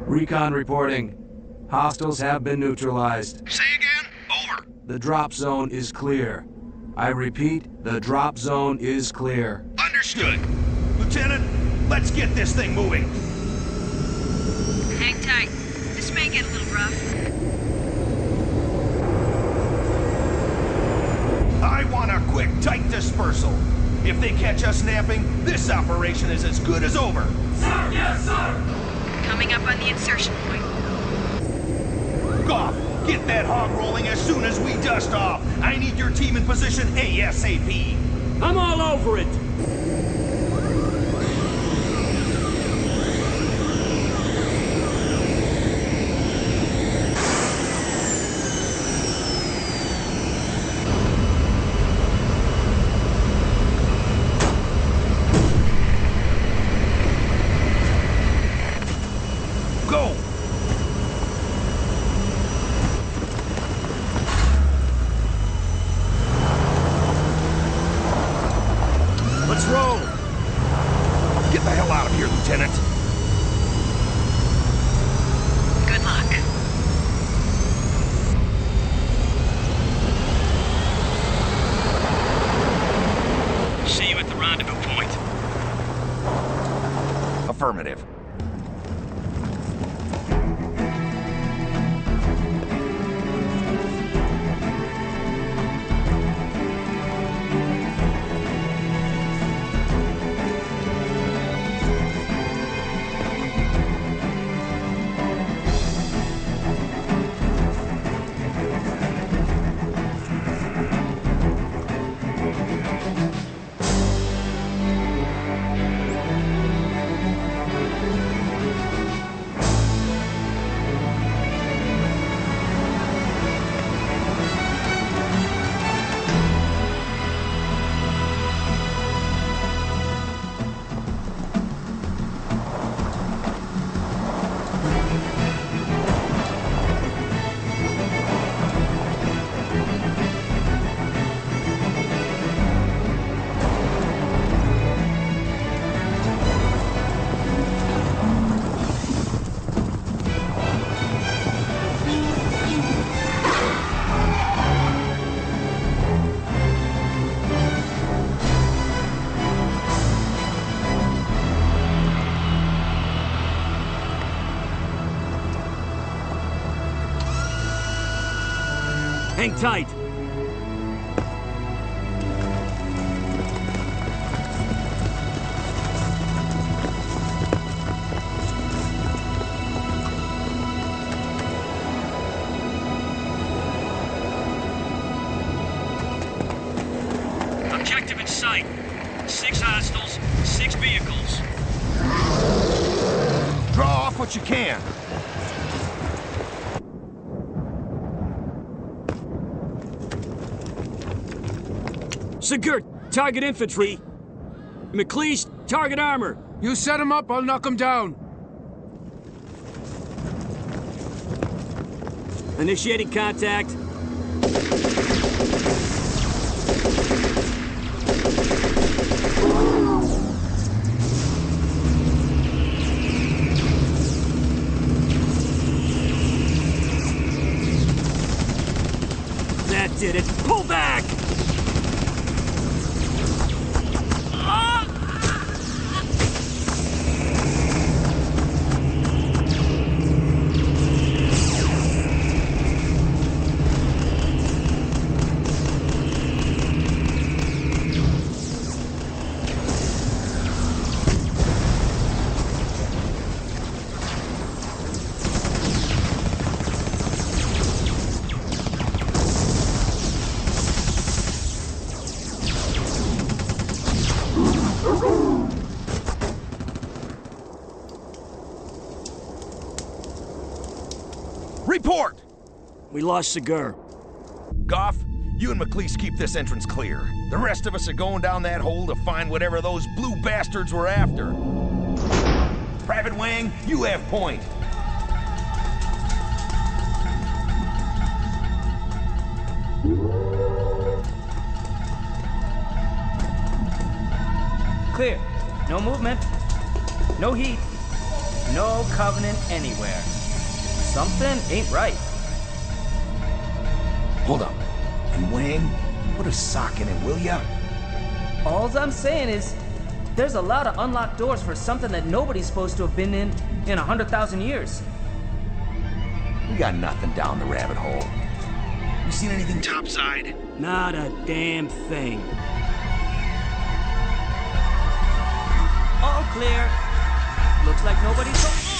Recon reporting. Hostiles have been neutralized. Say again? Over. The drop zone is clear. I repeat, the drop zone is clear. Understood. Lieutenant, let's get this thing moving. Hang tight. This may get a little rough. I want a quick, tight dispersal. If they catch us napping, this operation is as good as over. Sir, yes, sir! Coming up on the insertion point. Goff, get that hog rolling as soon as we dust off. I need your team in position ASAP. I'm all over it! Go! Let's roll! Get the hell out of here, Lieutenant. Good luck. See you at the rendezvous point. Affirmative. Hang tight. Objective in sight. 6 hostiles, 6 vehicles. Draw off what you can. Sigurd, target infantry. McLeish, target armor. You set him up, I'll knock him down. Initiating contact. That did it. Pull back! Report! We lost Sigurd. Goff, you and McLeish keep this entrance clear. The rest of us are going down that hole to find whatever those blue bastards were after. Private Wang, you have point. Clear. No movement. No heat. No Covenant anywhere. Something ain't right. Hold up. And Wang, put a sock in it, will ya? Alls I'm saying is, there's a lot of unlocked doors for something that nobody's supposed to have been in 100,000 years. We got nothing down the rabbit hole. You seen anything topside? Not a damn thing. All clear. Looks like nobody's...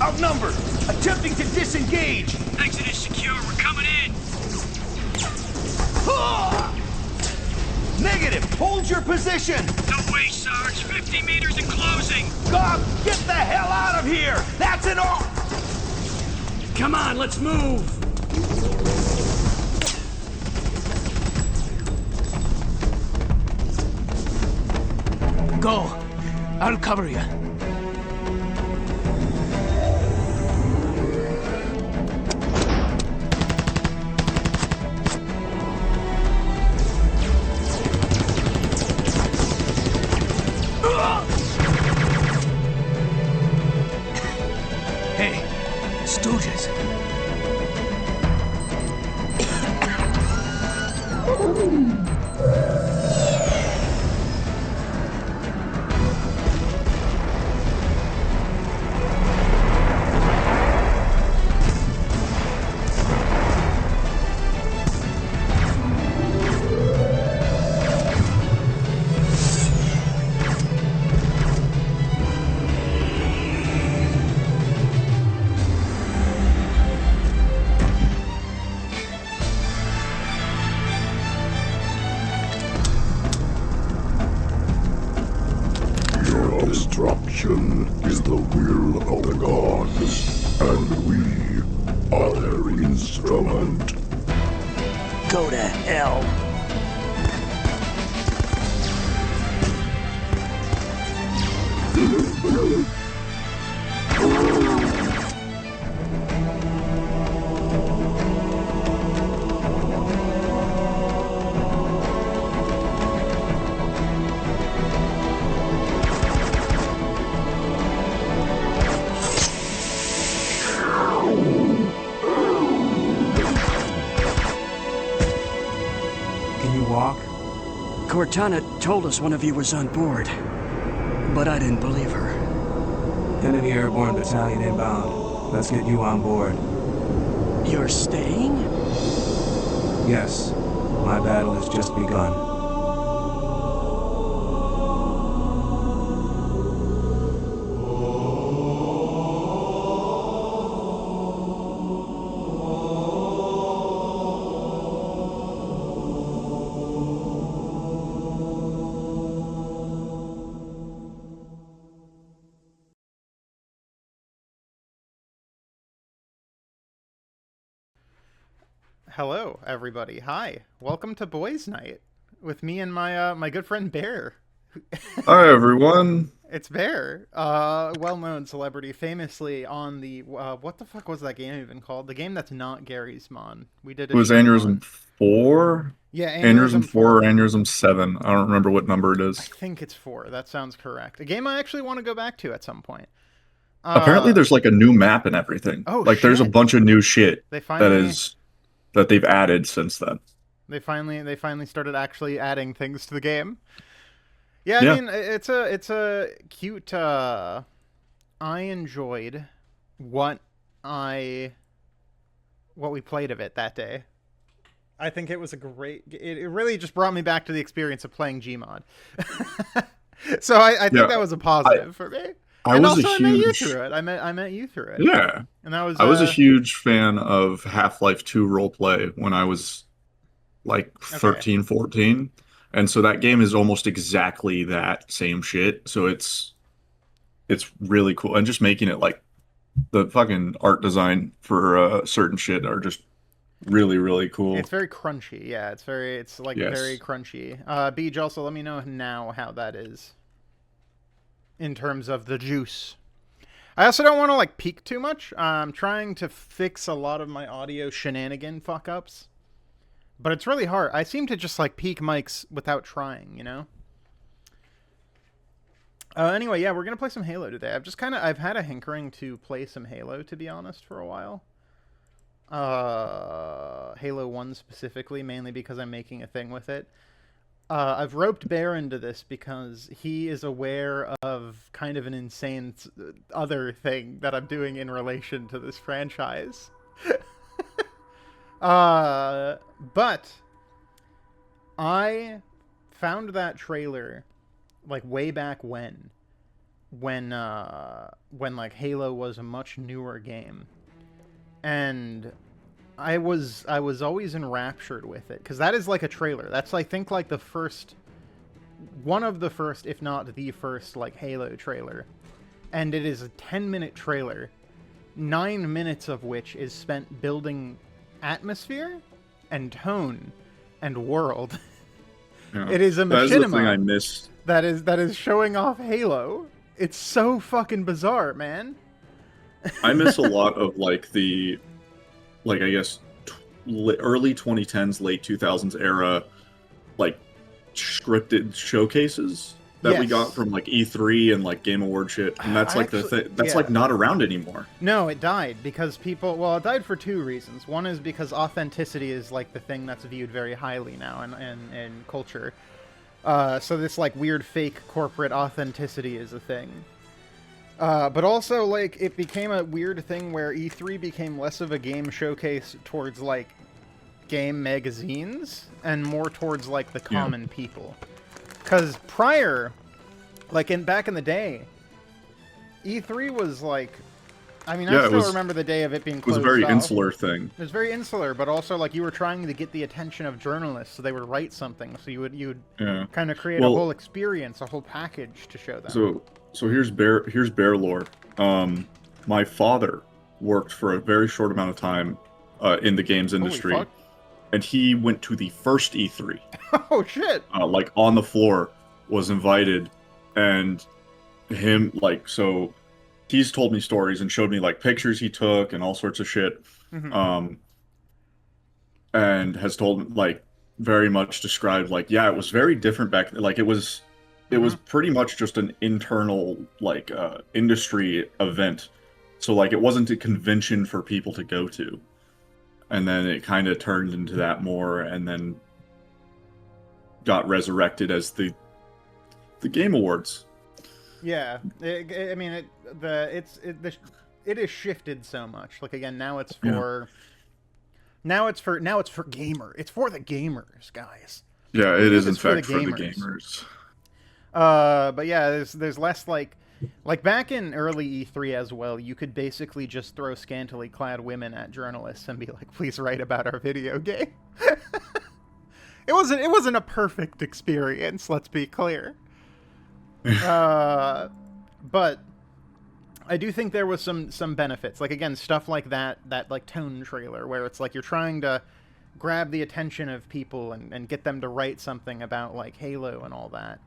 Outnumbered! Attempting to disengage! Exit is secure. We're coming in. Negative! Hold your position! No way, Sarge. 50 meters and closing. Gob, get the hell out of here! That's an all! Come on, let's move. Go. I'll cover you. Hey, Stooges. Destruction is the will of the gods, and we are their instrument. Go to hell. Can you walk? Cortana told us one of you was on board, but I didn't believe her. Enemy Airborne Battalion inbound. Let's get you on board. You're staying? Yes, my battle has just begun. Hello, everybody. Hi. Welcome to Boys Night with me and my my good friend Bear. Hi, everyone. It's Bear, well-known celebrity, famously on the what the fuck was that game even called? The game that's not Gary's Mon. We did It was Aneurysm 4? Yeah, Aneurysm 4 or Aneurysm 7. I don't remember what number it I is. think it's 4. That sounds correct. A game I actually want to go back to at some point. Apparently, there's like a new map and everything. Oh, like, there's a shit. bunch of new shit They finally that they've added since then. They finally started actually adding things to the game. Yeah, Yeah. I mean, it's a cute. I enjoyed what we played of it that day. I think it was a great. It really just brought me back to the experience of playing Gmod. So I think that was a positive for me. I And was also, a I met you huge through it. I met you through it. yeah. And that was. I was a huge fan of Half-Life 2 roleplay when I was like 13, 14. And so that game is almost exactly that same shit. So it's really cool. And just making it like the fucking art design for certain shit are just really, really cool. It's very crunchy. Yeah, it's like Yes. very crunchy. Beej, also let me know now how that is in terms of the juice. I also don't want to like peak too much. I'm trying to fix a lot of my audio shenanigan fuck ups, but it's really hard. I seem to just like peak mics without trying, you know. Anyway, yeah, we're gonna play some Halo today. I've had a hankering to play some Halo, to be honest, for a while. Halo 1 specifically, mainly because I'm making a thing with it. I've roped Bear into this because he is aware of kind of an insane other thing that I'm doing in relation to this franchise. But I found that trailer like way back when like Halo was a much newer game. And I was always enraptured with it because that is like a trailer. That's I think like one of the first, if not the first, like Halo trailer, and it is a 10-minute trailer, 9 minutes of which is spent building atmosphere and tone and world. Yeah. It is a machinima. That is the thing I missed. That is showing off Halo. It's so fucking bizarre, man. I miss a lot of like the, like I guess, early 2010s, late 2000s era, like scripted showcases that we got from like E3 and like Game Award shit, and that's like that's like not around anymore. No, it died because people. Well, it died for two reasons. One is because authenticity is like the thing that's viewed very highly now in culture. So this like weird fake corporate authenticity is a thing. But also, like, it became a weird thing where E3 became less of a game showcase towards, like, game magazines and more towards, like, the common people. Because prior, like, back in the day, E3 was, like... I mean, I still remember the day of it being closed off. It was a very insular thing. It was very insular, but also, like, you were trying to get the attention of journalists so they would write something. So you would kind of create a whole experience, a whole package to show them. So here's bear lore. My father worked for a very short amount of time in the games industry, and he went to the first E3. Oh shit! Like on the floor, was invited, and him like so. He's told me stories and showed me like pictures he took and all sorts of shit, and has told like very much described like it was very different back then. Like it was pretty much just an internal like industry event, so like it wasn't a convention for people to go to, and then it kind of turned into that more, and then got resurrected as the Game Awards. Yeah, I mean it has shifted so much. Like again, now it's for gamer. It's for the gamers, guys. Yeah, it is in fact for the gamers. But yeah, there's less like back in early E3 as well. You could basically just throw scantily clad women at journalists and be like, "Please write about our video game." It wasn't a perfect experience. Let's be clear. But I do think there was some benefits. Like again, stuff like that like tone trailer where it's like you're trying to grab the attention of people and get them to write something about like Halo and all that.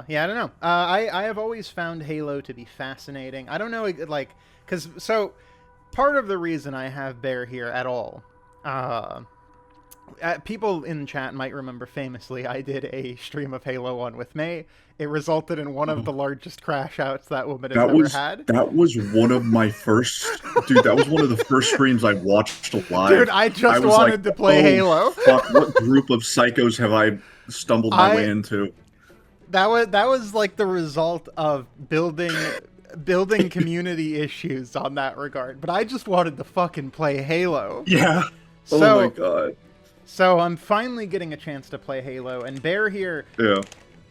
Yeah, I don't know. I have always found Halo to be fascinating. I don't know, like, so part of the reason I have Bear here at all, people in chat might remember famously I did a stream of Halo 1 with May. It resulted in one of the largest crash outs that woman has ever had. That was one of my first... Dude, that was one of the first streams I watched live. Dude, I just wanted to play Halo. Fuck, what group of psychos have I stumbled my way into? That was like the result of building community issues on that regard. But I just wanted to fucking play Halo. Yeah. Oh my god. So I'm finally getting a chance to play Halo, and Bear here. Yeah.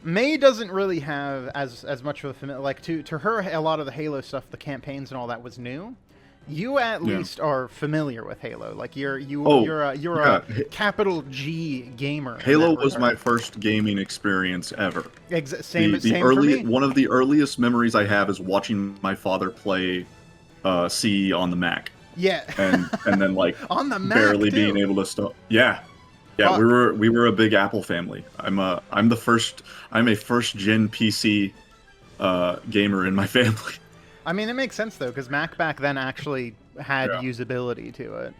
May doesn't really have as much of a familiar, like to her, a lot of the Halo stuff, the campaigns and all that was new. You at Yeah. least are familiar with Halo. Like you're yeah. a capital G gamer. in Halo that was my regard. first gaming experience ever. Same The for me. one of the earliest memories I have is watching my father play C on the Mac, Yeah. and then like On the Mac, barely too. being able to stop. Yeah, Fuck. we were a big Apple family. I'm a first gen PC gamer in my family. I mean, it makes sense though, because Mac back then actually had Yeah. usability to it.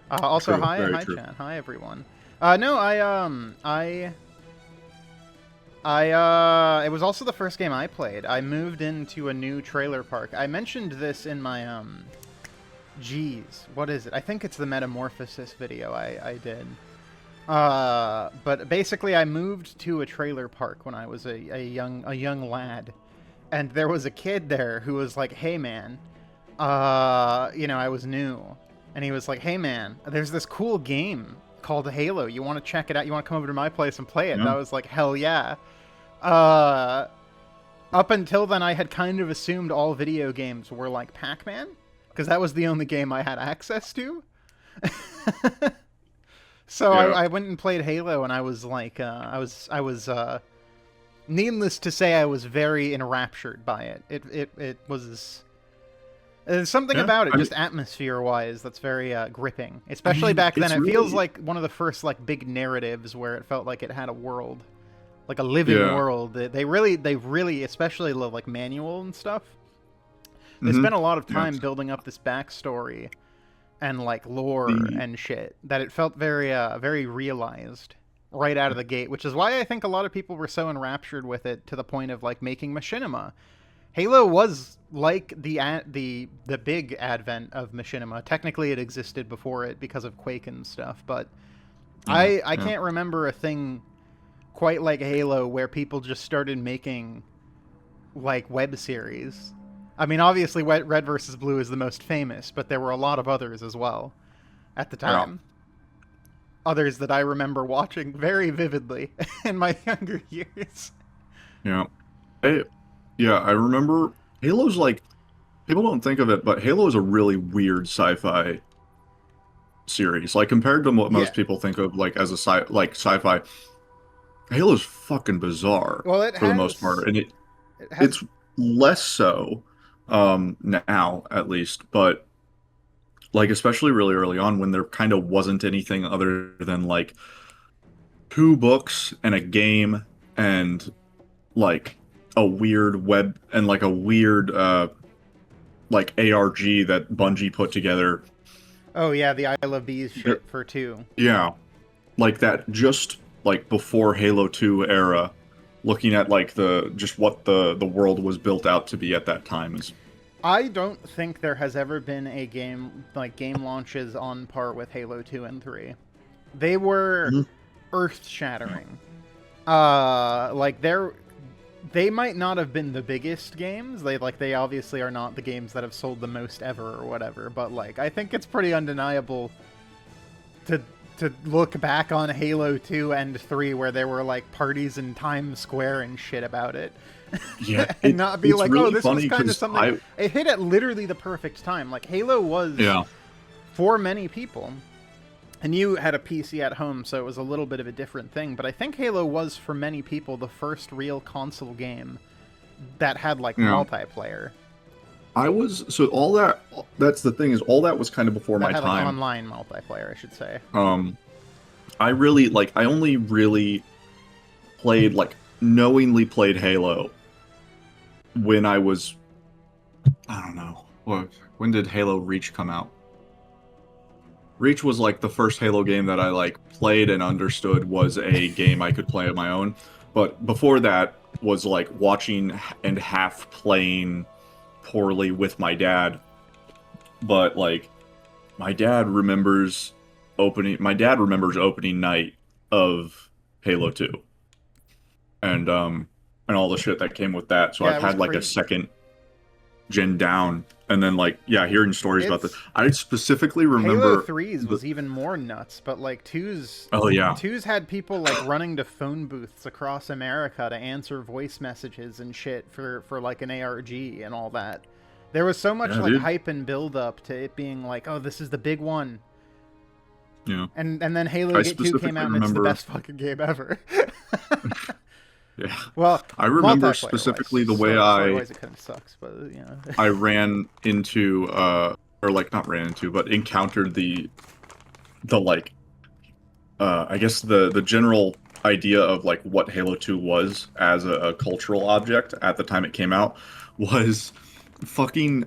Also, True, hi, very hi, true. chat, hi everyone. No, it was also the first game I played. I moved into a new trailer park. I mentioned this in my geez, what is it? I think it's the Metamorphosis video I did. But basically, I moved to a trailer park when I was a young lad. And there was a kid there who was like, "Hey man," I was new, and he was like, "Hey man, there's this cool game called Halo. You want to check it out? You want to come over to my place and play it?" And I was like, "Hell yeah!" Up until then, I had kind of assumed all video games were like Pac-Man, because that was the only game I had access to. So Yeah. I went and played Halo, and I was like, needless to say, I was very enraptured by it. It was... There's something Yeah, about it, I just atmosphere-wise, that's very gripping. Especially back then, it's it feels really- like one of the first like big narratives where it felt like it had a world, like a living Yeah. world. They really, especially love like manual and stuff. They Mhm. spent a lot of Yeah. time building up this backstory and like lore The- and shit that it felt very very realized right out of the gate, which is why I think a lot of people were so enraptured with it to the point of like making machinima. Halo was like the big advent of machinima. Technically, it existed before it because of Quake and stuff, but I can't remember a thing quite like Halo where people just started making like web series. I mean, obviously, Red vs. Blue is the most famous, but there were a lot of others as well at the time. Others that I remember watching very vividly in my younger years. Yeah. I remember Halo's like, people don't think of it, but Halo is a really weird sci-fi series. Like compared to what most Yeah. people think of like as a sci-fi, Halo's fucking bizarre Well, it for the most has- part, and It has, it's less so now at least, but like especially really early on when there kind of wasn't anything other than like 2 books and a game and like a weird web and like a weird like ARG that Bungie put together. oh yeah, the I Love Bees shit for 2. Yeah. Like that just like before Halo 2 era, looking at like just what the world was built out to be at that time is I don't think there has ever been a game launches on par with Halo 2 and 3. They were earth-shattering. Like they might not have been the biggest games. They obviously are not the games that have sold the most ever or whatever, but like I think it's pretty undeniable to look back on Halo 2 and 3 where there were like parties in Times Square and shit about it. yeah, And not be it's like, really oh, this was funny kind of 'cause something. It hit at literally the perfect time. Like Halo was yeah. for many people, and you had a PC at home, so it was a little bit of a different thing. But I think Halo was for many people the first real console game that had like Yeah. multiplayer. That's the thing is all that was kind of before That my had like time. online multiplayer, I should say. I only really played knowingly played Halo when I was, I don't know, when did Halo Reach come out? Reach was like the first Halo game that I played and understood was a game I could play on my own. But before that was like watching and half playing poorly with my dad. But like my dad remembers opening night of Halo 2. And all the shit that came with that. So Yeah, I've it was had like a crazy. second gen down and then hearing stories about this. I specifically remember Halo 3's was even more nuts, but like 2's Oh yeah. 2's had people like running to phone booths across America to answer voice messages and shit for like an ARG and all that. There was so much Yeah, like dude. hype and build up to it being like, oh, this is the big one. Yeah. And then Halo I 2 specifically came out and it's the remember- best fucking game ever. Yeah. Well, I remember multiplayer-wise, specifically the way story-wise it kind of sucks, but you know. I ran into or like not ran into, but encountered the like I guess the general idea of like what Halo 2 was as a cultural object at the time it came out was fucking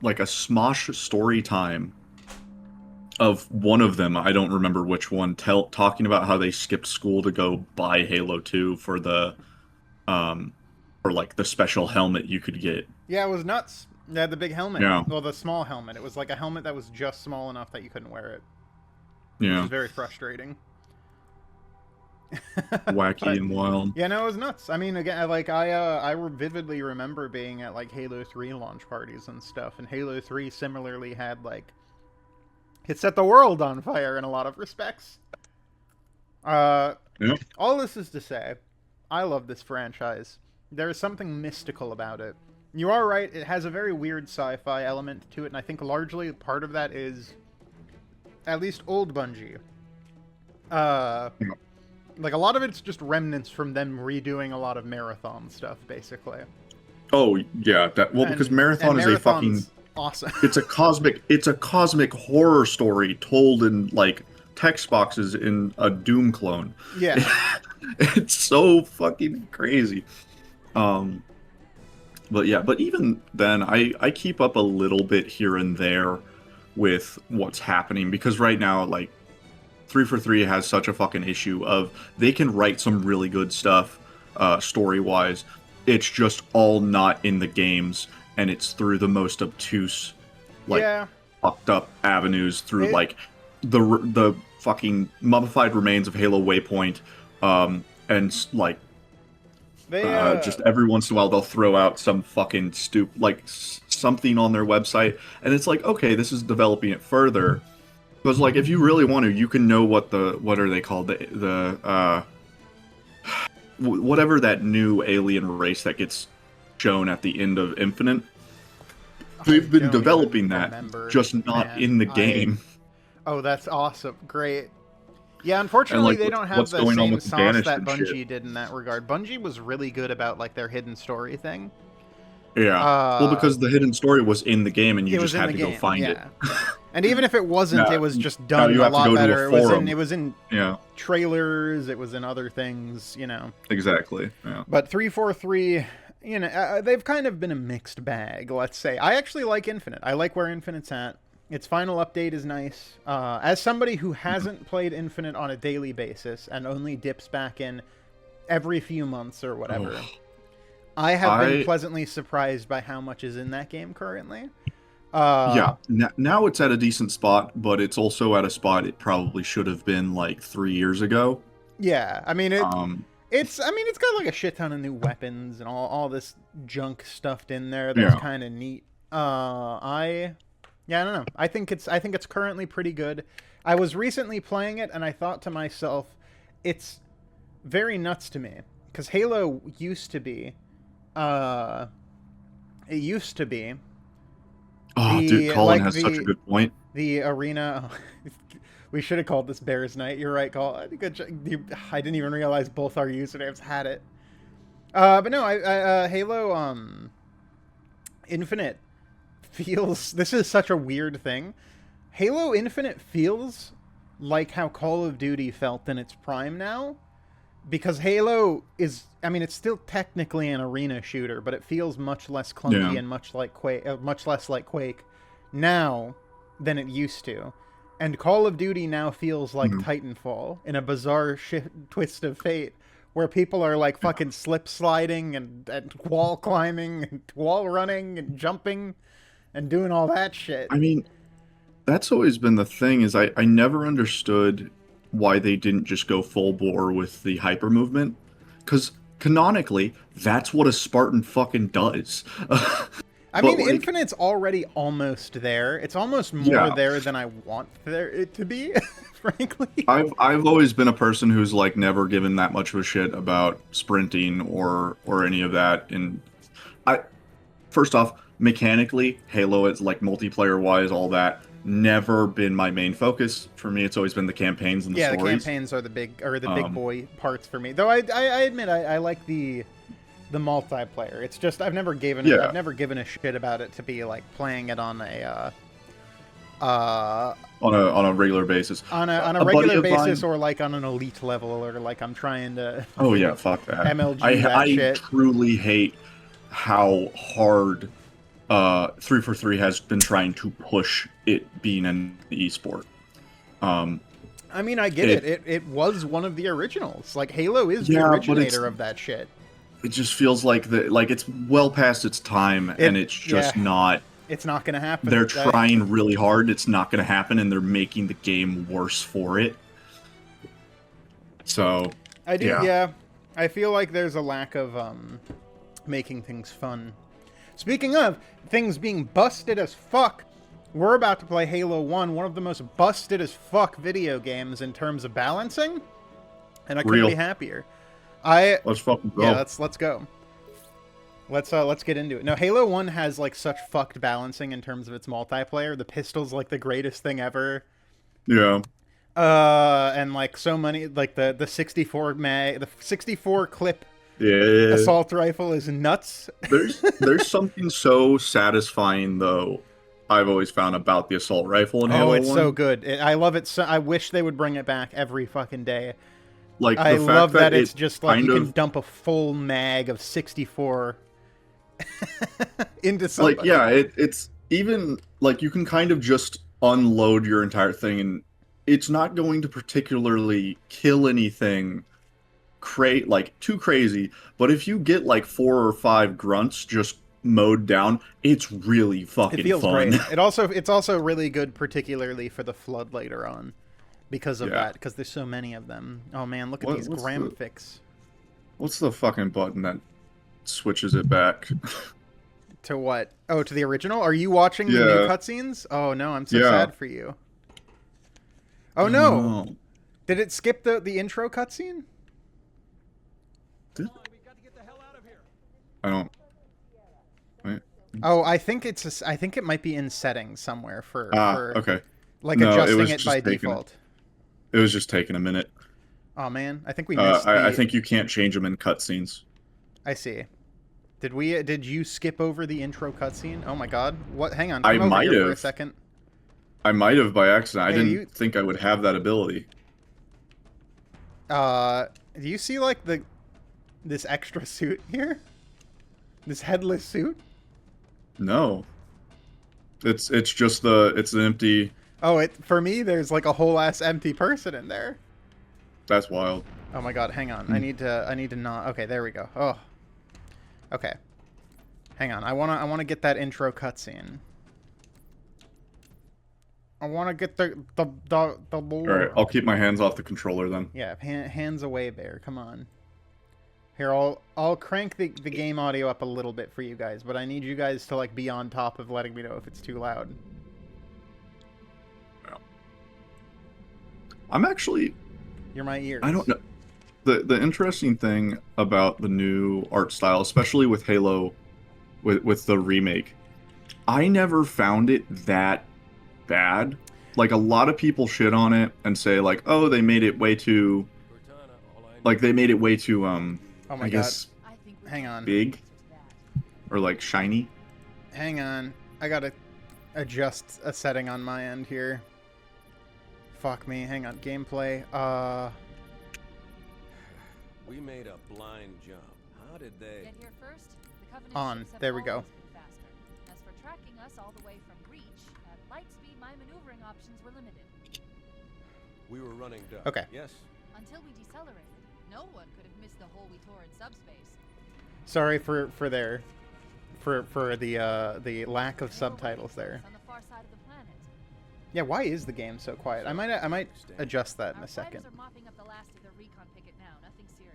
like a Smosh story time of one of them, I don't remember which one, talking about how they skipped school to go buy Halo 2 for the or like the special helmet you could get. Yeah, it was nuts. They had the big helmet. Yeah. Well, the small helmet. It was like a helmet that was just small enough that you couldn't wear it. Which Yeah. was very frustrating. Wacky and wild. Yeah, no, it was nuts. I mean, again, like I vividly remember being at like Halo 3 launch parties and stuff, and Halo 3 similarly had like it set the world on fire in a lot of respects. Yeah. All this is to say, I love this franchise. There is something mystical about it. You are right; it has a very weird sci-fi element to it, and I think largely part of that is at least old Bungie. Like a lot of it's just remnants from them redoing a lot of Marathon stuff, basically. Oh yeah, because Marathon is a fucking Marathon's awesome. it's a cosmic horror story told in like text boxes in a Doom clone. Yeah. It's so fucking crazy. But yeah, but even then I keep up a little bit here and there with what's happening, because right now like 343 has such a fucking issue of they can write some really good stuff story-wise. It's just all not in the games, and it's through the most obtuse, like Yeah. fucked up avenues through like the fucking mummified remains of Halo Waypoint, and like They just every once in a while they'll throw out some fucking something on their website, and it's like, okay, this is developing it further. Because like if you really want to, you can know what are they called, whatever that new alien race that gets shown at the end of Infinite. They've been don't developing even that, remember. just not Man, in the game. Oh, that's awesome. Great. Yeah, unfortunately, like, they don't have what's the going on same with sauce Banished that and Bungie shit. did in that regard. Bungie was really good about like their hidden story thing. Yeah. Well, because the hidden story was in the game, and you It was just in had the to go game, find yeah. it. And even if it wasn't, Yeah. it was just Now done you a have to lot go to a better. forum. It was in Yeah. trailers. It was in other things. You know. Exactly. Yeah. But 343, you know, they've kind of been a mixed bag, let's say. I actually like Infinite. I like where Infinite's at. Its final update is nice. As somebody who hasn't played Infinite on a daily basis and only dips back in every few months or whatever, I have been pleasantly surprised by how much is in that game currently. Yeah. Now it's at a decent spot, but it's also at a spot it probably should have been like 3 years ago. Yeah, I mean it's got like a shit ton of new weapons and all this junk stuffed in there that's kind of neat. I don't know. I think it's currently pretty good. I was recently playing it and I thought to myself, it's very nuts to me because Halo used to be Oh, dude, Colin has such a good point. The arena. We should have called this Bears Night. You're right, Colin. Good. I didn't even realize both our usernames had it. But no, Halo Infinite feels. This is such a weird thing. Halo Infinite feels like how Call of Duty felt in its prime now. Because Halo is, I mean, it's still technically an arena shooter, but it feels much less clunky and much less like Quake now than it used to. And Call of Duty now feels like Titanfall in a bizarre twist of fate, where people are like fucking slip sliding and wall climbing and wall running and jumping and doing all that shit. I mean, that's always been the thing, is I never understood why they didn't just go full bore with the hyper movement, because canonically that's what a Spartan fucking does. I mean, like, Infinite's already almost there. It's almost more there than I want it to be, frankly. I've always been a person who's like never given that much of a shit about sprinting or any of that. And first off, mechanically, Halo is like multiplayer wise, all that. Never been my main focus. For me, it's always been the campaigns and the stories. Yeah, the campaigns are the big boy parts for me. Though I admit I like the multiplayer. It's just I've never given a shit about it to be like playing it on a on a regular basis. On a regular basis, or like on an elite level, or like I'm trying to. Oh yeah, fuck that. MLG I shit. truly hate how hard 343 has been trying to push it being an esport. I mean, I get it. It was one of the originals. Like Halo is the originator of that shit. It just feels like it's well past its time, and it's just not. It's not going to happen. They're trying really hard. It's not going to happen, and they're making the game worse for it. So I do. Yeah, I feel like there's a lack of making things fun. Speaking of things being busted as fuck, we're about to play Halo 1, one of the most busted as fuck video games in terms of balancing, and I couldn't be happier. Let's fucking go. Yeah, let's go. Let's get into it. Now, Halo 1 has like such fucked balancing in terms of its multiplayer. The pistol's like the greatest thing ever. Yeah. And like so many, like the 64 clip assault rifle is nuts. There's something so satisfying though, I've always found, about the assault rifle in Halo 1. It's so good. I love it. So I wish they would bring it back every fucking day. Like I love that it's just like you can dump a full mag of 64 into something. Like, yeah, it's even like you can kind of just unload your entire thing, and it's not going to particularly kill anything too crazy. But if you get like 4 or 5 grunts just mowed down, it's really fucking it feels fun. Great. It's also really good, particularly for the Flood later on, because of that. Because there's so many of them. Oh man, look at these graphics. What's the fucking button that switches it back? To what? Oh, to the original? Are you watching the new cutscenes? Oh no, I'm so sad for you. Oh no! Did it skip the intro cutscene? I don't. Wait. Oh, I think it might be in settings somewhere for okay. Like adjusting it by default. It was just taking a minute. Oh man, I think we missed. I think you can't change them in cutscenes. I see. Did you skip over the intro cutscene? Oh my god! What? Hang on. I might have for a second. I might have by accident. I didn't think I would have that ability. Do you see like this extra suit here? This headless suit? No. It's just it's an empty. Oh, for me, there's like a whole ass empty person in there. That's wild. Oh my god, hang on. I need to not. Okay, there we go. Oh. Okay. Hang on. I wanna get that intro cutscene. I wanna get the lore. All right, I'll keep my hands off the controller then. Yeah, hands away, Bear. Come on. Here, I'll crank the game audio up a little bit for you guys, but I need you guys to like be on top of letting me know if it's too loud. Yeah. I'm actually. You're my ears. I don't know. The interesting thing about the new art style, especially with Halo, with the remake, I never found it that bad. Like, a lot of people shit on it and say like, oh, they made it way too. Like, they made it way too oh my I guess hang on. Big or like shiny. Hang on. I gotta adjust a setting on my end here. Fuck me. Hang on. Gameplay. We made a blind jump. How did they get here first? The Covenant on? There we go. Faster. As for tracking us all the way from Reach, at light speed my maneuvering options were limited. We were running duck. Okay. Yes. Until we decelerated, no one could have missed the hole we tore in subspace. Sorry for the lack of subtitles there. On the far side of the planet. Yeah, why is the game so quiet? I might adjust that in a second. Our fighters are mopping up the last of the recon picket now. Nothing serious.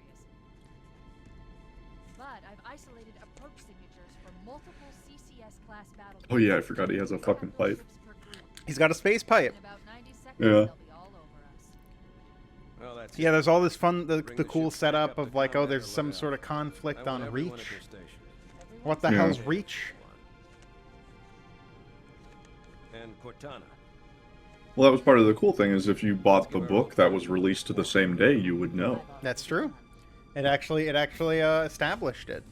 But I've isolated approach signatures for multiple CCS class battle. Oh yeah, I forgot he has a fucking pipe. He's got a space pipe. In about 90 seconds, yeah. they'll be all over us. Well, that's yeah, there's all this fun, the cool setup of like, oh, there's some sort of conflict on Reach. What the hell's Reach? and Cortana. Well, that was part of the cool thing, is if you bought the book that was released to the same day, you would know. That's true. It actually established it.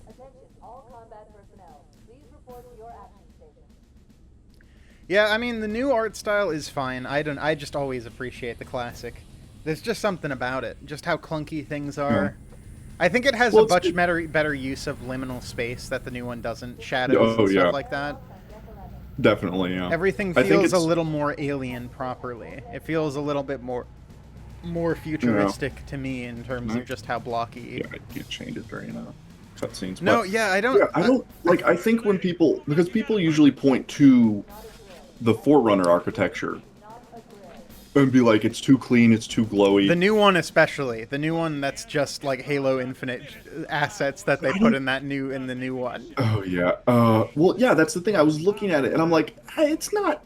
Attention, all combat personnel. Please report to your action station. Yeah, I mean, the new art style is fine. I just always appreciate the classic. There's just something about it. Just how clunky things are. I think it has a much better use of liminal space that the new one doesn't. Shadows and stuff like that. Definitely, yeah. Everything feels a little more alien properly. It feels a little bit more futuristic to me in terms of just how blocky. Yeah, you changed it very cutscenes. No, yeah, I don't. Yeah, I don't like. I think when because people usually point to the Forerunner architecture and be like, it's too clean, it's too glowy. The new one, especially the new one, that's just like Halo Infinite assets that they put in the new one. Oh yeah. Well, yeah, that's the thing. I was looking at it and I'm like, hey, it's not.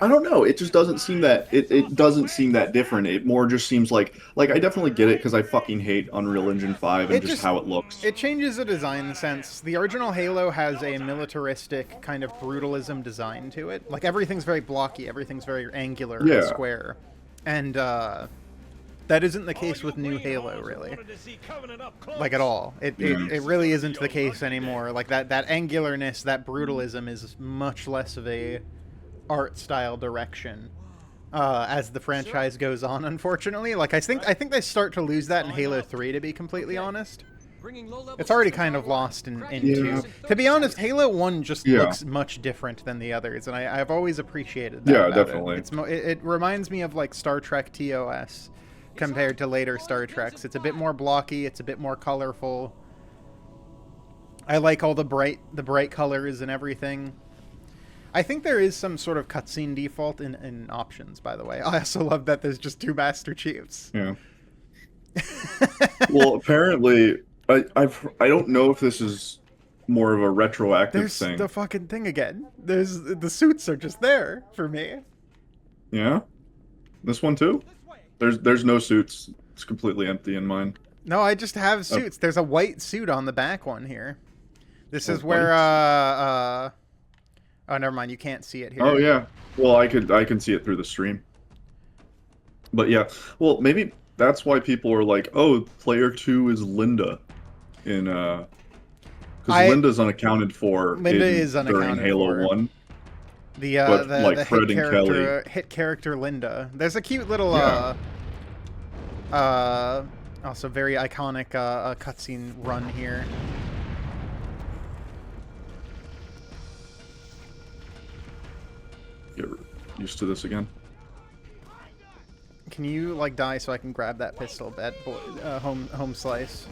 I don't know. It just doesn't seem that it doesn't seem that different. It more just seems like I definitely get it because I fucking hate Unreal Engine 5 and just how it looks. It changes the design sense. The original Halo has a militaristic kind of brutalism design to it. Like everything's very blocky, everything's very angular and square, and that isn't the case with new Halo, really. Like at all. It really isn't the case anymore. Like that angularness, that brutalism is much less of a art style direction as the franchise goes on, unfortunately. Like I think they start to lose that in Halo 3, to be completely honest. It's already kind of lost in 2. To be honest, Halo 1 just looks much different than the others, and I've always appreciated that. Yeah, definitely. It reminds me of like Star Trek TOS compared to later Star Treks. It's a bit more blocky, it's a bit more colorful. I like all the bright colors and everything. I think there is some sort of cutscene default in options, by the way. I also love that there's just 2 Master Chiefs. Yeah. Well, apparently, I don't know if this is more of a retroactive thing. There's the fucking thing again. The suits are just there for me. Yeah? This one too? There's no suits. It's completely empty in mine. No, I just have suits. There's a white suit on the back one here. This is where oh, never mind. You can't see it here. Oh yeah. Well, I can see it through the stream. But yeah. Well, maybe that's why people are like, "Oh, player 2 is Linda," in because Linda's unaccounted for. Linda is unaccounted during Halo 1. The Fred and Kelly. hit character Linda. There's a cute little also very iconic cutscene run here. Get used to this again. Can you like die so I can grab that pistol, home slice?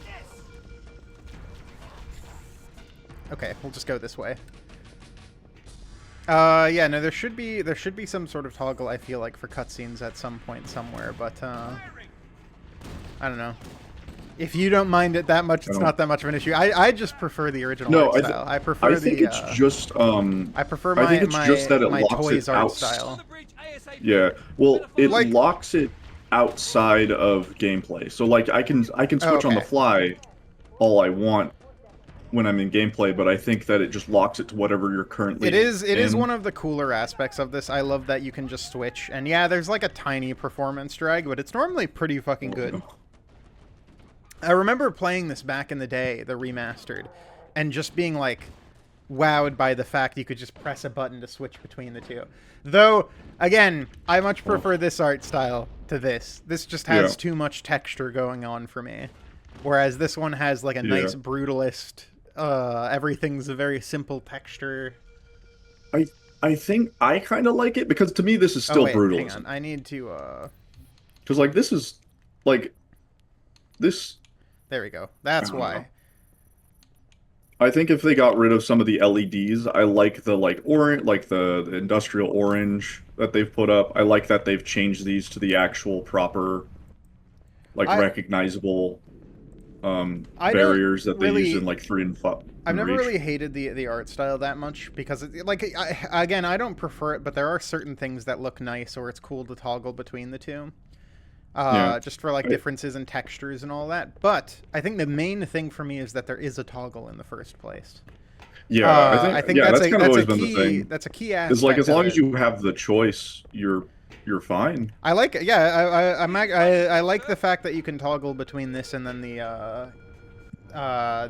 Okay, we'll just go this way. Yeah, no, there should be some sort of toggle, I feel like, for cutscenes at some point somewhere, but I don't know. If you don't mind it that much, it's not that much of an issue. I just prefer the original art style. I think it's just I prefer my Toys art style. Yeah, well, it locks it outside of gameplay. So like I can switch on the fly all I want when I'm in gameplay, but I think that it just locks it to whatever you're currently It is one of the cooler aspects of this. I love that you can just switch. And yeah, there's like a tiny performance drag, but it's normally pretty fucking good. I remember playing this back in the day, the remastered, and just being like wowed by the fact you could just press a button to switch between the two. Though, again, I much prefer this art style to this. This just has too much texture going on for me. Whereas this one has like a nice brutalist, everything's a very simple texture. I think I kind of like it because to me this is still brutalism. Hang on. I need to because like this is like this. There we go. That's why. I think if they got rid of some of the LEDs, I like the orange, like the industrial orange that they've put up. I like that they've changed these to the actual proper, recognizable barriers that they use in like 3 and 5. I've never really hated the art style that much because again, I don't prefer it, but there are certain things that look nice or it's cool to toggle between the two. Just for like differences in textures and all that. But I think the main thing for me is that there is a toggle in the first place. Yeah, I think that's that's kind of always been the thing. That's a key aspect. It's like as of long it. as you have the choice, you're fine. I like, yeah, I like the fact that you can toggle between this and then the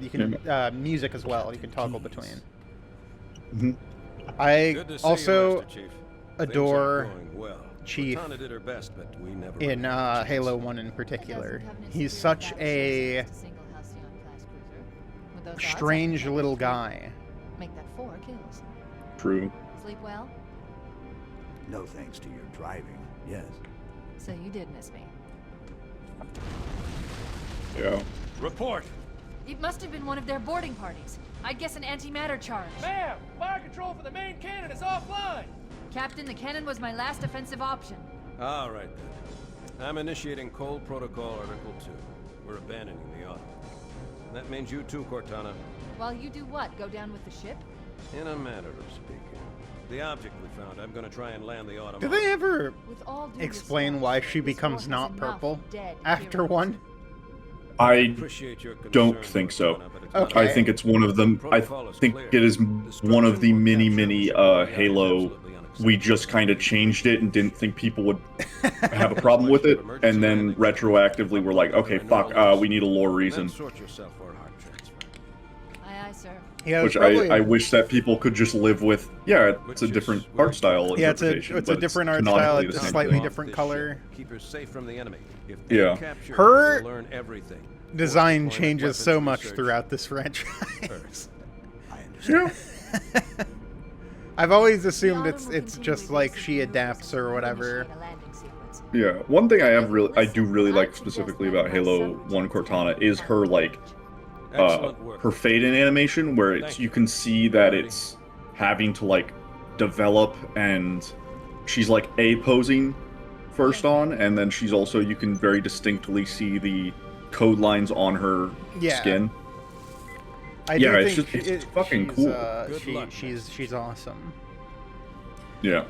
you can music as well. You can toggle between. Mm-hmm. I also adore well. Chief Cortana did her best, but we never in Halo 1 in particular. He's such a strange little guy. Make that 4 kills. True. Sleep well? No thanks to your driving, yes. So you did miss me. Yeah. Report. It must have been one of their boarding parties. I'd guess an antimatter charge. Ma'am, fire control for the main cannon is offline. Captain, the cannon was my last offensive option. All right then. I'm initiating Cold Protocol Article 2. We're abandoning the Autumn. That means you too, Cortana. While you do what? Go down with the ship? In a manner of speaking. The object we found, I'm gonna try and land the Autumn. Do they ever With all due explain respect, why she this becomes war not has enough purple dead after heroes. 1? I Appreciate your don't concern, think so. Cortana, but it's Okay. not- I think it's one of them. I think it is one of the many, many Halo. We just kind of changed it and didn't think people would have a problem with it, and then retroactively we're like, okay, fuck, we need a lore reason. Then sort yourself for a heart transfer. Aye, aye, sir. Yeah, Which probably, I wish that people could just live with. Yeah, it's a different art style. yeah, it's a interpretation, but different art canonically style. the It's a same slightly thing. different This color. ship. Keep her safe from the enemy. If they Yeah. capture Her they'll learn everything. Design Deployment, changes weapons so much research. throughout this franchise. Earth. I understand. Yeah. I've always assumed The it's Autumn will it's continue just like reversing she maneuvers adapts or and whatever. initiate a landing sequence. Yeah, one thing I do really like specifically about Halo 1 Cortana is her like Excellent work. her fade in animation, where it's you can see that it's having to like develop, and she's like A posing first on, and then she's also, you can very distinctly see the code lines on her Yeah. skin. I Yeah, do it's think just- it's fucking she's, cool. Good luck, she's awesome. Yeah.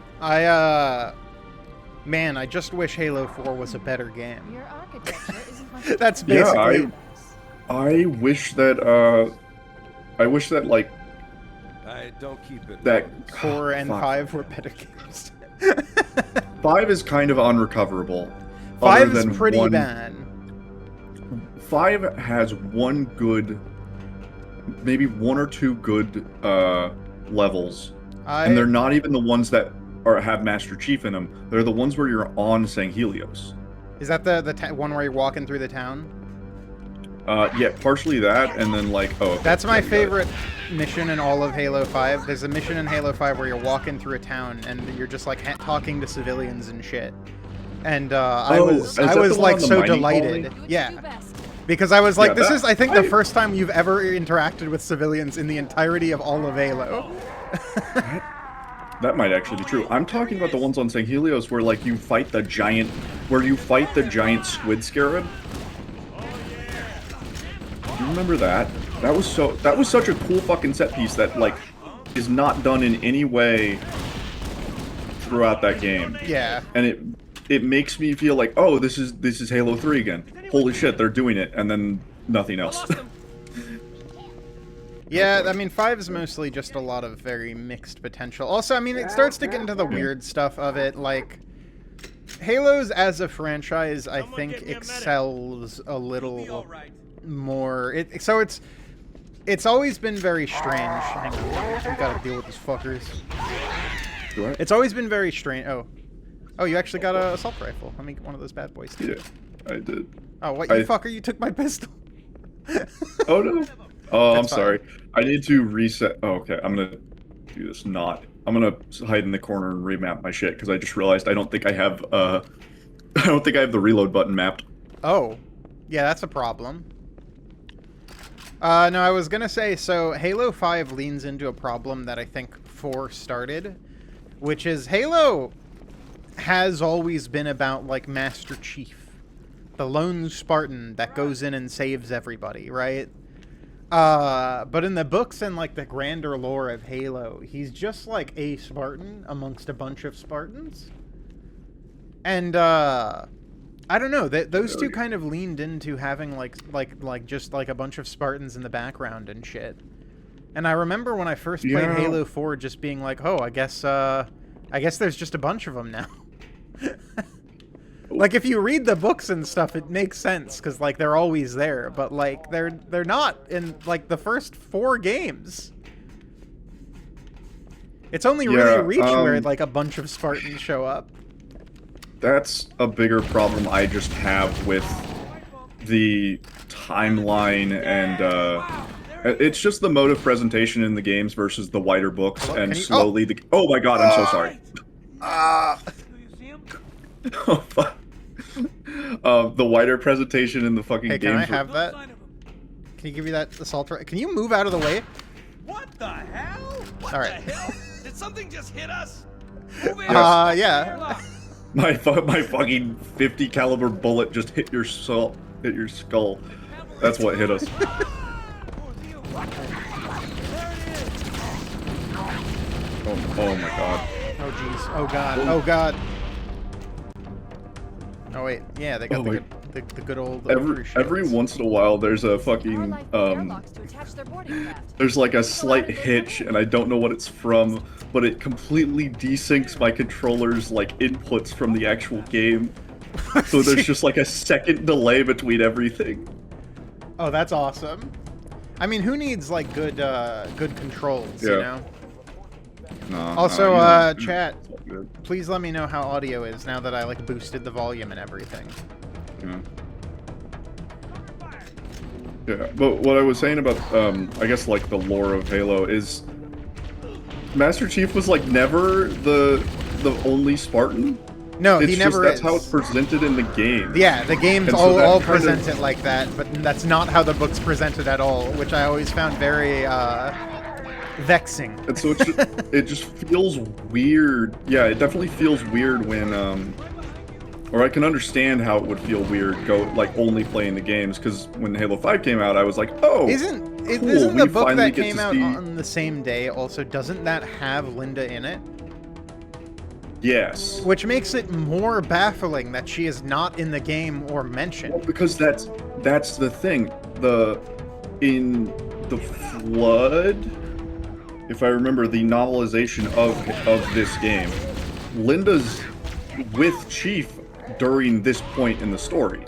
Man, I just wish Halo 4 was a better game. Your architecture isn't much That's different. Yeah, basically. I wish that like I don't keep it. that 4 and fuck. 5 were better games. 5 is kind of unrecoverable. 5 other is than pretty one- bad. 5 has one good, maybe 1 or 2 good levels, and they're not even the ones that have Master Chief in them. They're the ones where you're on Sang Helios. Is that the one where you're walking through the town? Yeah, partially that, and then like, oh, okay, That's my yeah, you got it. favorite mission in all of Halo 5. There's a mission in Halo 5 where you're walking through a town and you're just like talking to civilians and shit. And I Oh, was is that the like one on the so mining delighted. Do what you do Yeah. best. Because I was like, Yeah, this that- is, I think, the first time you've ever interacted with civilians in the entirety of all of Halo. That might actually be true. I'm talking about the ones on Sang Helios where like you fight the giant squid scarab. Do you remember that? That was such a cool fucking set piece that like is not done in any way throughout that game. Yeah. And it makes me feel like, oh, this is Halo 3 again. Holy shit, they're doing it, and then nothing else. Yeah, I mean, 5 is mostly just a lot of very mixed potential. Also, I mean, it starts to get into the weird stuff of it, like... Halos as a franchise, I think, excels a little more... So it's always been very strange. Hang on, we gotta deal with these fuckers. What? It's always been very strange... Oh, you actually got an assault rifle. Let me get one of those bad boys. Yeah, I did. Oh, what, you fucker? You took my pistol. Oh no. Oh, I'm That's fine. sorry. I need to reset. Oh, okay. I'm gonna do this. I'm gonna hide in the corner and remap my shit because I just realized I don't think I have I don't think I have the reload button mapped. Oh, yeah, that's a problem. No, I was gonna say, so Halo 5 leans into a problem that I think 4 started, which is Halo has always been about, like, Master Chief, the lone Spartan that goes in and saves everybody, right? But in the books and, like, the grander lore of Halo, he's just, like, a Spartan amongst a bunch of Spartans. And, I don't know, those two kind of leaned into having, like just, like, a bunch of Spartans in the background and shit. And I remember when I first played Halo 4 just being like, oh, I guess there's just a bunch of them now. Like, if you read the books and stuff, it makes sense, because, like, they're always there. But, like, they're not in, like, the first 4 games. It's only really Reach where, like, a bunch of Spartans show up. That's a bigger problem I just have with the timeline and, it's just the mode of presentation in the games versus the wider books, and slowly the... Oh my god, I'm so sorry. Oh, fuck. The wider presentation in the fucking games... Hey, can I have that? Can you give me that assault rifle? Can you move out of the way? What the hell? What Alright. the hell? Did something just hit us? Yeah. My fucking 50 caliber bullet just hit your skull. That's what hit us. Oh my god. Oh jeez. Oh god. Oh god. Oh wait. Yeah, they got the good old. Every once in a while, there's a fucking there's like a slight hitch, and I don't know what it's from, but it completely desyncs my controller's like inputs from the actual game. So there's just like a second delay between everything. Oh, that's awesome. I mean, who needs like good controls, you know? No, also, chat, please let me know how audio is now that I like boosted the volume and everything. Yeah, but what I was saying about, I guess like the lore of Halo is Master Chief was like never the only Spartan. No, he never is. That's is. how it's presented in the game. Yeah, the games all present it like that, but that's not how the books present it at all, which I always found very vexing. And so it just feels weird. Yeah, it definitely feels weird when, or I can understand how it would feel weird only playing the games, because when Halo 5 came out, I was like, oh, Isn't cool, the book that came out on the same day also, doesn't that have Linda in it? Yes. Which makes it more baffling that she is not in the game or mentioned. Well, because that's the thing. In the Flood, if I remember the novelization of this game, Linda's with Chief during this point in the story.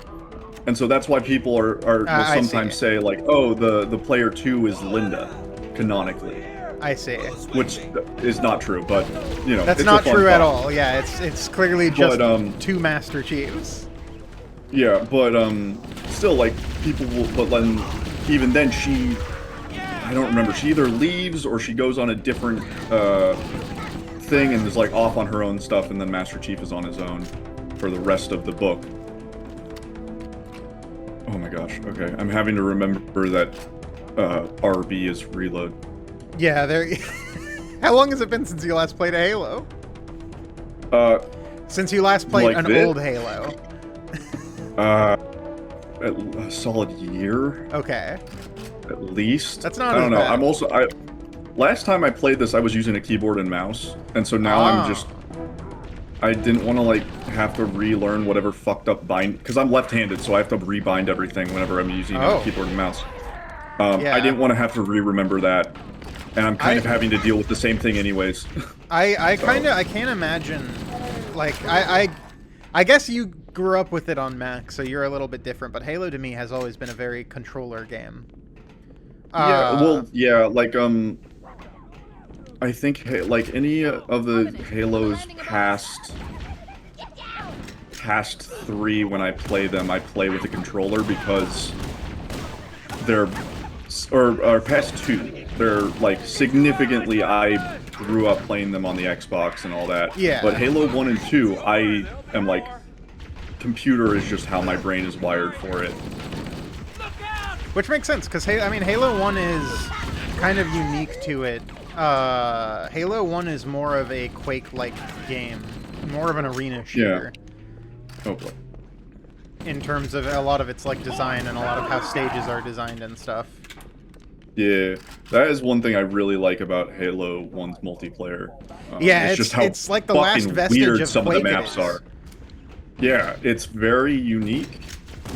And so that's why people will sometimes say like, oh, the player 2 is Linda, canonically. I see. Which is not true, but you know, that's not true at all. Yeah, it's clearly just 2 Master Chiefs. Yeah, but still, like, people will. But then, even then, I don't remember. She either leaves or she goes on a different thing and is like off on her own stuff, and then Master Chief is on his own for the rest of the book. Oh my gosh. Okay, I'm having to remember that RB is reload. Yeah, there. How long has it been since you last played a Halo? Since you last played like an old Halo. A solid year. Okay. At least. That's not. I don't know. Bad. Last time I played this, I was using a keyboard and mouse, and so now I didn't want to like have to relearn whatever fucked up bind, because I'm left-handed, so I have to rebind everything whenever I'm using a keyboard and mouse. I didn't want to have to remember that. And I'm kind of having to deal with the same thing anyways. I can't imagine, like, I guess you grew up with it on Mac, so you're a little bit different, but Halo to me has always been a very controller game. Like, I think, like, any of the Halos past 3, when I play them, I play with a controller because they're, or past 2. They're, like, significantly, I grew up playing them on the Xbox and all that. Yeah. But Halo 1 and 2, I am, like, computer is just how my brain is wired for it. Which makes sense, because, I mean, Halo 1 is kind of unique to it. Halo 1 is more of a Quake-like game. More of an arena shooter. Yeah. Oh, boy. In terms of a lot of its, like, design and a lot of how stages are designed and stuff. Yeah, that is one thing I really like about Halo 1's multiplayer. Yeah, it's just how it's like the last vestige weird of some Quake of the maps are. Yeah, it's very unique,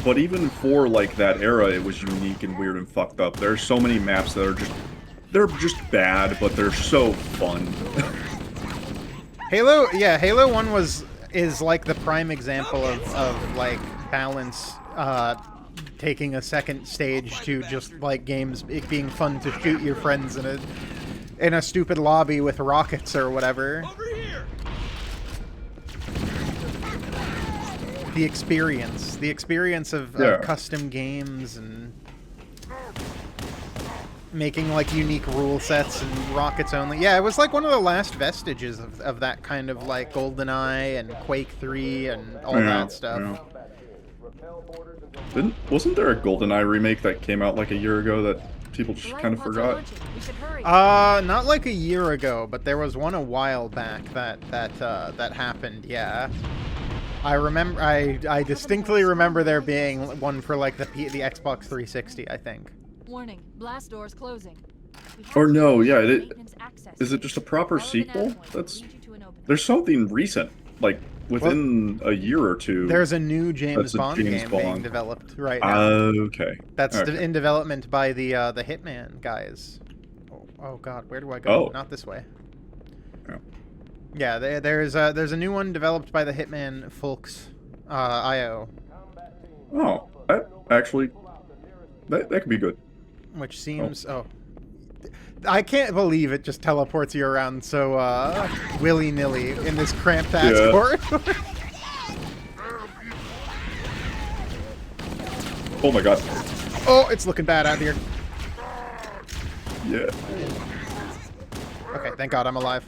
but even for like that era, it was unique and weird and fucked up. There are so many maps that are just they're just bad, but they're so fun. Halo 1 is like the prime example of like balance, taking a second stage to just like games it being fun to shoot your friends in a stupid lobby with rockets or whatever. Over here. The experience of custom games and making like unique rule sets and rockets only. Yeah, it was like one of the last vestiges of that kind of like GoldenEye and Quake 3 and all that stuff. Yeah. Wasn't there a GoldenEye remake that came out like a year ago that people just kind of forgot? Not like a year ago, but there was one a while back that happened. Yeah, I remember. I distinctly remember there being one for like the Xbox 360, I think. Warning, blast doors closing. Or no, yeah, is it just a proper sequel? There's something recent, like within a year or two. There's a new James Bond game being developed right now. Okay. That's in development by the Hitman guys. Oh God, where do I go? Not this way. Yeah, there's a new one developed by the Hitman folks, IO. Oh, that actually, that could be good. Which seems I can't believe it just teleports you around so willy-nilly in this cramped ass corridor. Oh my God. Oh, it's looking bad out here. Yeah. Okay, thank God I'm alive.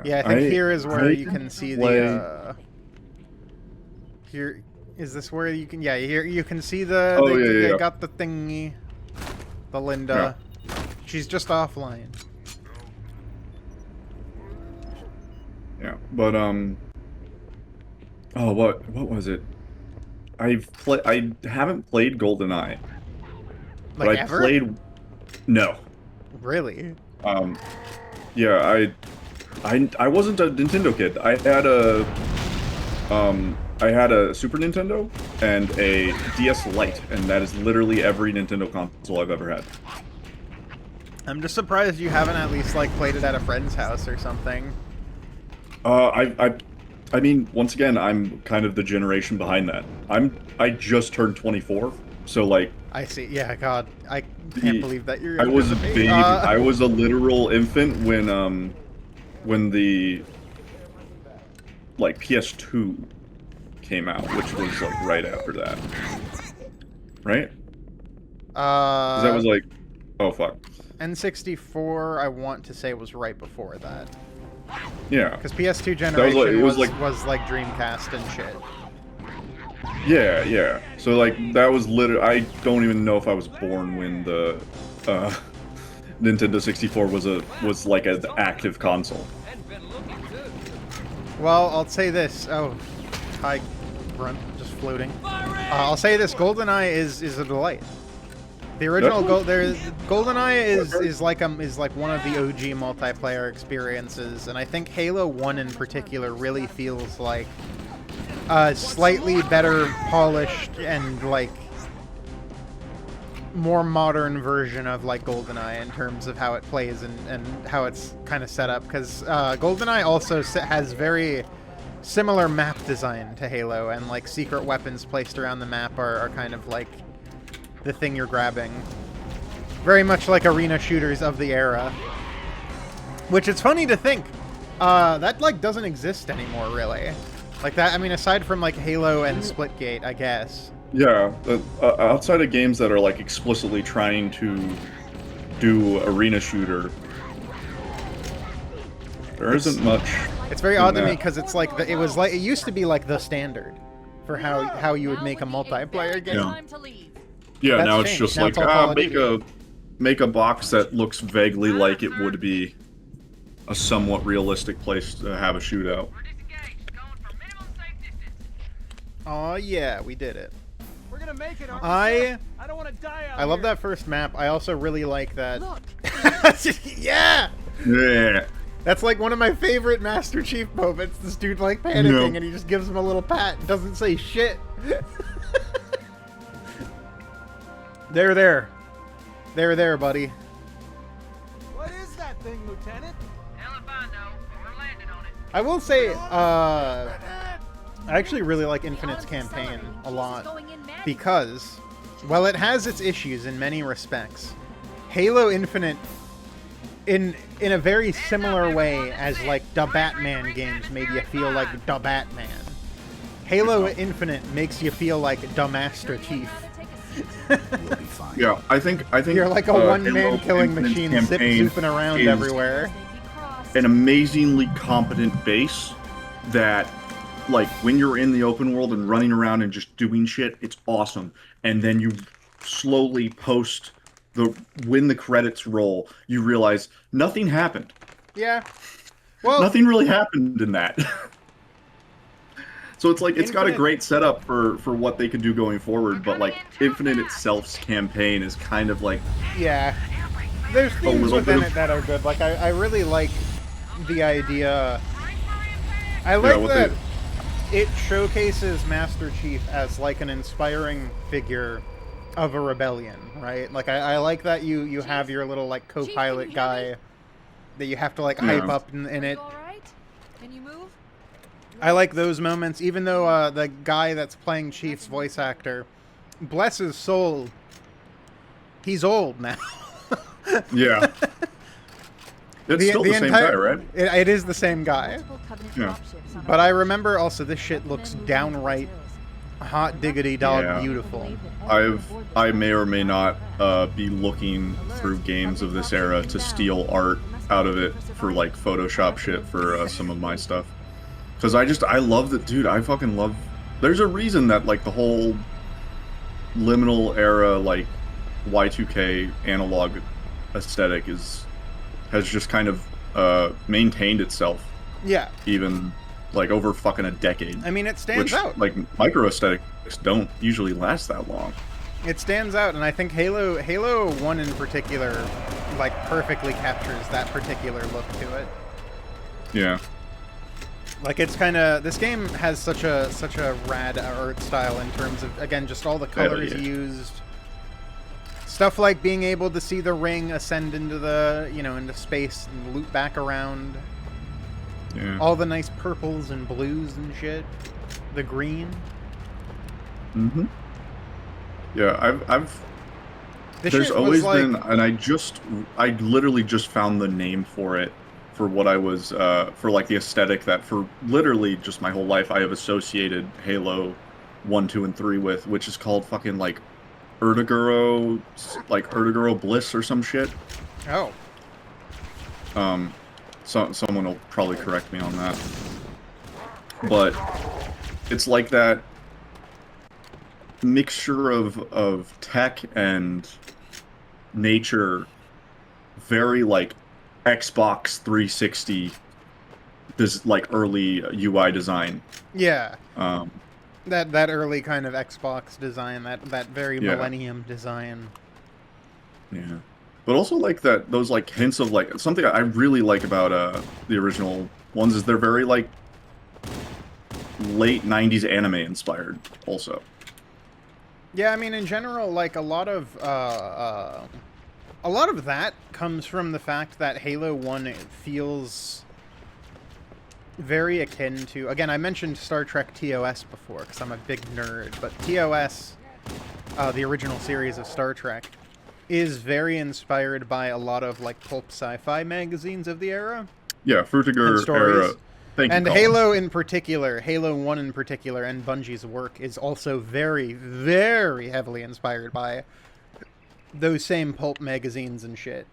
Yeah, I think here is where you can see the. Here, is this where you can? Yeah, here you can see the. They got the thingy. The Linda. Yeah. She's just offline. Yeah, but oh, what was it? I haven't played GoldenEye. But like I ever? played. No. Really? Yeah, I wasn't a Nintendo kid. I had a Super Nintendo and a DS Lite, and that is literally every Nintendo console I've ever had. I'm just surprised you haven't at least like played it at a friend's house or something. I mean, once again, I'm kind of the generation behind that. I just turned 24, so like. I see. Yeah, God, I can't believe that you're. I was a baby. I was a literal infant when the like PS2 came out, which was like right after that, right? That was like, oh fuck. N64, I want to say was right before that. Yeah. Because PS2 generation was like Dreamcast and shit. Yeah, yeah. So like that was literally. I don't even know if I was born when the Nintendo 64 was like an active console. Well, I'll say this. Oh, hi, Grunt, just floating. I'll say this: GoldenEye is a delight. The original GoldenEye is like one of the OG multiplayer experiences, and I think Halo 1 in particular really feels like a slightly better polished and like more modern version of like GoldenEye in terms of how it plays and how it's kind of set up, because GoldenEye also has very similar map design to Halo, and like secret weapons placed around the map are kind of like the thing you're grabbing. Very much like arena shooters of the era. Which it's funny to think, that like doesn't exist anymore really. Like that, I mean, aside from like Halo and Splitgate, I guess. Yeah, outside of games that are like explicitly trying to do arena shooter, there isn't much. It's very odd to me because it's like it used to be like the standard for how you would make a multiplayer game. Yeah, That's now it's changed. just Now like it's all make a box that looks vaguely like it would be a somewhat realistic place to have a shootout. Oh yeah, we did it. We're gonna make it. I don't want to die out I love here. that first map. I also really like that. Yeah. Yeah. That's like one of my favorite Master Chief moments. This dude like panicking and he just gives him a little pat and doesn't say shit. There, buddy. What is that thing, Lieutenant? Hell if I know, but we're landing on it. I will say, I actually really like Infinite's campaign a lot because, while it has its issues in many respects, Halo Infinite, in a very similar way as like the Batman games made you feel like the Batman, Halo Infinite makes you feel like the Master Chief. Yeah, I think you're like a one-man Halo killing Infinite's machine, campaign zooping around is everywhere. An amazingly competent base that, like, when you're in the open world and running around and just doing shit, it's awesome. And then you slowly when the credits roll, you realize nothing happened. Yeah. Well, nothing really happened in that. So it's like, it's got a great setup for what they could do going forward, but like Infinite itself's campaign is kind of like... Yeah. There's things within it that are good. Like, I really like the idea... I like that it showcases Master Chief as like an inspiring figure of a rebellion, right? Like, I like that you have your little like co-pilot guy that you have to like hype up in it. Can you move? I like those moments, even though the guy that's playing Chief's voice actor, bless his soul, he's old now. Yeah. It's still the same guy, right? It is the same guy. Yeah. But I remember also this shit looks downright hot diggity dog beautiful. I may or may not be looking through games of this era to steal art out of it for like Photoshop shit for some of my stuff. Because I love that, dude. I fucking love. There's a reason that like the whole liminal era, like Y2K analog aesthetic has just kind of maintained itself. Yeah. Even like over fucking a decade. I mean, it stands out. Like micro aesthetics don't usually last that long. It stands out, and I think Halo 1 in particular, like perfectly captures that particular look to it. Yeah. Like, it's kind of... This game has such a rad art style in terms of, again, just all the colors used. Stuff like being able to see the ring ascend into the, into space and loop back around. Yeah. All the nice purples and blues and shit. The green. Mm-hmm. Yeah, there's always been, and I literally just found the name for it. For what I was, for like the aesthetic that for literally just my whole life I have associated Halo 1, 2, and 3 with, which is called fucking like Ertuguro Bliss or some shit. Oh. Someone will probably correct me on that. But it's like that mixture of tech and nature, very like Xbox 360, this like early UI design. Yeah. That early kind of Xbox design, that very Millennium design. Yeah. But also like those like hints of like something I really like about the original ones is they're very like late 90s anime inspired also. Yeah, I mean in general like a lot of that comes from the fact that Halo 1 feels very akin to... Again, I mentioned Star Trek TOS before, because I'm a big nerd, but TOS, the original series of Star Trek, is very inspired by a lot of like pulp sci-fi magazines of the era. Yeah, Frutiger era. Thank you, and Colin. Halo in particular, Halo 1 in particular, and Bungie's work is also very, very heavily inspired by those same pulp magazines and shit.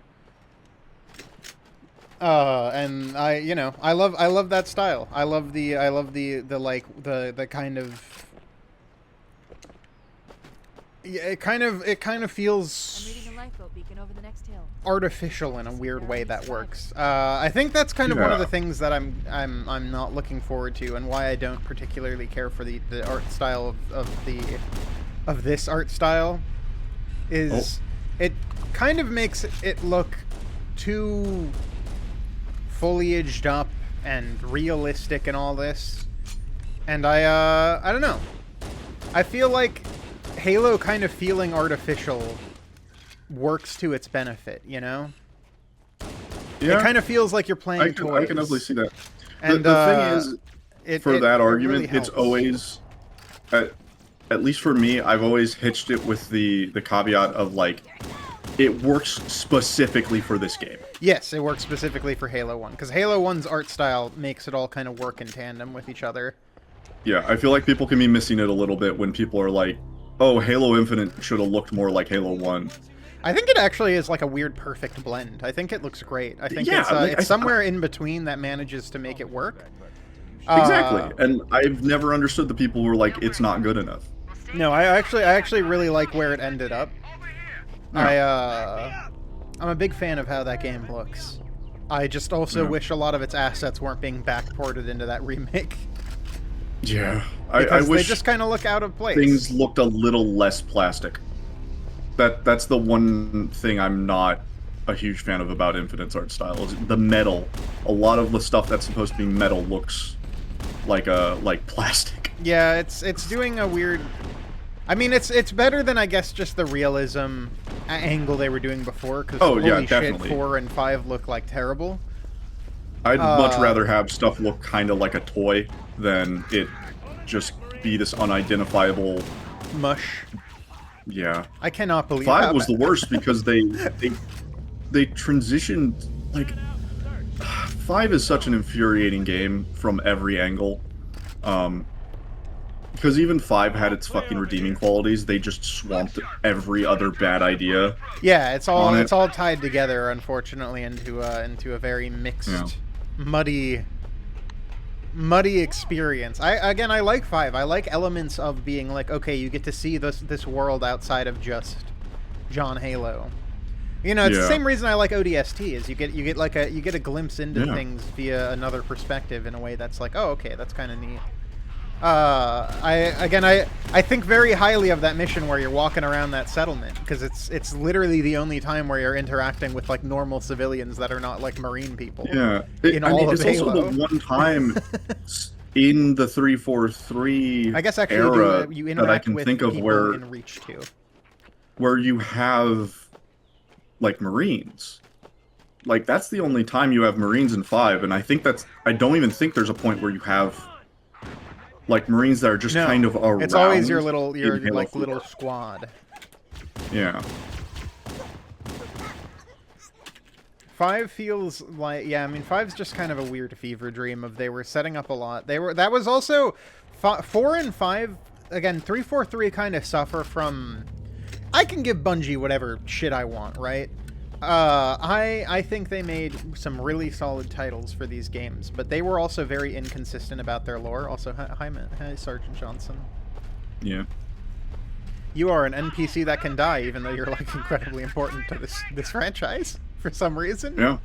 And I love that style. I love the kind of... Yeah, it kind of feels I'm reading a lifeboat beacon over the next hill. artificial in a weird way that works. I think that's kind of one of the things that I'm not looking forward to, and why I don't particularly care for the art style of this art style is it kind of makes it look too foliaged up and realistic and all this. And I don't know. I feel like Halo kind of feeling artificial works to its benefit, you know? Yeah. It kind of feels like you're playing toys. I can definitely see that. And the thing is, for that argument, really it's always, at least for me, I've always hitched it with the caveat of, like, it works specifically for this game. Yes, it works specifically for Halo 1, because Halo 1's art style makes it all kind of work in tandem with each other. Yeah, I feel like people can be missing it a little bit when people are like, oh, Halo Infinite should have looked more like Halo 1. I think it actually is like a weird perfect blend. I think it looks great. I think Yeah, it's somewhere in between that manages to make it work. Exactly, and I've never understood the people who are like, it's not good enough. No, I actually really like where it ended up. Yeah. I'm a big fan of how that game looks. I just also wish a lot of its assets weren't being backported into that remake. Yeah, I wish they just kind of look out of place. things looked a little less plastic. That's the one thing I'm not a huge fan of about Infinite's art style is the metal. A lot of the stuff that's supposed to be metal looks like plastic. Yeah, it's doing a weird. I mean, it's better than I guess just the realism angle they were doing before. Because holy shit, 4 and 5 look like terrible. I'd much rather have stuff look kind of like a toy than it just be this unidentifiable mush. Yeah. I cannot believe 5 was the worst because they transitioned, like, 5 is such an infuriating game from every angle. Because even 5 had its fucking redeeming qualities, they just swamped every other bad idea. Yeah, it's all tied together, unfortunately, into a very mixed, muddy experience. I like 5. I like elements of being like, okay, you get to see this world outside of just John Halo. You know, it's the same reason I like ODST is you get a glimpse into things via another perspective in a way that's like, oh, okay, that's kind of neat. I think very highly of that mission where you're walking around that settlement because it's literally the only time where you're interacting with like normal civilians that are not like Marine people. Yeah, it's also the one time in the 343 I guess actually era you that interact I can with think of people in Reach 2, where you have like Marines. Like that's the only time you have Marines in 5, and I don't even think there's a point where you have like Marines that are just kind of around. It's always your like little squad. Yeah. 5 feels like, yeah, I mean 5's just kind of a weird fever dream of they were setting up a lot. That was also 4 and 5 again. 343 kind of suffer from. I can give Bungie whatever shit I want, right? I think they made some really solid titles for these games, but they were also very inconsistent about their lore. Also, hi Sergeant Johnson. Yeah. You are an NPC that can die, even though you're like incredibly important to this franchise for some reason. Yeah.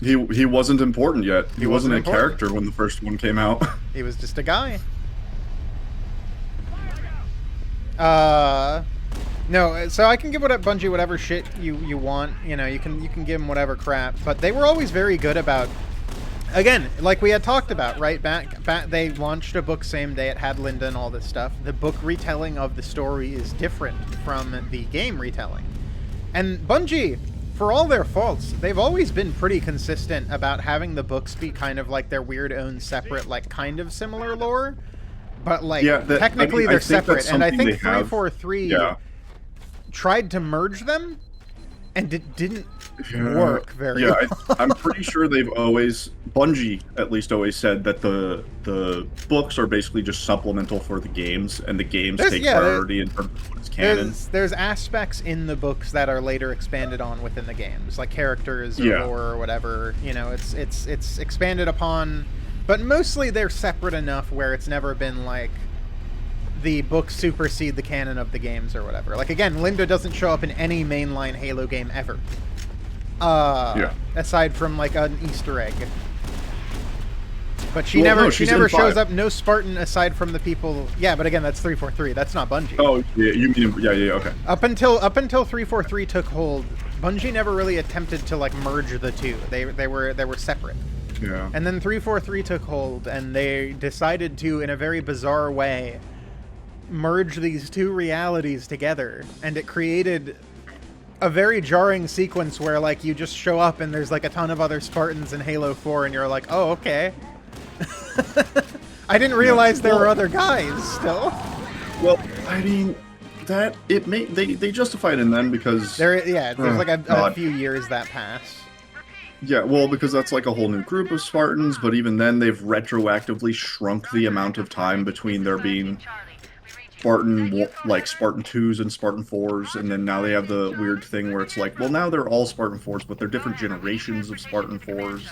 He wasn't important yet. He wasn't a important. character when the first one came out. He was just a guy. No, so I can give Bungie whatever shit you want. You know, you can give them whatever crap. But they were always very good about, again, like we had talked about, right? Back they launched a book same day. It had Linda and all this stuff. The book retelling of the story is different from the game retelling. And Bungie, for all their faults, they've always been pretty consistent about having the books be kind of like their weird own separate, like kind of similar lore. But like technically they're separate. And I think 343 tried to merge them, and it didn't work very well. I'm pretty sure Bungie at least always said that the books are basically just supplemental for the games, and the games take priority in terms of what's canon. There's aspects in the books that are later expanded on within the games, like characters or lore or whatever. You know, it's expanded upon, but mostly they're separate enough where it's never been like the books supersede the canon of the games or whatever. Like again, Linda doesn't show up in any mainline Halo game ever. Aside from like an Easter egg. But she never shows up. No Spartan aside from the people. Yeah, but again, that's 343. That's not Bungie. Oh, yeah, you mean okay. Up until 343 took hold, Bungie never really attempted to like merge the two. They were separate. Yeah. And then 343 took hold, and they decided to, in a very bizarre way, merge these two realities together, and it created a very jarring sequence where like you just show up and there's like a ton of other Spartans in Halo 4, and you're like, oh, okay. I didn't realize there were other guys still. Well, I mean, that it made they justified it in them because there's like a few years that pass. Yeah, well, because that's like a whole new group of Spartans, but even then they've retroactively shrunk the amount of time between there being Spartan 2s and Spartan 4s, and then now they have the weird thing where it's like, well, now they're all Spartan 4s, but they're different generations of Spartan 4s.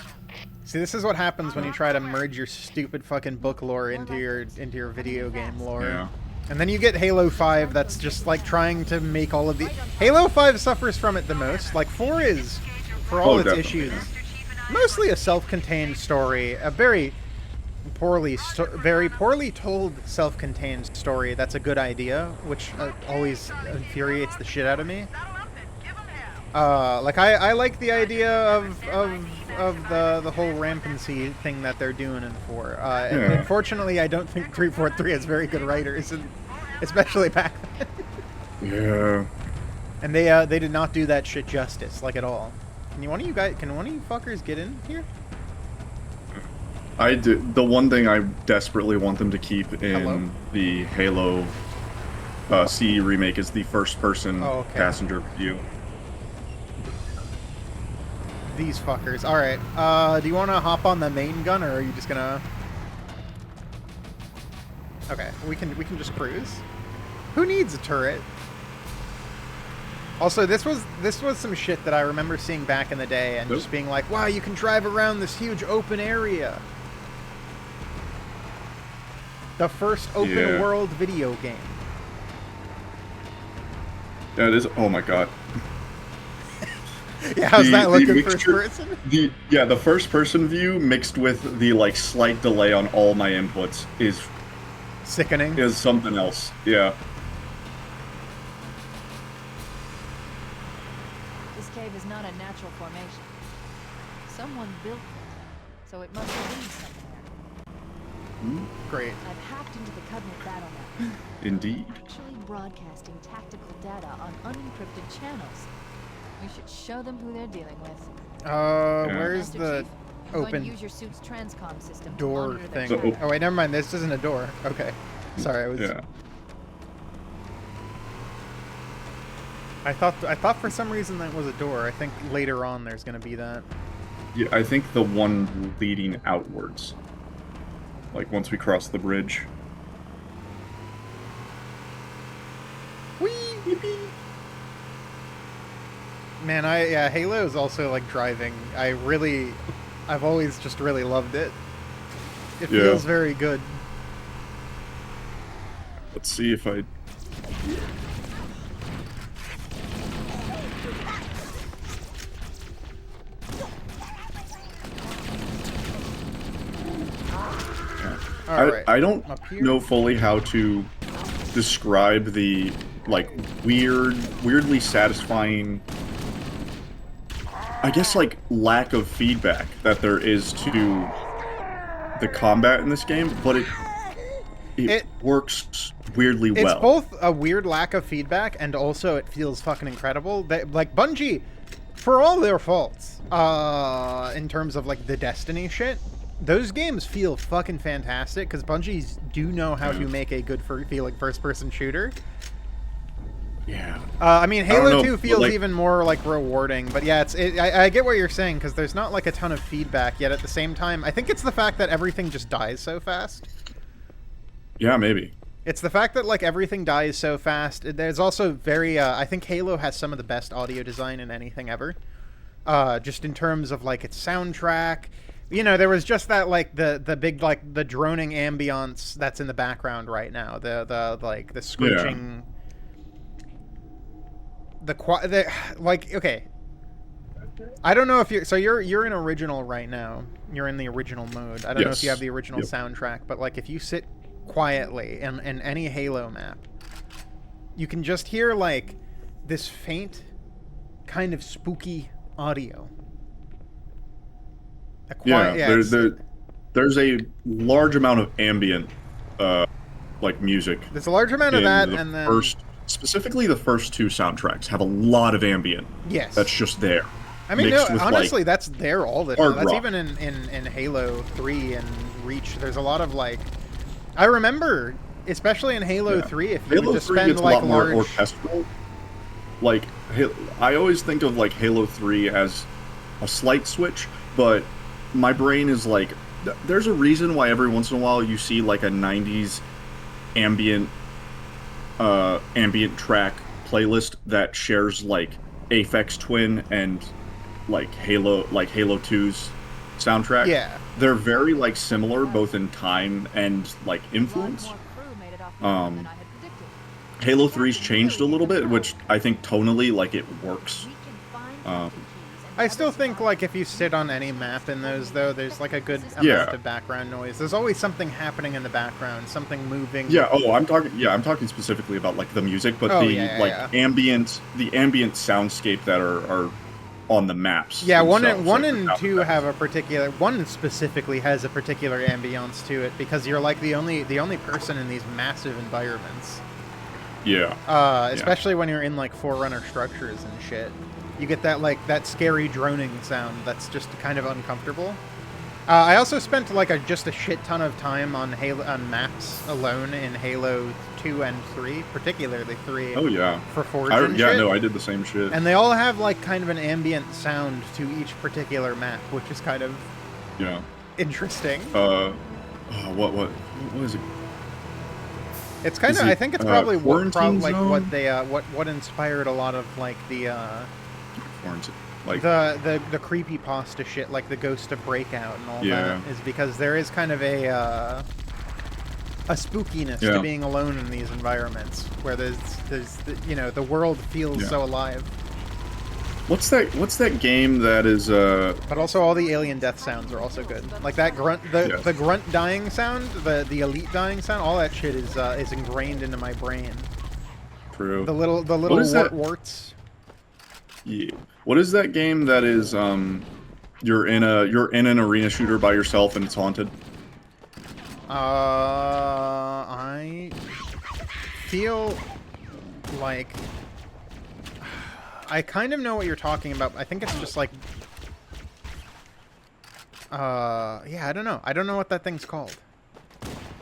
See, this is what happens when you try to merge your stupid fucking book lore into your video game lore. Yeah. And then you get Halo 5 that's just like trying to make all of the... Halo 5 suffers from it the most. Like 4 is, for all its issues, mostly a self-contained story, a very poorly told self-contained story that's a good idea, which always infuriates the shit out of me. Like I like the idea of the whole rampancy thing that they're doing in 4. And unfortunately, I don't think 343 has very good writers, and especially back then. Yeah. And they did not do that shit justice, like at all. Can one of you fuckers get in here? I do. The one thing I desperately want them to keep in the Halo CE remake is the first-person passenger view. These fuckers. All right. Do you want to hop on the main gun, or are you just gonna? Okay, we can just cruise. Who needs a turret? Also, this was some shit that I remember seeing back in the day, and just being like, wow, you can drive around this huge open area. The first open world video game. That is. Oh my god. Yeah, how's that looking first person? The first person view mixed with the like slight delay on all my inputs is sickening. Is something else. Yeah. This cave is not a natural formation. Someone built it, so it must have been somewhere. Great. I've hacked into the Covenant battle map. Indeed. Actually broadcasting tactical data on unencrypted channels. We should show them who they're dealing with. Where's the open use your suit's transcom system door thing? Oh wait, never mind. This isn't a door. Okay. Sorry, I was. Yeah. I thought for some reason that was a door. I think later on there's gonna be that. Yeah, I think the one leading outwards. Like once we cross the bridge. Whee! Yippee! Man, Halo is also like driving. I've always just really loved it. It feels very good. Let's see if I... I don't know fully how to describe the like weirdly satisfying, I guess, like lack of feedback that there is to the combat in this game, but it works weirdly well. It's both a weird lack of feedback and also it feels fucking incredible. Like Bungie, for all their faults, in terms of like the Destiny shit, those games feel fucking fantastic because Bungies do know how to make a good feeling first-person shooter. Yeah. I mean, Halo 2 feels even more like rewarding, but yeah, I get what you're saying because there's not like a ton of feedback yet. At the same time, I think it's the fact that everything just dies so fast. Yeah, maybe. It's the fact that like everything dies so fast. There's also very, I think Halo has some of the best audio design in anything ever. Just in terms of like its soundtrack. You know, there was just that like the big like the droning ambiance that's in the background right now. The like the screeching. Yeah. Okay. I don't know if you're in original right now. You're in the original mode. I don't know if you have the original soundtrack, but like if you sit quietly in any Halo map, you can just hear like this faint kind of spooky audio. There's a large amount of ambient, like music. There's a large amount of that, and then specifically the first 2 soundtracks have a lot of ambient. Yes. That's just there. I mean, no, with, honestly, like, that's there all the time. hard That's rock. even in Halo 3 and Reach. There's a lot of like, I remember, especially in Halo 3, if you Halo would just 3 spend gets a like lot more large. orchestral. Like, I always think of like Halo 3 as a slight switch, but my brain is like, there's a reason why every once in a while you see like a 90s ambient track playlist that shares like Aphex Twin and like Halo 2's soundtrack. Yeah. They're very like similar both in time and like influence. Halo 3's changed a little bit, which I think tonally like it works. I still think like if you sit on any map in those though, there's like a good amount of background noise. There's always something happening in the background, something moving. Yeah. Oh, I'm talking specifically about like the music, but ambient soundscape that are on the maps. Yeah, one themselves, and 2 have a particular. One specifically has a particular ambiance to it because you're like the only person in these massive environments. Yeah. Especially when you're in like Forerunner structures and shit. You get that scary droning sound that's just kind of uncomfortable. I also spent like just a shit ton of time on maps alone in Halo 2 and 3, particularly 3. Oh yeah. For Forge and shit. No, I did the same shit. And they all have like kind of an ambient sound to each particular map, which is kind of interesting. What is it? It's kind of. I think it's probably what they what inspired a lot of like the like the creepypasta shit, like the Ghost of Breakout and all that, is because there is kind of a spookiness to being alone in these environments where there's the world feels so alive. What's that game that is But also all the alien death sounds are also good. Like that grunt, the grunt dying sound, the elite dying sound, all that shit is ingrained into my brain. True. The little warts. Yeah. What is that game that is you're in an arena shooter by yourself and it's haunted? I feel like I kind of know what you're talking about. I think it's just like I don't know. I don't know what that thing's called.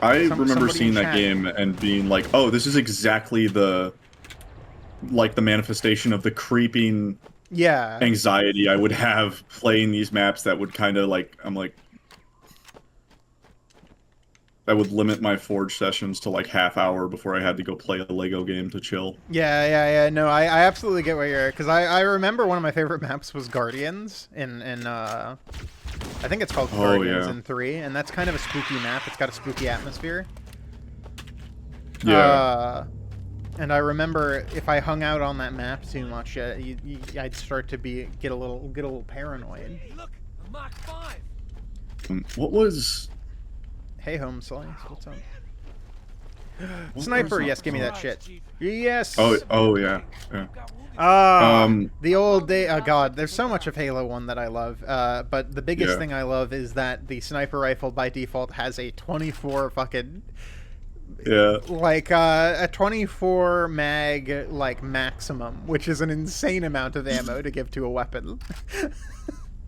I remember seeing that game and being like, "Oh, this is exactly the manifestation of the creeping anxiety I would have playing these maps that would kind of like that would limit my Forge sessions to like half hour before I had to go play a Lego game to chill." Yeah. No, I absolutely get where you're at, because I remember one of my favorite maps was Guardians in I think it's called Guardians in 3, and that's kind of a spooky map. It's got a spooky atmosphere. Yeah. And I remember if I hung out on that map too much, I'd start to get a little paranoid. Hey, look, a Mach 5. What was? Hey, Home Slice, what's up? Sniper, yes, give me that shit. Yes. Oh yeah. The old day. Oh god, there's so much of Halo 1 that I love. But the biggest thing I love is that the sniper rifle by default has a 24 fucking. Like a 24 mag like maximum, which is an insane amount of ammo to give to a weapon.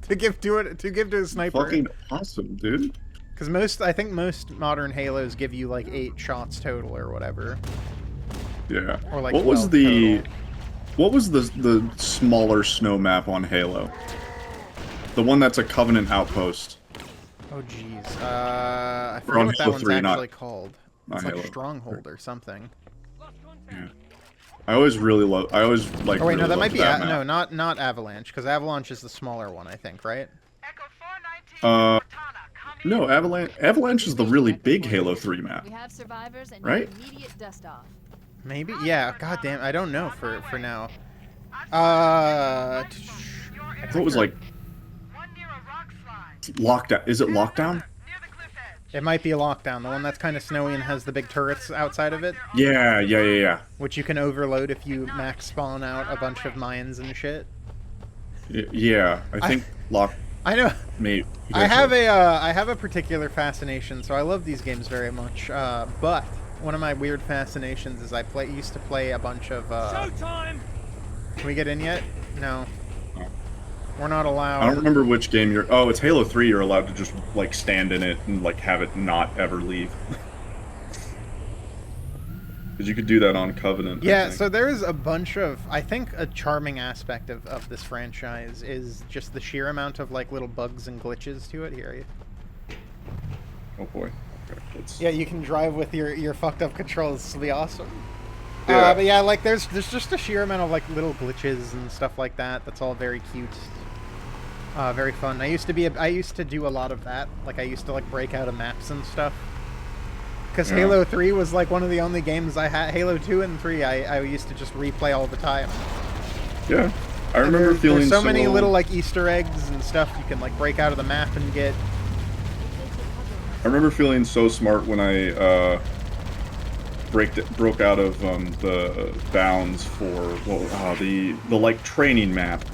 to give to a sniper. Fucking awesome, dude. Because I think most modern Halos give you like 8 shots total or whatever. Yeah. Or like what was the smaller snow map on Halo? The one that's a Covenant outpost. Oh jeez. I forget what that one's actually called. It's like Halo. Stronghold or something. Yeah. I always like. Oh wait, no, that might be map. not Avalanche, because Avalanche is the smaller one, I think, right? No, Avalanche is the really big Halo 3 map. We have survivors and right? Immediate dust off. Maybe, yeah. God damn, I don't know for now. What was like lockdown? Is it lockdown? It might be a lockdown, the one that's kind of snowy and has the big turrets outside of it. Yeah. Which you can overload if you max spawn out a bunch of mines and shit. Yeah, I think Lock. I know. Maybe. I have a particular fascination, so I love these games very much. But one of my weird fascinations is I used to play a bunch of. Showtime! Can we get in yet? No. We're not allowed. I don't remember which game you're. Oh, it's Halo 3. You're allowed to just like stand in it and like have it not ever leave. Because you could do that on Covenant. Yeah, so there's a bunch of. I think a charming aspect of this franchise is just the sheer amount of like little bugs and glitches to it. Here. Oh boy. Okay, yeah, you can drive with your fucked up controls. This will be awesome. Yeah. But yeah, like there's just a sheer amount of like little glitches and stuff like that. That's all very cute. Very fun. I used to do a lot of that. Like I used to like break out of maps and stuff. Because Halo 3 was like one of the only games I had. Halo 2 and 3 I used to just replay all the time. Yeah. I remember feeling there's so many little like Easter eggs and stuff you can like break out of the map and get. I remember feeling so smart when I broke out of the bounds for the like training map.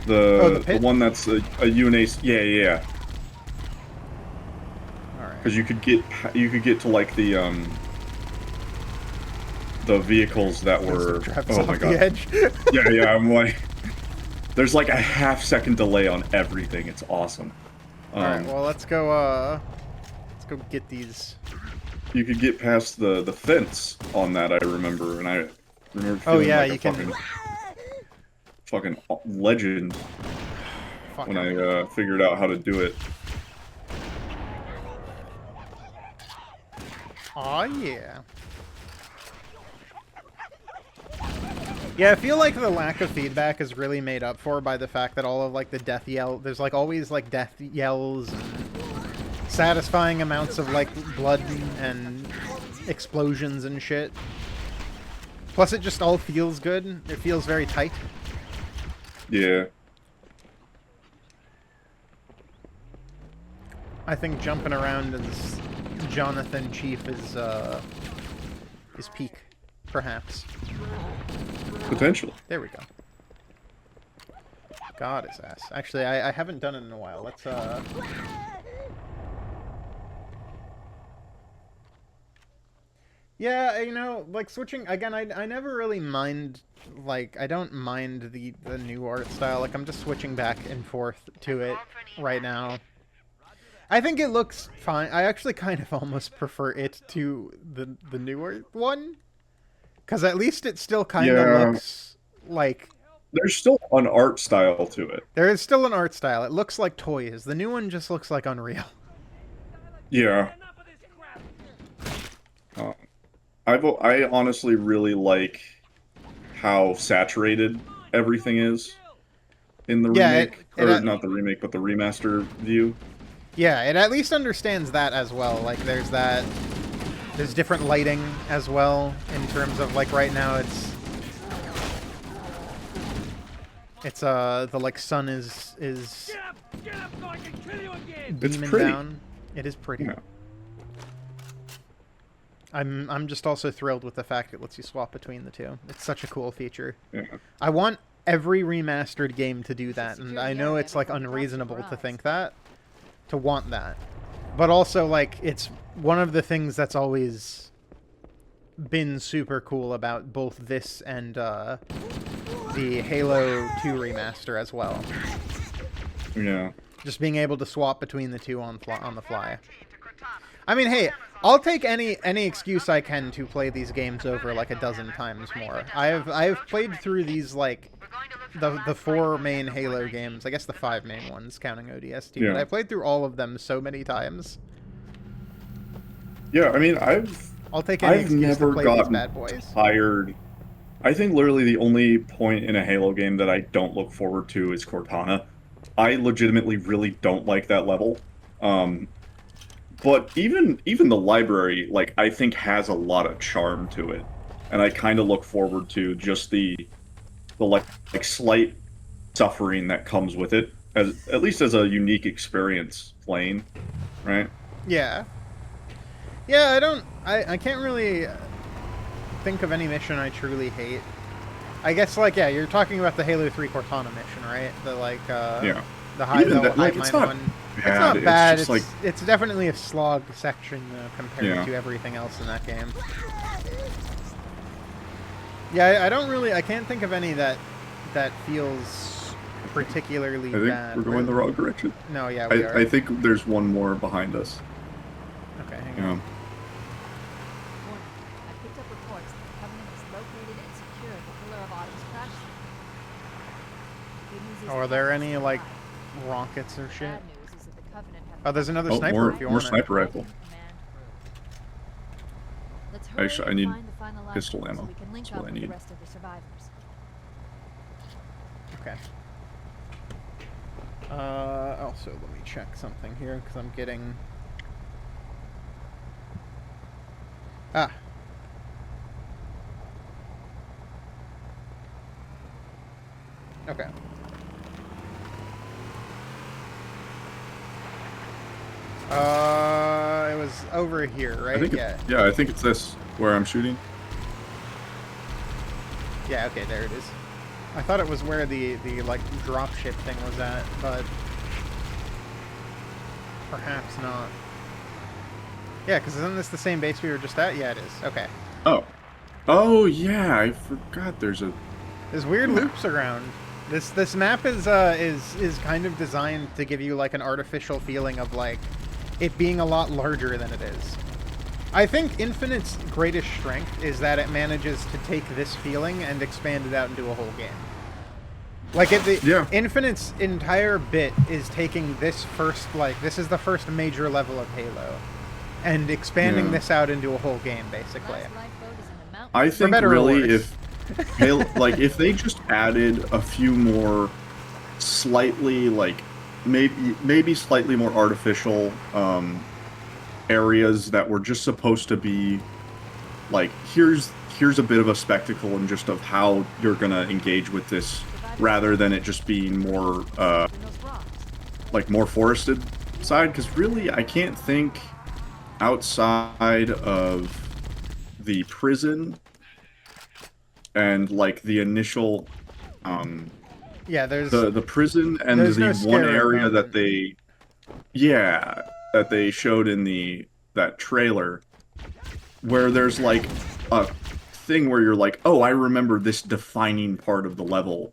The one that's a UNA. Yeah. Because you could get to like the vehicles that were oh my god. Edge. yeah, I'm like there's like a half-second delay on everything. It's awesome. All right, well let's go get these. You could get past the fence on that, I remember, and I remember feeling like you can fucking legend when I figured out how to do it. Aw, yeah. Yeah, I feel like the lack of feedback is really made up for by the fact that all of, like, the death yell... There's, like, always, like, death yells and satisfying amounts of, like, blood and explosions and shit. Plus, it just all feels good. It feels very tight. Yeah. I think jumping around as Jonathan Chief is peak, perhaps. Potentially. There we go. God, his ass. Actually, I haven't done it in a while. Let's Yeah, you know, like switching again. I never really mind. Like, I don't mind the new art style. Like, I'm just switching back and forth to it right now. I think it looks fine. I actually kind of almost prefer it to the newer one. Because at least it still kind of looks like... There's still an art style to it. There is still an art style. It looks like toys. The new one just looks like Unreal. Yeah. I honestly really like how saturated everything is in the remake. Not the remake, but the remaster view. Yeah, it at least understands that as well. Like, there's different lighting as well, in terms of, like, right now it's the, like, sun is Get up so I can kill you again! beaming down. It is pretty. Yeah. I'm just also thrilled with the fact it lets you swap between the two. It's such a cool feature. Yeah. I want every remastered game to do that, and I know it's, like, unreasonable to think that. To want that. But also, like, it's one of the things that's always been super cool about both this and the Halo 2 remaster as well. Yeah. Just being able to swap between the two on the fly. I mean, hey, I'll take any excuse I can to play these games over like a dozen times more. I've played through these, like, the 4 main Halo games. I guess the 5 main ones, counting ODST. Yeah. But I played through all of them so many times. Yeah, I mean, I'll take any excuse never to play gotten these bad boys. tired. I think literally the only point in a Halo game that I don't look forward to is Cortana. I legitimately really don't like that level. But even the library, like, I think has a lot of charm to it. And I kind of look forward to just the like slight suffering that comes with it, as at least as a unique experience playing, right? Yeah. Yeah, I can't really think of any mission I truly hate. I guess, like, yeah, you're talking about the Halo 3 Cortana mission, right? The, like, Yeah. the high Even level, that, like, high it's mine not one. bad, It's not it's bad. just, It's, like- it's definitely a slog section compared Yeah. to everything else in that game. Yeah, I can't think of any that feels particularly I think bad. we're going the wrong direction. No, yeah, we are. I think there's one more behind us. Okay, hang Yeah. on. Warning. I picked up reports that the Covenant is located and secured the Pillar of Autumn's crash site. Good news is Oh, are the there Covenant's any, still like, alive. rockets or shit? Bad news is that the Covenant have Oh, there's another Oh, sniper more- if you more want sniper it. rifle. Let's hurry Actually, I and need find the final pistol icon ammo. So we can link That's what up I with the need. rest of the survivors. Okay. Also, let me check something here, because I'm getting... Ah. Okay. It was over here, right? I think I think it's this where I'm shooting. Yeah, okay, there it is. I thought it was where the like dropship thing was at, but perhaps not. Yeah, because isn't this the same base we were just at? Yeah, it is. Okay. Oh yeah, I forgot there's a... There's weird loops around. This map is kind of designed to give you like an artificial feeling of like it being a lot larger than it is. I think Infinite's greatest strength is that it manages to take this feeling and expand it out into a whole game. Like Infinite's entire bit is taking this first, like, this is the first major level of Halo, and expanding this out into a whole game, basically. I think better or really worse. if Halo, like if they just added a few more slightly like maybe slightly more artificial areas that were just supposed to be like here's a bit of a spectacle and just of how you're gonna engage with this rather than it just being more like more forested side, because really I can't think outside of the prison and like the initial yeah, there's the prison and there's the no one scary area moment. that they showed in that trailer where there's like a thing where you're like, oh, I remember this defining part of the level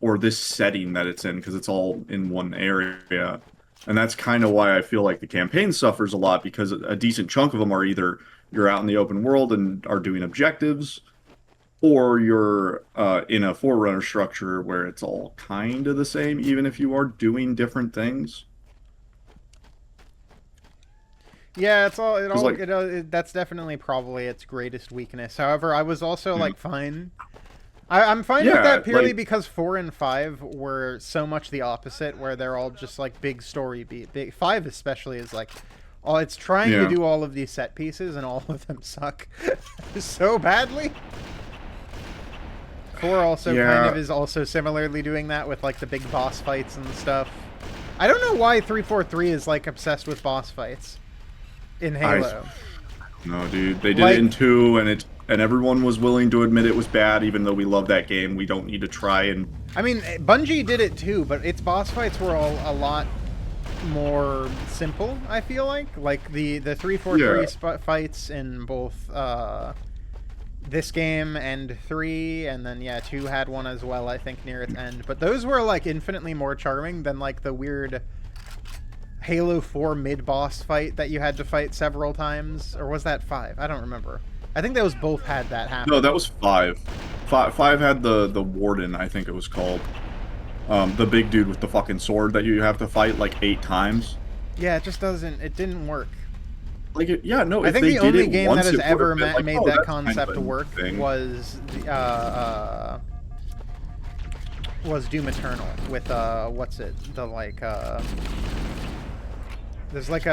or this setting that it's in, because it's all in one area. And that's kind of why I feel like the campaign suffers a lot, because a decent chunk of them are either you're out in the open world and are doing objectives, or you're in a Forerunner structure where it's all kind of the same, even if you are doing different things. Yeah, that's definitely probably its greatest weakness. However, I was also like fine. I'm fine with that purely because 4 and 5 were so much the opposite, where they're all just like big story beat. 5 especially is like, it's trying to do all of these set pieces, and all of them suck so badly. 4 also kind of is also similarly doing that with like the big boss fights and stuff. I don't know why 343 is like obsessed with boss fights in Halo. No, dude, they did it in 2, and everyone was willing to admit it was bad, even though we love that game. We don't need to try and... I mean, Bungie did it too, but its boss fights were all a lot more simple, I feel like. Like, the 343 fights in both this game and 3, and then, 2 had one as well, I think, near its end. But those were, like, infinitely more charming than, like, the weird Halo 4 mid-boss fight that you had to fight several times. Or was that 5? I don't remember. I think those both had that happen. No, that was 5. 5 had the Warden, I think it was called. The big dude with the fucking sword that you have to fight like 8 times. Yeah, it just doesn't... It didn't work. Like, no, I think the only game that has ever made like, that concept work was Doom Eternal with what's it? The like there's like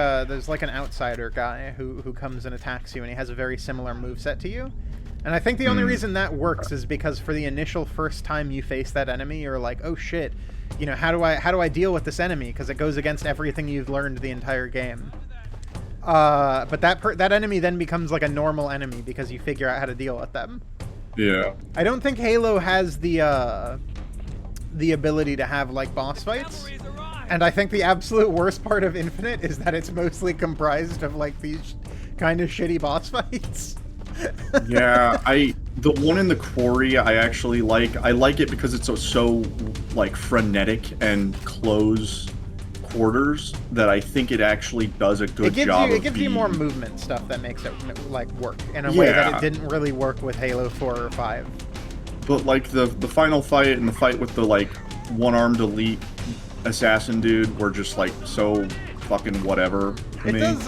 an outsider guy who comes and attacks you, and he has a very similar moveset to you. And I think the only reason that works is because for the initial first time you face that enemy, you're like, oh shit, you know, how do I deal with this enemy? Because it goes against everything you've learned the entire game. But that enemy then becomes like a normal enemy because you figure out how to deal with them. Yeah. I don't think Halo has the ability to have like boss fights. And I think the absolute worst part of Infinite is that it's mostly comprised of like these kind of shitty boss fights. Yeah, the one in the quarry I actually like. I like it because it's so like frenetic and close quarters that I think it actually does a good job. It gives you more movement stuff that makes it like work in a way that it didn't really work with Halo 4 or 5. But like the final fight and the fight with the like one-armed elite assassin dude were just like so fucking whatever to It me. does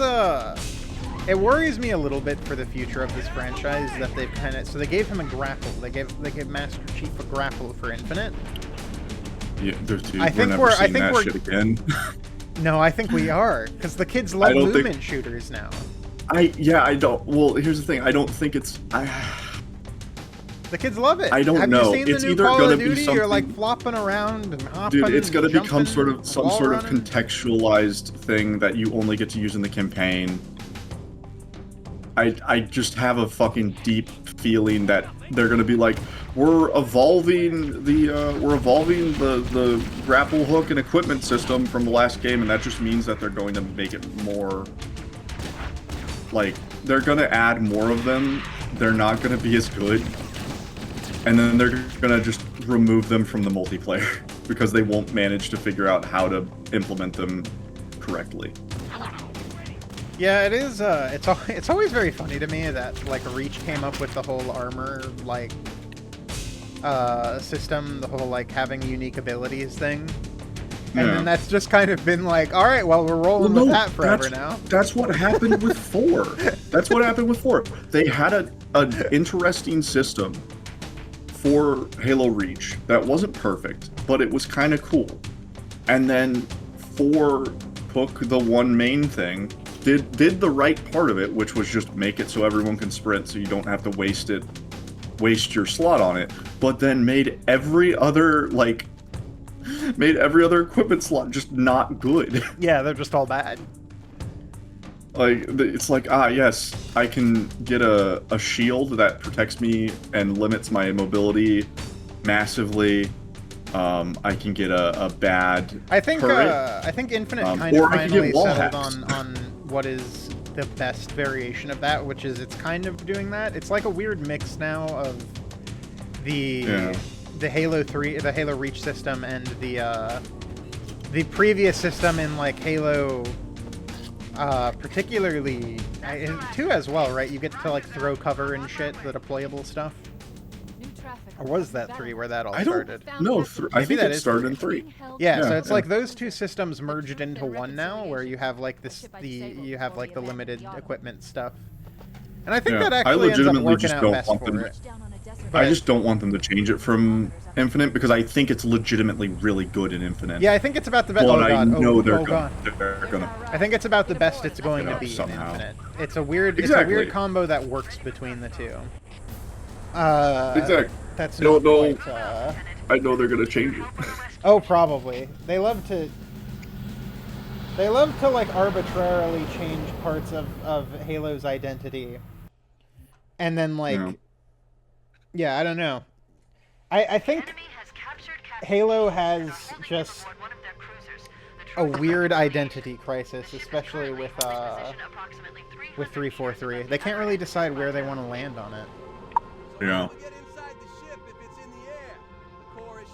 it worries me a little bit for the future of this franchise that they've kind of they gave him a grapple. They gave Master Chief a grapple for Infinite. Yeah, dude, I we're think never we're- I seeing think that we're- shit again. No, I think we are because the kids love don't think- movement shooters now. I don't. Well, here's the thing. I don't think it's. The kids love it. I don't Have know. you seen It's the new either Call gonna of be Duty? You're like something- flopping around and hopping. Dude, it's gonna and become jumping, some wall sort of running. contextualized thing that you only get to use in the campaign. I just have a fucking deep feeling that they're gonna be like, we're evolving the grapple hook and equipment system from the last game, and that just means that they're going to make it more like they're gonna add more of them. They're not gonna be as good, and then they're gonna just remove them from the multiplayer because they won't manage to figure out how to implement them correctly. Yeah, it is. It's always very funny to me that like Reach came up with the whole armor like system, the whole like having unique abilities thing, and then that's just kind of been like, all right, well we're rolling with that forever now. That's what happened with 4. That's what happened with 4. They had an interesting system for Halo Reach that wasn't perfect, but it was kind of cool. And then 4 took the one main thing, did the right part of it, which was just make it so everyone can sprint, so you don't have to waste your slot on it, but then made every other equipment slot just not good. Yeah, they're just all bad. Like, it's like, yes, I can get a shield that protects me and limits my mobility massively. I can get a bad I think Infinite kind of finally settled on what is the best variation of that, which is it's kind of doing that. It's like a weird mix now of the Halo 3, the Halo Reach system, and the previous system in like Halo, particularly 2 as well, right? You get to like throw cover and shit, the deployable stuff. Or was that 3 where that all started? No, I think it started in 3. Yeah, so it's like those two systems merged into one now, where you have like you have like the limited equipment stuff, and I think that actually ends up working out best for it. I just don't want them to change it from Infinite because I think it's legitimately really good in Infinite. Yeah, I think it's about the best. But I know they're gonna. I think it's about the best it's going to be somehow. in Infinite. It's a weird combo that works between the two. Exactly. That's I don't know. quite, I know they're gonna change it. Oh, probably. They love to like arbitrarily change parts of Halo's identity, and then like, yeah, I don't know. I think Halo has just a weird identity crisis, especially with 343. They can't really decide where they want to land on it. Yeah.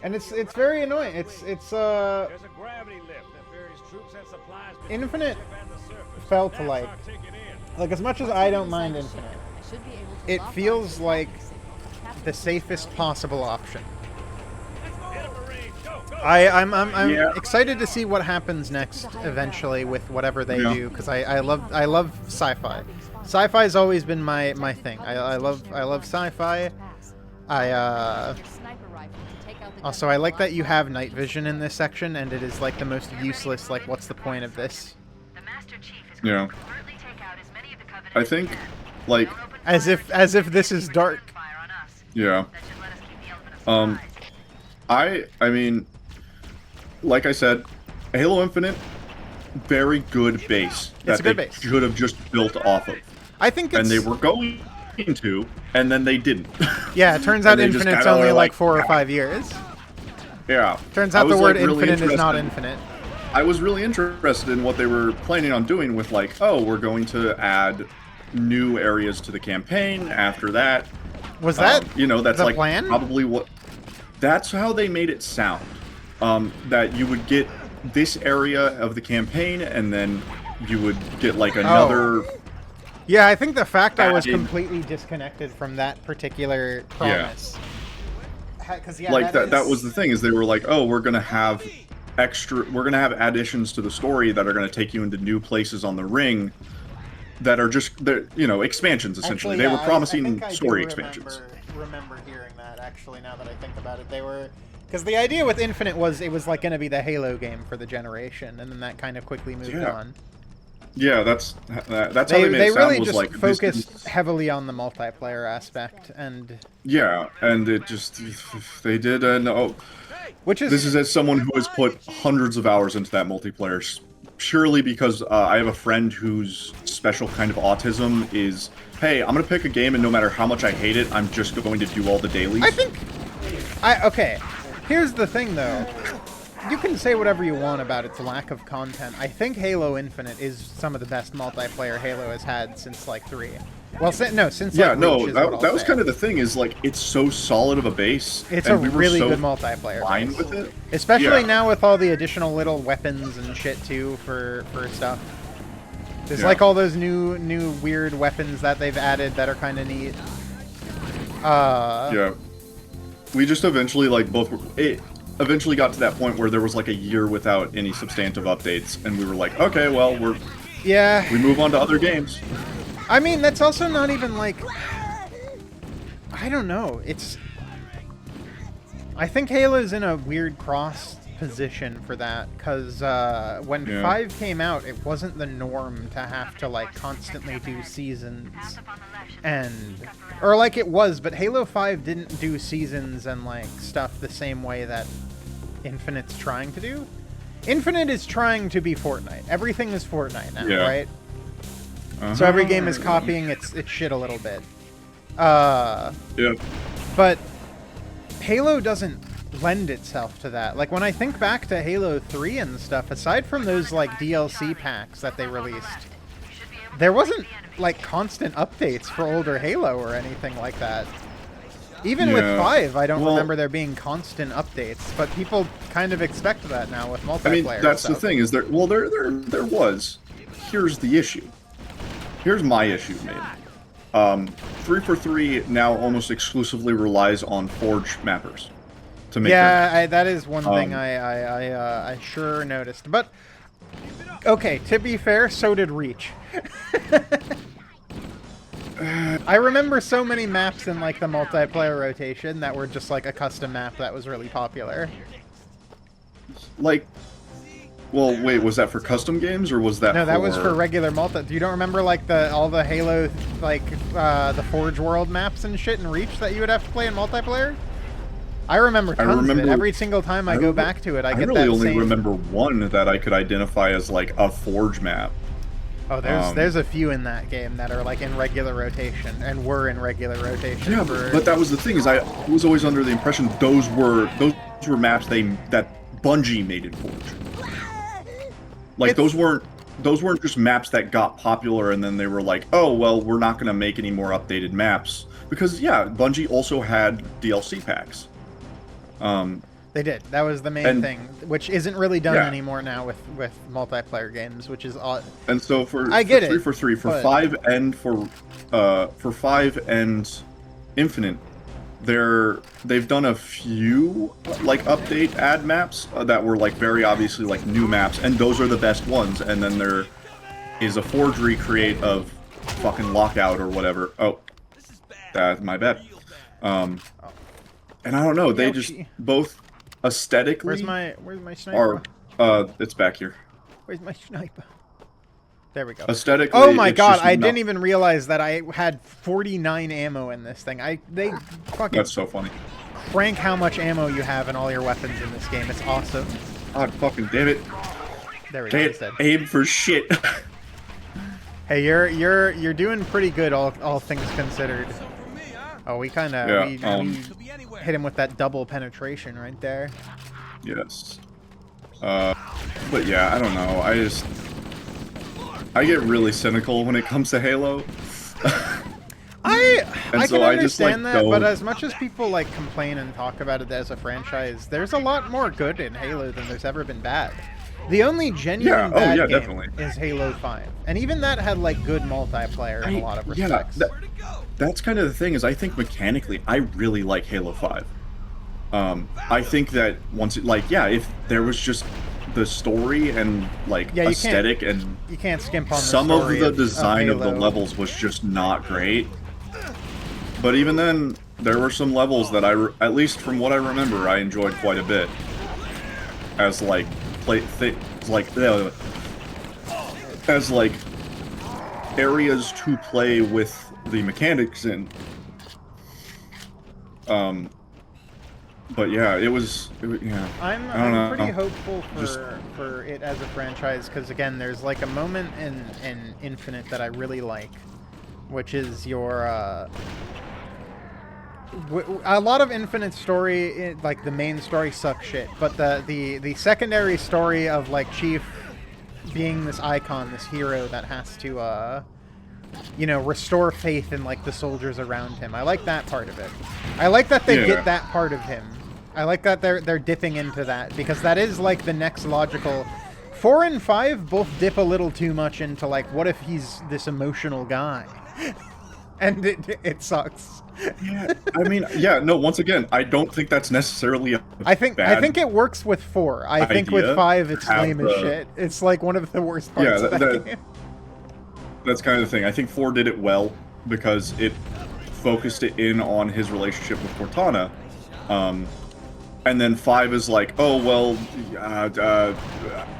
And it's very annoying. It's There's a gravity lift that ferries troops and supplies between Infinite the ship and the surface. felt like as much as I don't mind Infinite, it feels like the safest possible option. I'm excited to see what happens next eventually with whatever they do, because I love sci-fi. Sci-fi's always been my thing. I love sci-fi. Also, I like that you have night vision in this section, and it is like the most useless. Like, what's the point of this? Yeah. I think, like, as if this is dark. Yeah. I mean, like I said, Halo Infinite, very good base that It's a good they base. should have just built off of. I think and they were going going to, and then they didn't. Yeah, it turns out And they just Infinite's kinda only were like like, 4 or 5 years. Yeah. Turns I out the was, word like, really infinite is not interested- infinite. I was really interested in what they were planning on doing with, like, oh, we're going to add new areas to the campaign after that. Was that you know, that's the like plan? probably what. That's how they made it sound. That you would get this area of the campaign, and then you would get like another. Yeah, I think the fact I was added- completely disconnected from that particular promise. Because yeah, like that was the thing, is they were like, oh, we're gonna have additions to the story that are gonna take you into new places on the ring that are just expansions essentially. Actually, They were promising I think I story do expansions. Remember hearing that actually. Now that I think about it, they were because the idea with Infinite was it was like going to be the Halo game for the generation, and then that kind of quickly moved on. Yeah, that's how they made They it sound. really Was just like focused heavily on the multiplayer aspect, and yeah, and it just they did, and which is this is as someone who has put hundreds of hours into that multiplayer, purely because I have a friend whose special kind of autism is, hey, I'm gonna pick a game, and no matter how much I hate it, I'm just going to do all the dailies. I think okay. Here's the thing, though. You can say whatever you want about its lack of content. I think Halo Infinite is some of the best multiplayer Halo has had since like 3. Well, since yeah, like, no, Reach is that what I'll was say. kind of the thing, is like it's so solid of a base. It's and a we were really so good multiplayer fine base. with it. Especially Yeah. now with all the additional little weapons and shit too for stuff. There's Yeah. like all those new weird weapons that they've added that are kind of neat. Yeah, we just eventually it eventually got to that point where there was like a year without any substantive updates, and we were like, okay, well, yeah, we move on to other games. I mean, that's also not even like, I don't know. I think Halo's in a weird cross position for that, because when 5 came out, it wasn't the norm to have to like constantly do seasons, or like it was, but Halo 5 didn't do seasons and like stuff the same way that Infinite's trying to do. Infinite is trying to be Fortnite. Everything is Fortnite now, right? So every game is copying its shit a little bit. Yeah. But Halo doesn't lend itself to that. Like when I think back to Halo 3 and stuff, aside from those like DLC packs that they released, there wasn't like constant updates for older Halo or anything like that. Even with 5, I don't remember there being constant updates, but people kind of expect that now with multiplayer. I mean, that's stuff. the thing, is there was. Here's the issue. Here's my issue, maybe. 343 now almost exclusively relies on Forge mappers to make that is one thing I sure noticed. But okay, to be fair, so did Reach. I remember so many maps in like the multiplayer rotation that were just like a custom map that was really popular. Like, well, wait, was that for custom games, or was that No, that was for regular multi. You don't remember like all the Halo, like the Forge World maps and shit in Reach that you would have to play in multiplayer? I remember tons of it. Every single time I go back to it, I get really that only same... remember one that I could identify as like a Forge map. Oh, there's a few in that game that are like in regular rotation and were in regular rotation. Yeah, but that was the thing, is I was always under the impression those were maps that Bungie made in Forge. Like those weren't just maps that got popular and then they were like, oh well, we're not gonna make any more updated maps, because yeah, Bungie also had DLC packs. They did. That was the main thing, which isn't really done anymore now with multiplayer games, which is odd. And so for 343, for 5 and for 5 and Infinite, they've done a few like update ad maps that were like very obviously like new maps, and those are the best ones. And then there is a Forge recreate of fucking Lockout or whatever. Oh, that's my bad. And I don't know, they just both aesthetically. Where's my sniper? It's back here. Where's my sniper? There we go. Aesthetically, oh my it's god, just I didn't even realize that I had 49 ammo in this thing. They fucking That's so funny. crank how much ammo you have in all your weapons in this game. It's awesome. God fucking damn it. There we go. Can't Instead. aim for shit. Hey, you're doing pretty good, all things considered. Oh, we kind of we hit him with that double penetration right there. Yes. But yeah, I don't know. I get really cynical when it comes to Halo. I can understand that, don't... but as much as people like complain and talk about it as a franchise, there's a lot more good in Halo than there's ever been bad. The only genuine bad game definitely. is Halo 5, and even that had like good multiplayer in a lot of respects. Yeah, that's kind of the thing. Is I think mechanically, I really like Halo 5. I think that if there was just the story and like aesthetic and you can't skimp on some the of the design of the levels was just not great. But even then, there were some levels that at least from what I remember, I enjoyed quite a bit. As like areas to play with the mechanics in. But yeah, I'm pretty hopeful for it as a franchise, because again, there's like a moment in Infinite that I really like, which is your a lot of Infinite story, like the main story sucks shit, but the secondary story of like Chief being this icon, this hero that has to restore faith in like the soldiers around him. I like that part of it. I like that they get that part of him. I like that they're dipping into that, because that is like the next logical. 4 and 5 both dip a little too much into like, what if he's this emotional guy? And it sucks. Yeah, I mean, no, once again, I don't think that's necessarily I think it works with 4. I think with 5 it's lame as shit. It's like one of the worst parts of that game. That's kind of the thing. I think 4 did it well because it focused it in on his relationship with Cortana. And then 5 is like, oh, well,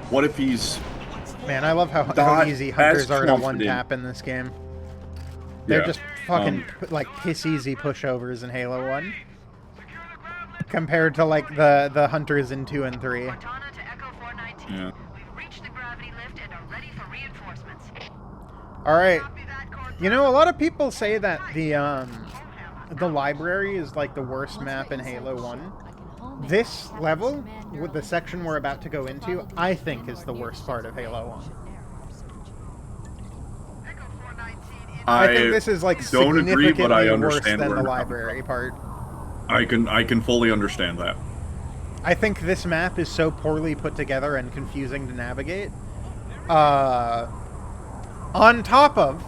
what if he's... Man, I love how easy hunters are to one-tap in this game. They're just fucking, like, piss-easy pushovers in Halo 1. Compared to, like, the hunters in 2 and 3. Yeah. Alright. You know, a lot of people say that the library is, like, the worst map in Halo 1. This level, with the section we're about to go into, I think is the worst part of Halo 1. I think this is like significantly worse than the library part. I can fully understand that. I think this map is so poorly put together and confusing to navigate. On top of,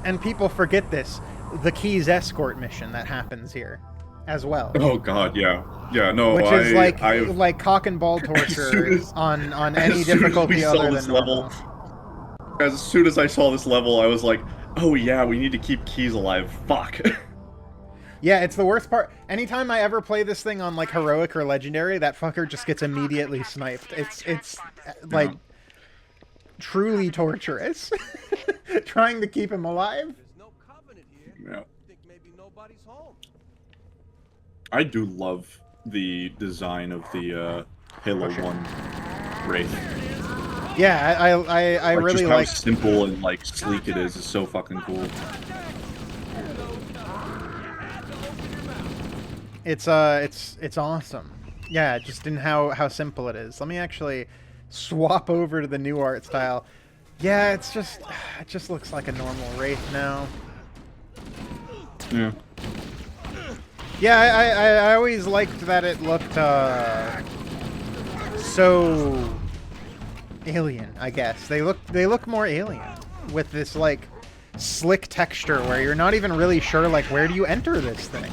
and people forget this, the Keyes escort mission that happens here as well. Oh god, yeah. Yeah, no, which is like cock and ball torture on any difficulty other than normal. As soon as I saw this level, I was like, oh yeah, we need to keep Keyes alive. Fuck. Yeah, it's the worst part. Anytime I ever play this thing on like heroic or legendary, that fucker just gets immediately sniped. It's like truly torturous. Trying to keep him alive. Yeah. I do love the design of the Halo 1 Wraith. Yeah, I like, really just like how simple and like sleek it is so fucking cool. It's awesome. Yeah, just in how simple it is. Let me actually swap over to the new art style. Yeah, it just looks like a normal Wraith now. Yeah. Yeah, I always liked that it looked so alien, I guess. They look more alien with this like slick texture where you're not even really sure like where do you enter this thing.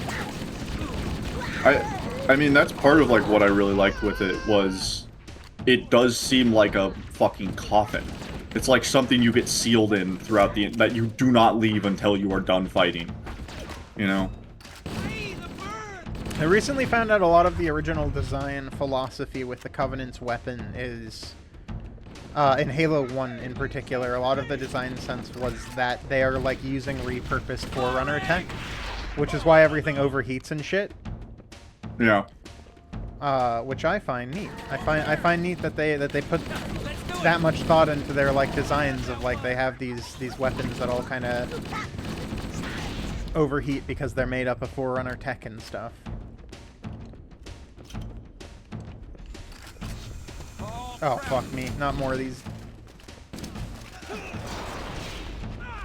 I mean that's part of like what I really liked with it was it does seem like a fucking coffin. It's like something you get sealed in throughout that you do not leave until you are done fighting. You know? I recently found out a lot of the original design philosophy with the Covenant's weapon is, in Halo 1 in particular, a lot of the design sense was that they are like using repurposed Forerunner tech, which is why everything overheats and shit. Yeah. Which I find neat. I find neat that they put that much thought into their like designs of like they have these weapons that all kind of overheat because they're made up of Forerunner tech and stuff. Oh fuck me, not more of these.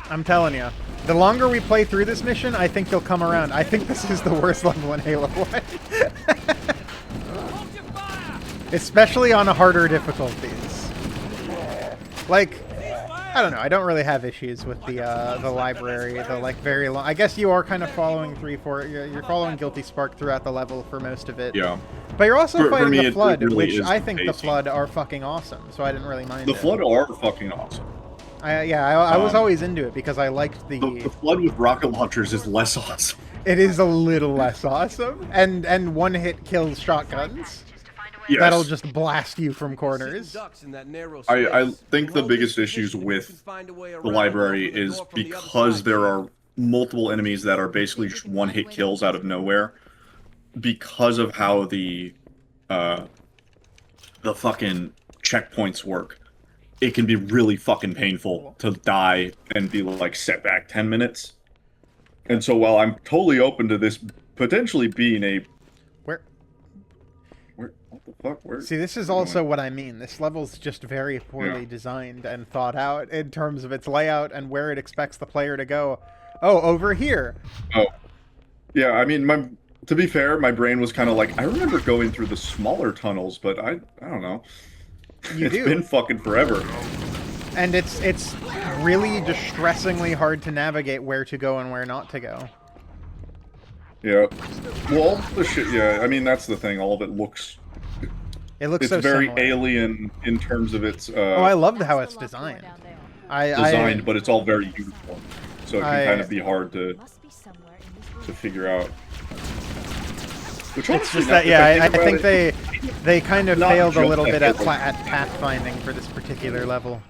I'm telling you, the longer we play through this mission, I think you'll come around. I think this is the worst level in Halo 1. Especially on harder difficulties. Like, I don't know, I don't really have issues with the library, the like very long... I guess you are kind of following you're following Guilty Spark throughout the level for most of it. Yeah. But you're also fighting me, the Flood, really which I think the amazing. Flood are fucking awesome, so I didn't really mind The it. Flood are fucking awesome. I was always into it because I liked The Flood with rocket launchers is less awesome. It is a little less awesome, and one-hit kills shotguns. Yes. That'll just blast you from corners. I think the biggest issues with the library is because there are multiple enemies that are basically just one-hit kills out of nowhere. Because of how the fucking checkpoints work, it can be really fucking painful to die and be like set back 10 minutes. And so while I'm totally open to this potentially being a... What the fuck? Where? See, this is also what I mean. This level's just very poorly designed and thought out in terms of its layout and where it expects the player to go. Oh, over here. Oh. Yeah, I mean, to be fair, my brain was kind of like, I remember going through the smaller tunnels, but I don't know. It's been fucking forever. And it's really distressingly hard to navigate where to go and where not to go. Yeah. Well, all the shit, yeah, I mean, that's the thing. All of it looks... It looks it's so very similar. alien in terms of its... Oh, I love how it's designed. But it's all very uniform. So it can kind of be hard to figure out. Which It's just that, yeah, I think they kind of failed a little bit at pathfinding for this particular level.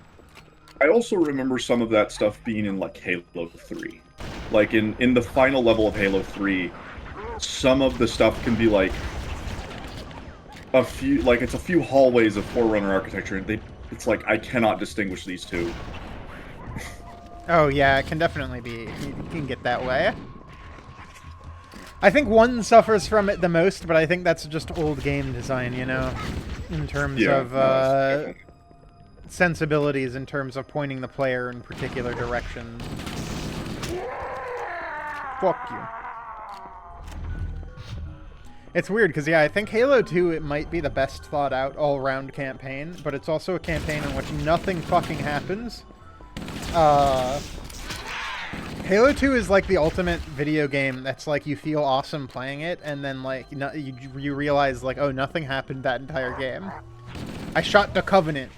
I also remember some of that stuff being in, like, Halo 3. Like, in the final level of Halo 3, some of the stuff can be, like, it's a few hallways of Forerunner architecture, and it's like, I cannot distinguish these two. Oh, yeah, it can definitely be. You can get that way. I think one suffers from it the most, but I think that's just old game design, you know? In terms of sensibilities, in terms of pointing the player in particular directions. Fuck you. It's weird, because, yeah, I think Halo 2, it might be the best thought-out all-round campaign, but it's also a campaign in which nothing fucking happens. Halo 2 is like the ultimate video game that's like you feel awesome playing it, and then like you realize like, oh, nothing happened that entire game. I shot the Covenant,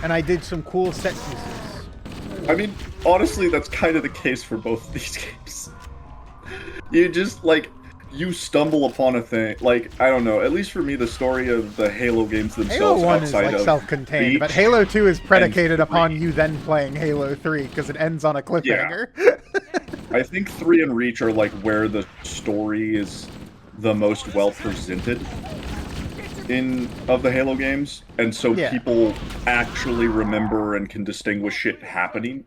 and I did some cool set pieces. I mean, honestly, that's kind of the case for both of these games. You just, like, you stumble upon a thing, like, I don't know, at least for me, the story of the Halo games themselves Halo 1 is outside like of self-contained, Reach but Halo 2 is predicated and upon you then playing Halo 3, because it ends on a cliffhanger. I think 3 and Reach are, like, where the story is the most well-presented of the Halo games, and so people actually remember and can distinguish shit happening.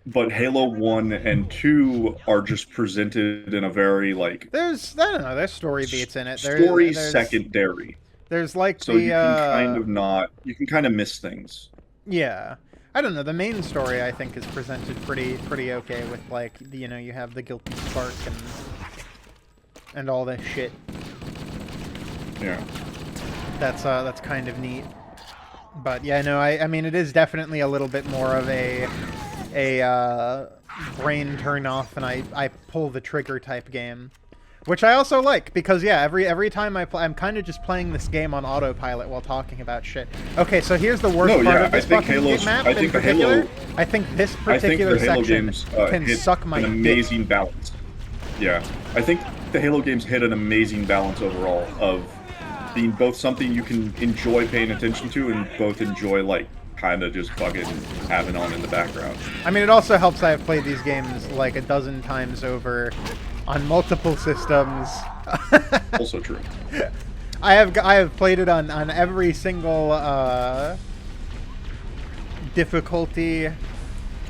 But Halo 1 and 2 are just presented in a very, like... I don't know, there's story beats in it. Story secondary. There's, like, so you can kind of miss things. Yeah. I don't know, the main story, I think, is presented pretty okay with, like, you know, you have the Guilty Spark and all this shit. Yeah. That's kind of neat. But, yeah, no, I mean, it is definitely a little bit more of a brain turn off and I pull the trigger type game, which I also like because every time I play, I'm kind of just playing this game on autopilot while talking about shit. Okay, so here's the worst part of this fucking map in particular. I think this particular section can suck my an amazing balance. Yeah, I think the Halo games hit an amazing balance overall of being both something you can enjoy paying attention to and both enjoy, like, kind of just fucking having on in the background. I mean, it also helps I have played these games like a dozen times over on multiple systems. Also true. I have played it on every single difficulty.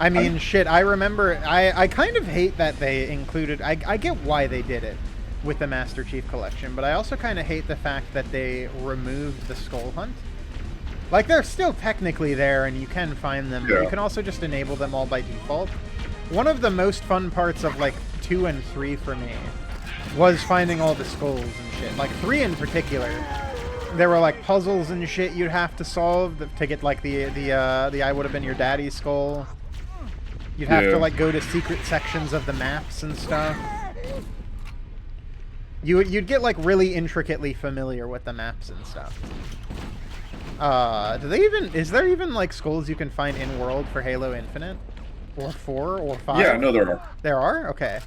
I mean, shit, I remember, I kind of hate that they included, I get why they did it with the Master Chief Collection, but I also kind of hate the fact that they removed the Skull Hunt. Like, they're still technically there, and you can find them, but you can also just enable them all by default. One of the most fun parts of, like, 2 and 3 for me was finding all the skulls and shit. Like, 3 in particular. There were, like, puzzles and shit you'd have to solve to get, like, the I Would Have Been Your Daddy's skull. You'd have to, like, go to secret sections of the maps and stuff. You'd get, like, really intricately familiar with the maps and stuff. Is there even, like, skulls you can find in-world for Halo Infinite? Or 4 or 5? Yeah, no, there are. There are? Okay.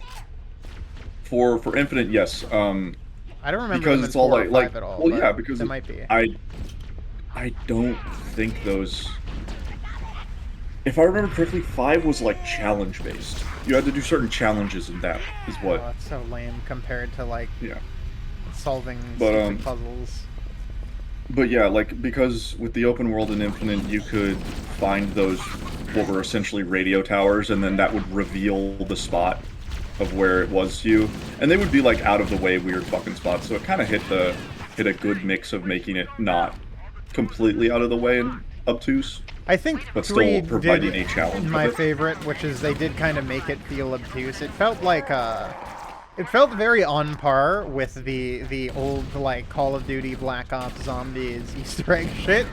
For Infinite, yes. I don't remember because them it's all in 4 or like 5 at all. Well, yeah, because it might be. I don't think those. If I remember correctly, 5 was like challenge based. You had to do certain challenges, and that is what. Oh, that's so lame compared to like solving But, puzzles. But yeah, like, because with the open world in Infinite, you could find those, what were essentially radio towers, and then that would reveal the spot of where it was to you. And they would be, like, out of the way weird fucking spots, so it kind of hit a good mix of making it not completely out of the way and obtuse. I think but 3 still providing did a challenge. my favorite, which is they did kind of make it feel obtuse. It felt like, it felt very on par with the old, like, Call of Duty Black Ops Zombies Easter egg shit.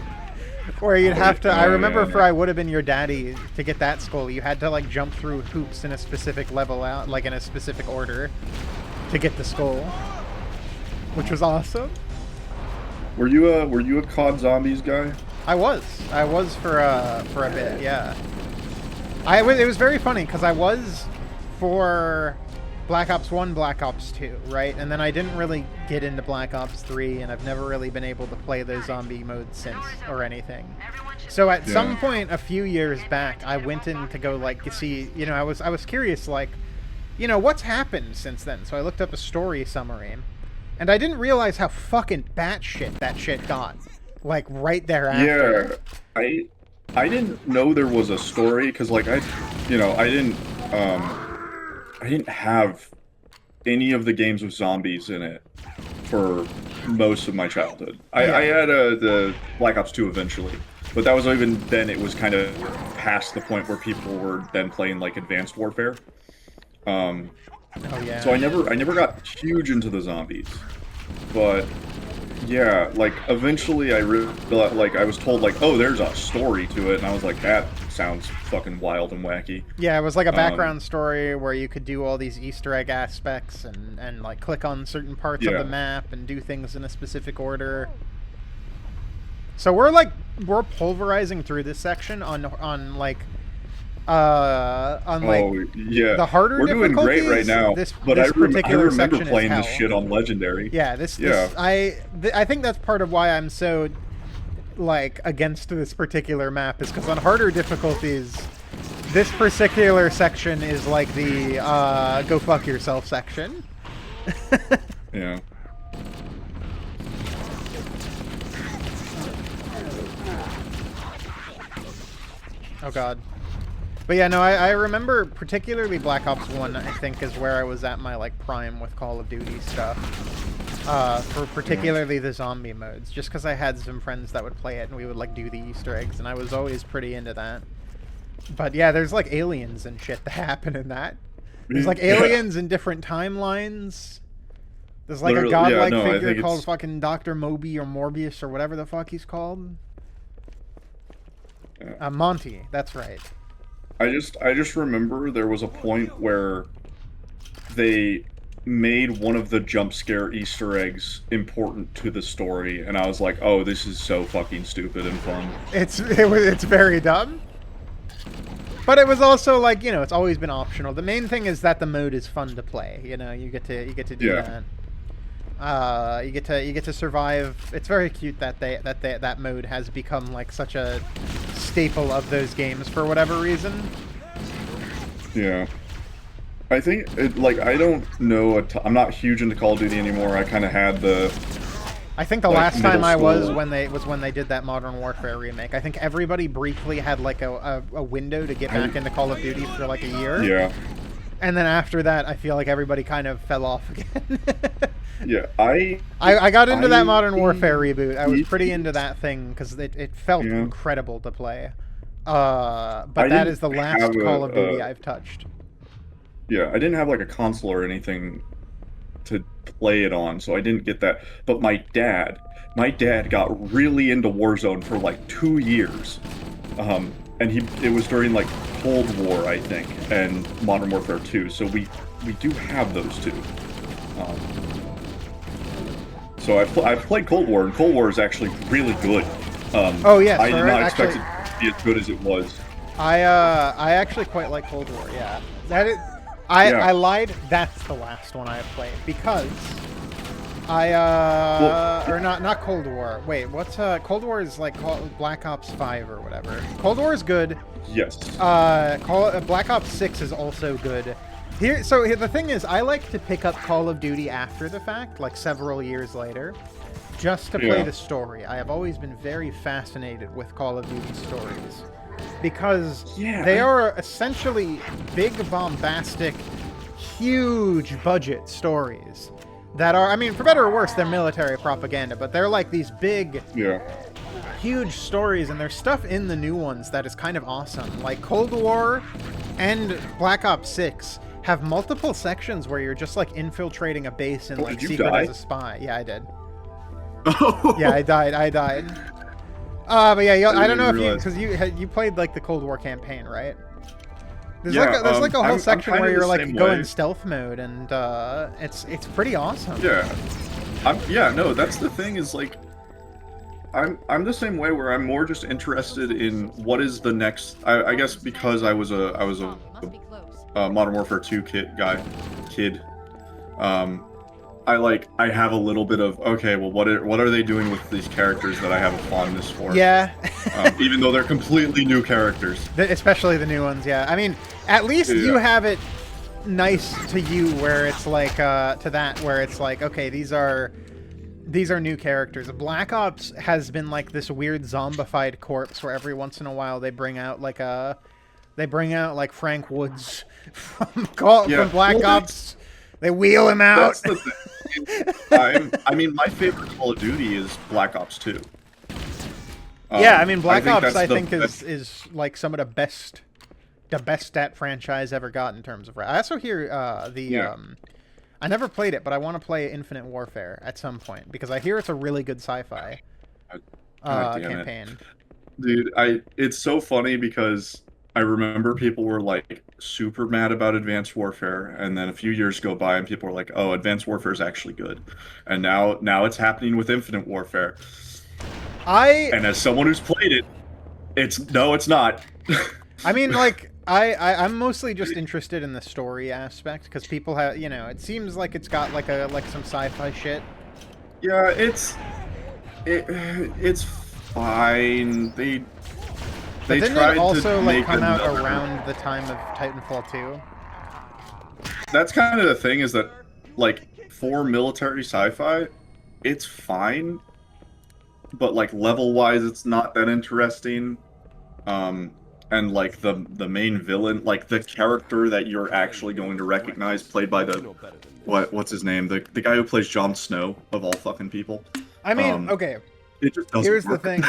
Where you'd have to, I remember for I Would Have Been Your Daddy, to get that skull, you had to, like, jump through hoops in a specific level out, like, in a specific order to get the skull. Which was awesome. Were you a COD Zombies guy? I was for a bit, yeah. It was very funny, because I was for Black Ops 1, Black Ops 2, right? And then I didn't really get into Black Ops 3, and I've never really been able to play those zombie modes since, or anything. So at some point a few years back, I went in to go, like, see, you know, I was curious, like, you know, what's happened since then? So I looked up a story summary, and I didn't realize how fucking batshit that shit got. Like, right thereafter. Yeah, I didn't know there was a story, because, like, I didn't have any of the games with zombies in it for most of my childhood. I had the Black Ops 2 eventually, but that was even then, it was kind of past the point where people were then playing, like, Advanced Warfare. So I never got huge into the zombies, but yeah, like, eventually I was told, like, oh, there's a story to it, and I was like, that sounds fucking wild and wacky. Yeah, it was like a background story where you could do all these Easter egg aspects and like click on certain parts of the map and do things in a specific order. So we're pulverizing through this section on the harder we're doing great right now. But I remember playing this shit on Legendary. Yeah, I think that's part of why I'm so, like, against this particular map, is because on harder difficulties, this particular section is like the go fuck yourself section. Yeah. Oh god. But yeah, no, I remember particularly Black Ops 1, I think, is where I was at my, like, prime with Call of Duty stuff. For particularly the zombie modes, just because I had some friends that would play it and we would, like, do the Easter eggs, and I was always pretty into that. But yeah, there's, like, aliens and shit that happen in that. There's, like, aliens in different timelines. There's, like, a godlike figure called fucking Dr. Moby or Morbius or whatever the fuck he's called. Monty, that's right. I just remember there was a point where they made one of the jump scare Easter eggs important to the story, and I was like, oh, this is so fucking stupid and fun. It's very dumb. But it was also, like, you know, it's always been optional. The main thing is that the mode is fun to play. You know, you get to do that. You get to survive. It's very cute that that mode has become, like, such a staple of those games for whatever reason. Yeah. I think, I don't know, I'm not huge into Call of Duty anymore. I kind of had the I think the like, last time middle I was school. when they did that Modern Warfare remake. I think everybody briefly had like a window to get back into Call of Duty for like a year. Yeah. And then after that, I feel like everybody kind of fell off again. Yeah, I got into that Modern Warfare reboot. I was pretty into that thing because it felt incredible to play. But that is the last Call of Duty I've touched. Yeah, I didn't have like a console or anything to play it on, so I didn't get that. But my dad got really into Warzone for like 2 years. And it was during like Cold War, I think, and Modern Warfare 2. So we do have those two. So I've played Cold War, and Cold War is actually really good. Oh yeah, I did not actually, expect it to be as good as it was. I actually quite like Cold War. Yeah, I lied. That's the last one I have played because or not Cold War. Wait, what's Cold War is like Black Ops 5 or whatever. Cold War is good. Yes. Black Ops 6 is also good. So the thing is, I like to pick up Call of Duty after the fact, like several years later, just to play the story. I have always been very fascinated with Call of Duty stories because they are essentially big, bombastic, huge budget stories that are, I mean, for better or worse, they're military propaganda, but they're like these big, huge stories, and there's stuff in the new ones that is kind of awesome. Like Cold War and Black Ops 6 have multiple sections where you're just like infiltrating a base and like secret as a spy. Yeah, I did. Yeah, I died. But yeah, I don't know if you, because you played like the Cold War campaign, right? There's like a whole section where you're like going stealth mode, and it's pretty awesome. Yeah, no, that's the thing is like, I'm the same way where I'm more just interested in what is the next. I guess because I was a Modern Warfare 2 kid. I have a little bit of, okay, well, what are they doing with these characters that I have a fondness for? Yeah. Even though they're completely new characters. Especially the new ones, yeah. I mean, at least you have it nice to you where it's like, where it's like, okay, these are new characters. Black Ops has been like this weird zombified corpse where every once in a while they bring out like Frank Woods from Black Ops. They wheel him out. That's the thing. I mean, my favorite Call of Duty is Black Ops 2. Yeah, I mean, Black Ops, I think, is like some of the best that franchise ever got in terms of. I also hear I never played it, but I want to play Infinite Warfare at some point because I hear it's a really good sci-fi campaign. Dude, it's so funny because I remember people were like super mad about Advanced Warfare, and then a few years go by and people were like, "Oh, Advanced Warfare is actually good," and now it's happening with Infinite Warfare. And as someone who's played it, it's not. I mean, like I'm mostly just interested in the story aspect because people have, it seems like it's got like some sci-fi shit. Yeah, it's fine. They didn't tried it also to like make come out another... around the time of Titanfall 2? That's kind of the thing, is that like for military sci-fi, it's fine, but like level wise it's not that interesting. And like the main villain, like the character that you're actually going to recognize, played by what's his name, the guy who plays Jon Snow of all fucking people. I mean, okay, it just doesn't here's work. the thing.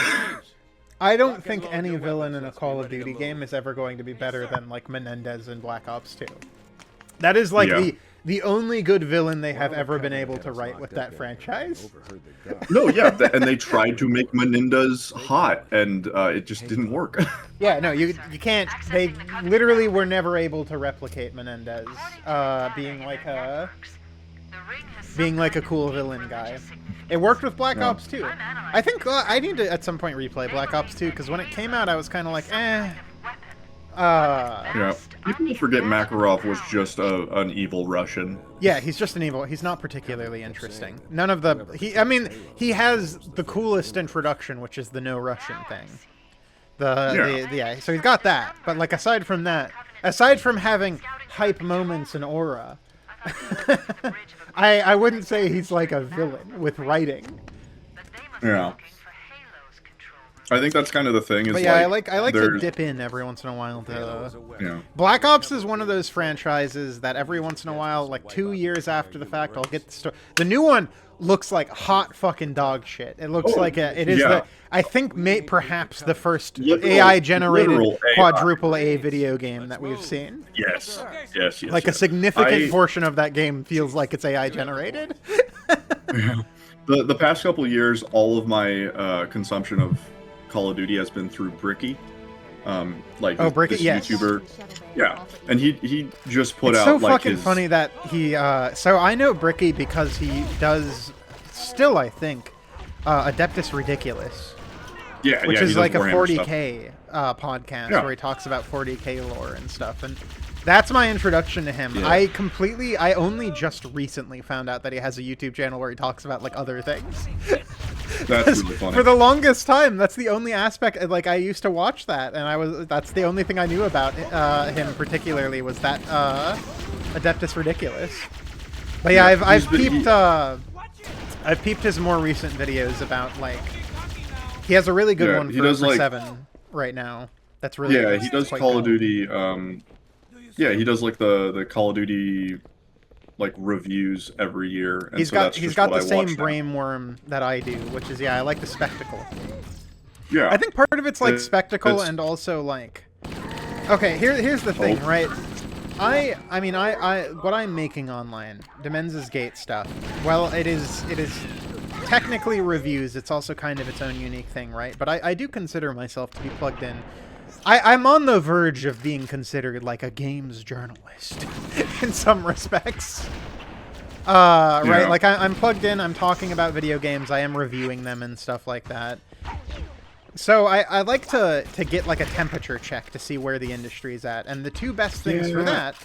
I don't think any villain in a Call of Duty game is ever going to be better than like Menendez in Black Ops 2. That is like the only good villain they have ever been able to write with that franchise. No, yeah, and they tried to make Menendez hot, and it just didn't work. Yeah, no, you can't. They literally were never able to replicate Menendez being like a cool villain guy. It worked with Black Ops 2. I think I need to at some point replay Black Ops 2 because when it came out, I was kind of like, Yeah, people forget Makarov was just an evil Russian. Yeah, he's just an evil. He's not particularly interesting. None of the he has the coolest introduction, which is the no Russian thing. So he's got that. But like aside from having hype moments and aura, I wouldn't say he's like a villain with writing. Yeah. I think that's kind of the thing. Is But yeah, like, I like to there's- dip in every once in a while to. Yeah. Black Ops is one of those franchises that every once in a while, like 2 years after the fact, I'll get the story. The new one looks like hot fucking dog shit. It looks like it is yeah. I think perhaps the first Literal- AI generated literal AI. quadruple A video game that we've seen. Yes. Yes. Yes. Like a yes. significant I- portion of that game feels like it's AI generated. The past couple years, all of my consumption of Call of Duty has been through Bricky. Like Bricky, this yes. YouTuber. Yeah, and he just put It's out so like fucking his. funny that he. So I know Bricky because he does, still I think, Adeptus Ridiculous. Yeah, which yeah, is he does like a Warhammer 40k podcast Yeah. where he talks about 40k lore and stuff, and that's my introduction to him. Yeah. I only just recently found out that he has a YouTube channel where he talks about like other things. That's really funny. For the longest time, that's the only aspect. Like I used to watch that, and that's the only thing I knew about him particularly was that Adeptus Ridiculous. But yeah, I've peeped his more recent videos about like. He has a really good one for 7 right now. That's really Yeah, good. he does Quite Call cool. of Duty. Yeah, he does like the Call of Duty like reviews every year. And He's so got that's he's just got what the I same watch now. brainworm that I do, which is I like the spectacle. Yeah, I think part of it's like It- spectacle it's- and also like. Okay, here's the thing, Oh. right? I mean what I'm making online, Demenz's Gate stuff. Well, it is technically reviews. It's also kind of its own unique thing, right? But I do consider myself to be plugged in. I'm on the verge of being considered like a games journalist in some respects. Right, Yeah. like I'm plugged in. I'm talking about video games. I am reviewing them and stuff like that. So I like to get like a temperature check to see where the industry is at, and the two best things for Yeah. that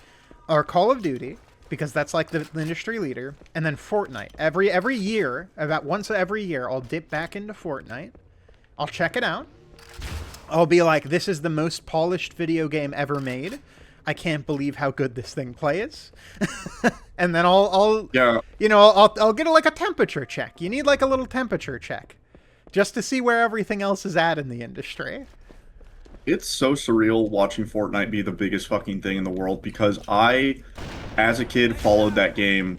are Call of Duty, because that's like the industry leader, and then Fortnite. Every year, about once every year, I'll dip back into Fortnite. I'll check it out. I'll be like, this is the most polished video game ever made. I can't believe how good this thing plays. And then I'll Yeah. I'll get like a temperature check. You need like a little temperature check, just to see where everything else is at in the industry. It's so surreal watching Fortnite be the biggest fucking thing in the world because I, as a kid, followed that game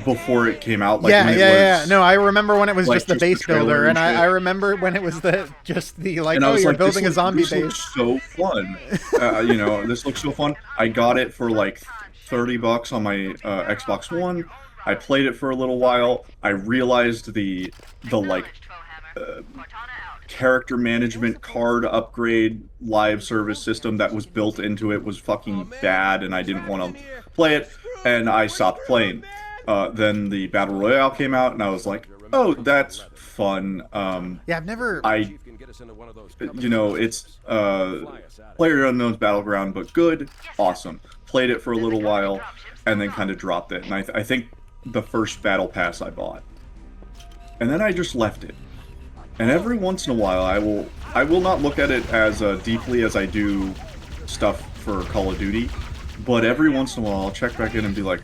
before it came out. Like when it was, No, I remember when it was like, just the just the base trailer builder, and and I shit. remember when it was just the like, And I oh, was you're like, this building a zombie this base. looks so fun. This looks so fun. I got it for like $30 on my Xbox One. I played it for a little while. I realized the like character management card upgrade live service system that was built into it was fucking bad, and I didn't want to play it, and I stopped playing. Then the Battle Royale came out, and I was like, oh, that's fun. Yeah, I've never. It's PlayerUnknown's Battleground, but good, awesome. Played it for a little while, and then kind of dropped it. And I think the first Battle Pass I bought, and then I just left it. And every once in a while, I will not look at it as deeply as I do stuff for Call of Duty, but every once in a while, I'll check back in and be like,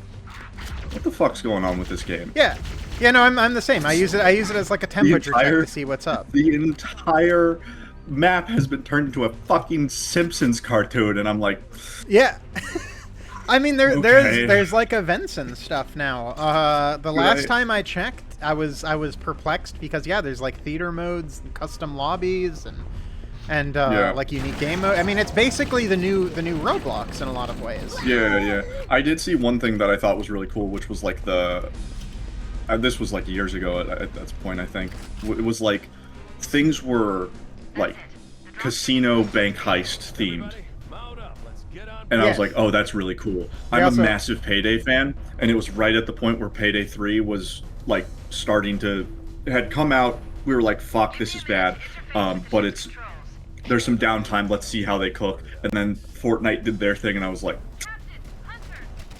what the fuck's going on with this game? Yeah, no, I'm the same. I use it as like a temperature check to see what's up. The entire map has been turned into a fucking Simpsons cartoon, and I'm like, yeah. I mean, Okay. there's like events and stuff now. The last Right. time I checked, I was perplexed because there's like theater modes, and custom lobbies, and like unique game mode. I mean, it's basically the new Roblox in a lot of ways. yeah. I did see one thing that I thought was really cool, which was like this was like years ago at that point, I think. It was like things were like casino bank heist themed. And I was like, oh, that's really cool. I'm also- a massive Payday fan, and it was right at the point where Payday 3 was like had come out. We were like, fuck, this is bad. But there's some downtime, let's see how they cook. And then Fortnite did their thing, and I was like,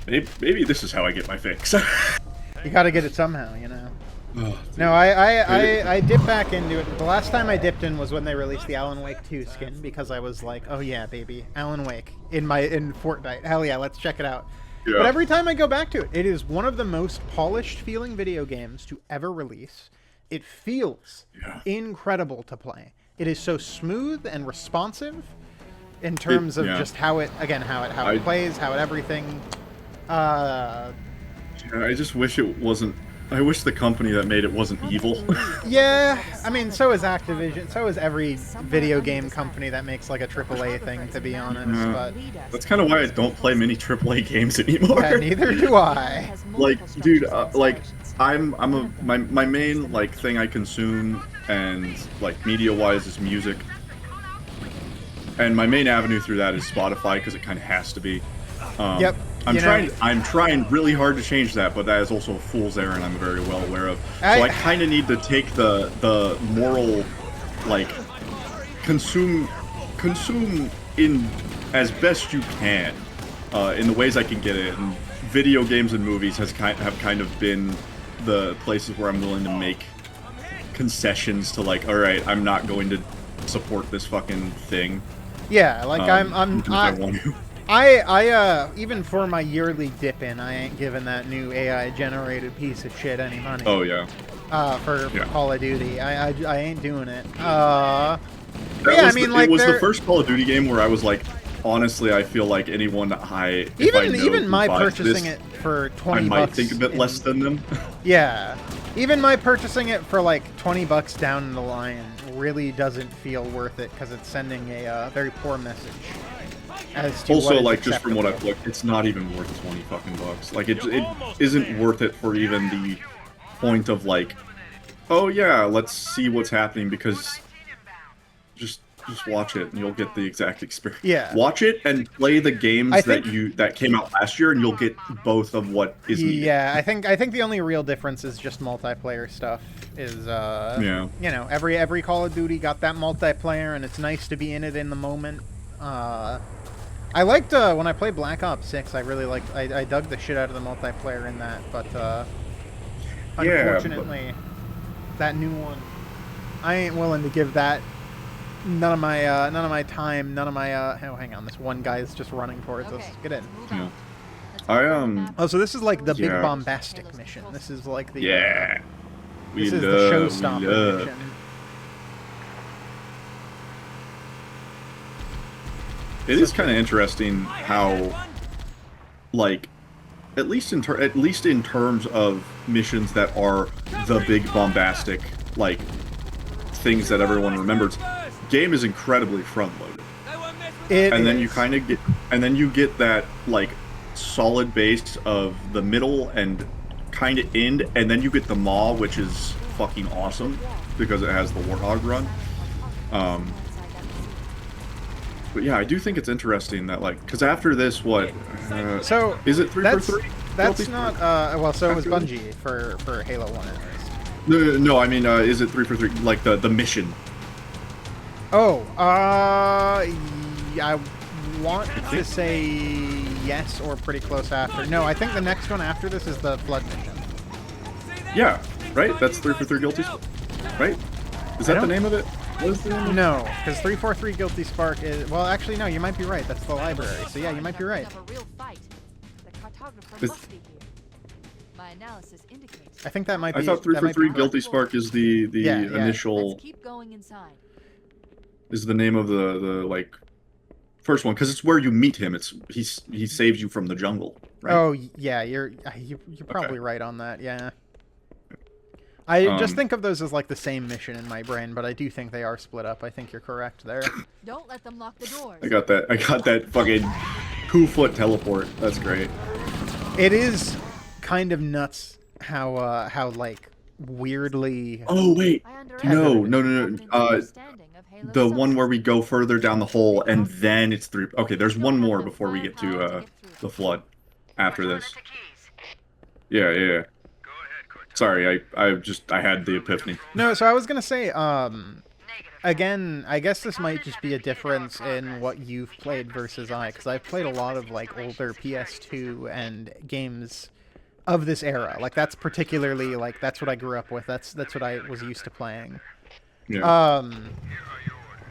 maybe this is how I get my fix. You got to get it somehow, Oh, No, I dipped back into it. The last time I dipped in was when they released the Alan Wake 2 skin, because I was like, oh yeah, baby, Alan Wake in Fortnite. Hell yeah, let's check it out. Yeah. But every time I go back to it, it is one of the most polished feeling video games to ever release. it feels incredible to play. It is so smooth and responsive in terms of just how it plays, how it everything. I just wish it wasn't. I wish the company that made it wasn't evil. Yeah, I mean, so is Activision. So is every video game company that makes like a AAA thing, to be honest. But that's kind of why I don't play many AAA games anymore. Yeah, neither do I. Like, dude, my main like thing I consume and like media-wise is music, and my main avenue through that is Spotify because it kind of has to be. Yep. I'm trying really hard to change that, but that is also a fool's errand I'm very well aware of. So I kind of need to take the moral, like, consume in as best you can, in the ways I can get it. And video games and movies have kind of been the places where I'm willing to make concessions to, like, all right, I'm not going to support this fucking thing. Yeah, like I want to. I even for my yearly dip in, I ain't giving that new AI generated piece of shit any money. Oh yeah. For Call of Duty, I ain't doing it. It was the first Call of Duty game where I was like, honestly, I feel like anyone even my purchasing it for $20, I might think a bit less than them. Yeah, even my purchasing it for like $20 down the line really doesn't feel worth it because it's sending a very poor message. As to also, what like, just from what I've looked, it's not even worth 20 fucking bucks. Like, it isn't worth it for even the point of, like, oh yeah, let's see what's happening, because just watch it and you'll get the exact experience. Yeah. Watch it and play the games that came out last year, and you'll get both of what is needed. Yeah, I think the only real difference is just multiplayer stuff. Is you know, every Call of Duty got that multiplayer, and it's nice to be in it in the moment. I liked when I played Black Ops 6. I really liked. I dug the shit out of the multiplayer in that, but unfortunately, that new one, I ain't willing to give that none of my time, none of my. Oh, hang on, this one guy is just running towards us. Get in. Yeah. Oh, so this is like the big bombastic mission. This is like the. Yeah. This is the showstopper mission. It is kind of interesting how, like, at least in terms of missions that are the big bombastic, like, things that everyone remembers, game is incredibly front-loaded. Then you kind of get that, like, solid base of the middle and kind of end, and then you get the Maw, which is fucking awesome because it has the Warthog run. But yeah, I do think it's interesting that, like, because after this, what? So is it 3 for 3? That's not. Well, so it was Bungie for Halo 1 at least. No, I mean, is it 3 for 3? Like the mission? Oh, I want to say yes or pretty close after. No, I think the next one after this is the Flood mission. Yeah, right. That's 3 for 3 Guilty, right? Is that the name of it? No, because 343 Guilty Spark is... Well, actually, no, you might be right. That's the library. So, yeah, you might be right. I think that might be... I thought 3 for 3 Guilty Spark is the initial... Let's keep going inside. Is the name of the like, first one, because it's where you meet him. He saves you from the jungle, right? Oh, yeah, you're probably right on that, yeah. I just think of those as like the same mission in my brain, but I do think they are split up. I think you're correct there. Don't let them lock the doors. I got that fucking 2-foot teleport. That's great. It is kind of nuts how like weirdly. Oh wait, no. The one where we go further down the hole and then it's 3. Okay, there's one more before we get to the Flood. After this. Yeah. Sorry, I had the epiphany. No, so I was gonna say, again, I guess this might just be a difference in what you've played versus because I've played a lot of like older PS2 and games of this era. Like that's particularly like that's what I grew up with. That's what I was used to playing. Yeah.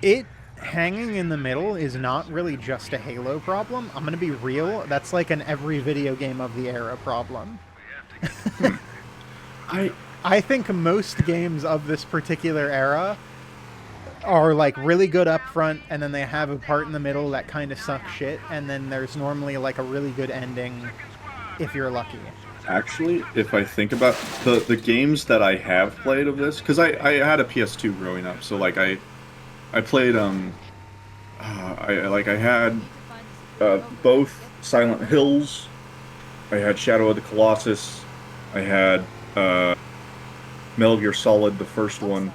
It hanging in the middle is not really just a Halo problem. I'm gonna be real. That's like an every video game of the era problem. I think most games of this particular era are like really good up front, and then they have a part in the middle that kind of sucks shit, and then there's normally like a really good ending if you're lucky. Actually, if I think about the games that I have played of this, because I had a PS2 growing up, so like I played I had both Silent Hills, I had Shadow of the Colossus, I had Metal Gear Solid, the first one,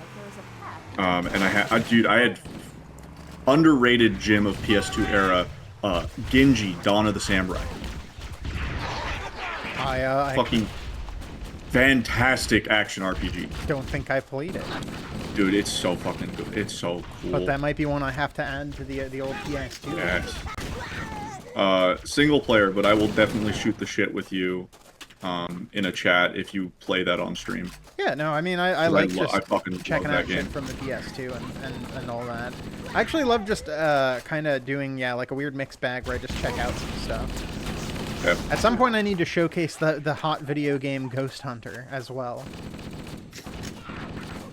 and I had underrated gem of PS2 era, Genji, Dawn of the Samurai. Fucking fantastic action RPG. Don't think I played it. Dude, it's so fucking good. It's so cool. But that might be one I have to add to the old PS2. Yes. Single player, but I will definitely shoot the shit with you in a chat if you play that on stream. Yeah, no, I mean, I like just fucking checking out shit from the PS2 and all that. I actually love just kind of doing, like a weird mixed bag where I just check out some stuff. Yep. At some point I need to showcase the hot video game Ghost Hunter as well.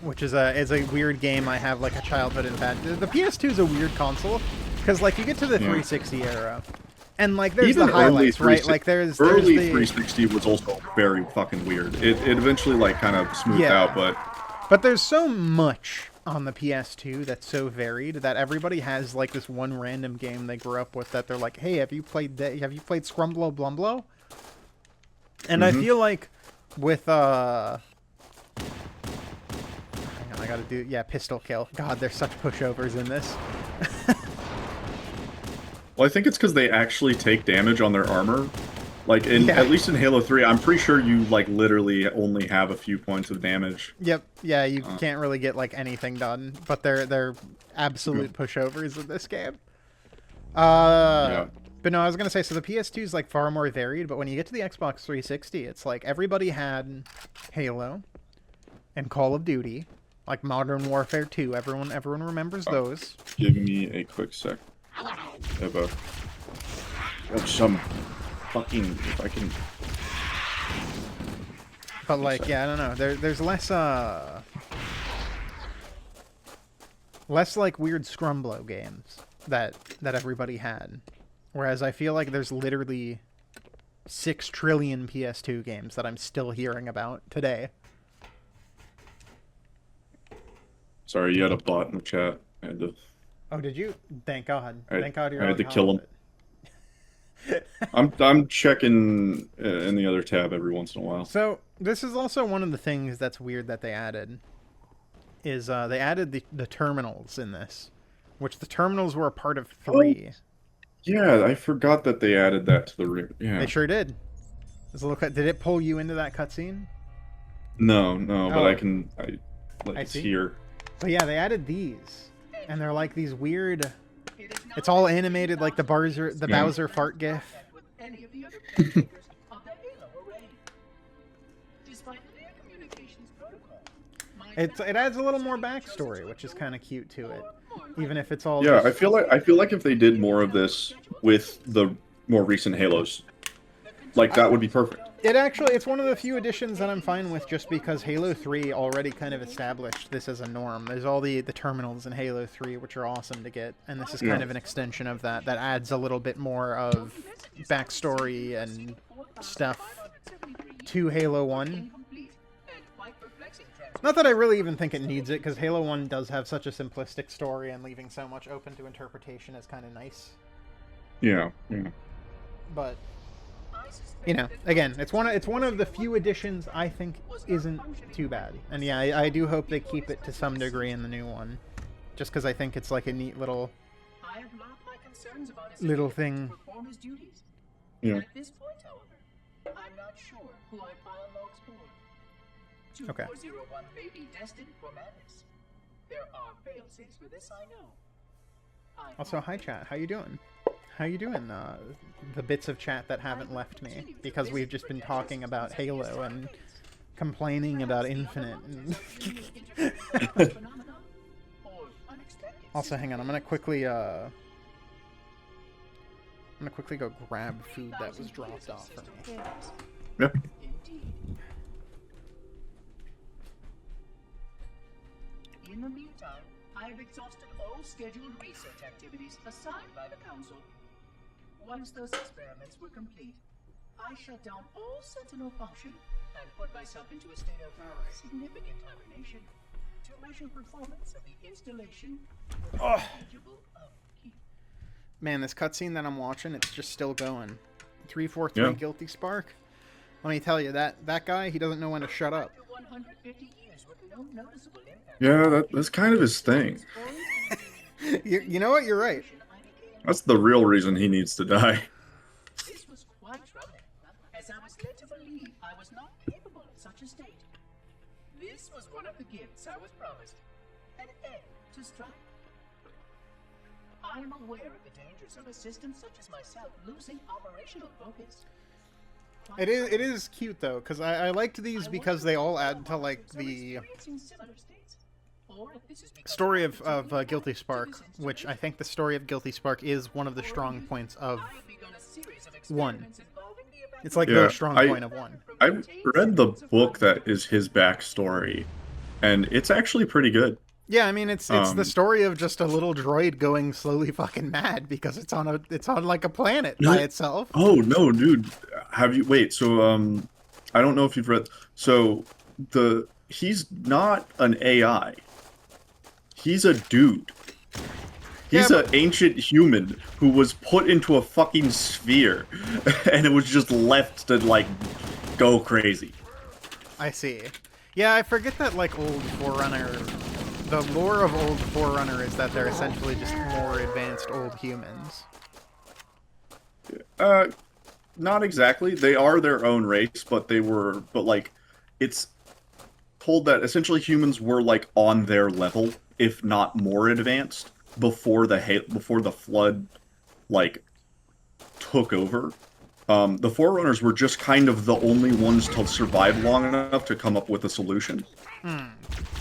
Which is a weird game I have like a childhood attachment. The PS2 is a weird console, because like you get to the 360 era, and like there's Even the highlights, right? Like there's early the 360 was also very fucking weird. It eventually like kind of smoothed out, but there's so much on the PS2 that's so varied that everybody has like this one random game they grew up with that they're like, hey, have you played Scrumblow Blumblow? And I feel like with hang on, I gotta do pistol kill. God, there's such pushovers in this. Well, I think it's because they actually take damage on their armor. Like, at least in Halo 3, I'm pretty sure you, like, literally only have a few points of damage. Yep, yeah, you can't really get, like, anything done, but they're absolute pushovers in this game. But no, I was gonna say, so the PS2 is, like, far more varied, but when you get to the Xbox 360, it's like, everybody had Halo and Call of Duty, like Modern Warfare 2, everyone remembers those. Give me a quick sec. Have some... fucking if I can. But like, I don't know. There's less like weird Scrumblow games that everybody had, whereas I feel like there's literally 6 trillion PS2 games that I'm still hearing about today. Sorry, you had a bot in the chat. I had to. Oh, did you? Thank God. Thank God you're. I had to kill him. I'm checking in the other tab every once in a while. So this is also one of the things that's weird that they added. Is they added the terminals in this, which the terminals were a part of 3. Oh, yeah, I forgot that they added that to the yeah. They sure did. Did it pull you into that cutscene? No, but I can. It's here. But yeah, they added these, and they're like these weird. It's all animated like the Bowser fart gif. It adds a little more backstory, which is kind of cute to it, even if it's all. Yeah, I feel like if they did more of this with the more recent Halos, like that would be perfect. It's one of the few additions that I'm fine with, just because Halo 3 already kind of established this as a norm. There's all the terminals in Halo 3, which are awesome to get, and this is kind of an extension of that adds a little bit more of backstory and stuff to Halo 1. Not that I really even think it needs it, because Halo 1 does have such a simplistic story, and leaving so much open to interpretation is kind of nice. Yeah. But you know, again, it's one of the few additions I think isn't too bad. And yeah, I do hope they keep it to some degree in the new one, just because I think it's like a neat little thing. Yeah. At this point, however, I'm not sure who I file logs for. 2401 may be destined for madness. There are fail-safes for this, I know. Also, hi chat, how you doing? How you doing, the bits of chat that haven't left me? Because we've just been talking about Halo and complaining about Infinite. And also, hang on, I'm gonna quickly go grab food that was dropped off for me. Yeah. the meantime, I have exhausted all scheduled research activities assigned by the Council. Once those experiments were complete, I shut down all Sentinel function and put myself into a state of significant hibernation to measure performance of the installation with a manageable upkeep. Man, this cutscene that I'm watching, it's just still going. 343 Guilty Spark. Let me tell you, that guy, he doesn't know when to shut up. 150 years with no noticeable impact. Yeah, that's kind of his thing. You know what? You're right. That's the real reason he needs to die. This was quite troubling, as I was led to believe I was not capable of such a state. This was one of the gifts I was promised, an end to strife. I am aware of the dangers of a system such as myself losing operational focus. It is cute though, because I liked these because they all add to like the story of Guilty Spark, which I think the story of Guilty Spark is one of the strong points of 1. It's like the strong point of 1. I read the book that is his backstory, and it's actually pretty good. Yeah, I mean it's the story of just a little droid going slowly fucking mad because it's on like a planet by itself. Oh no, dude! So I don't know if you've read. So he's not an AI. He's a dude. He's an ancient human who was put into a fucking sphere, and it was just left to like go crazy. I see. Yeah, I forget that like old Forerunner. The lore of old Forerunner is that they're essentially just more advanced old humans. Not exactly. They are their own race, but it's told that essentially humans were like on their level, if not more advanced, before the flood like took over. The Forerunners were just kind of the only ones to survive long enough to come up with a solution.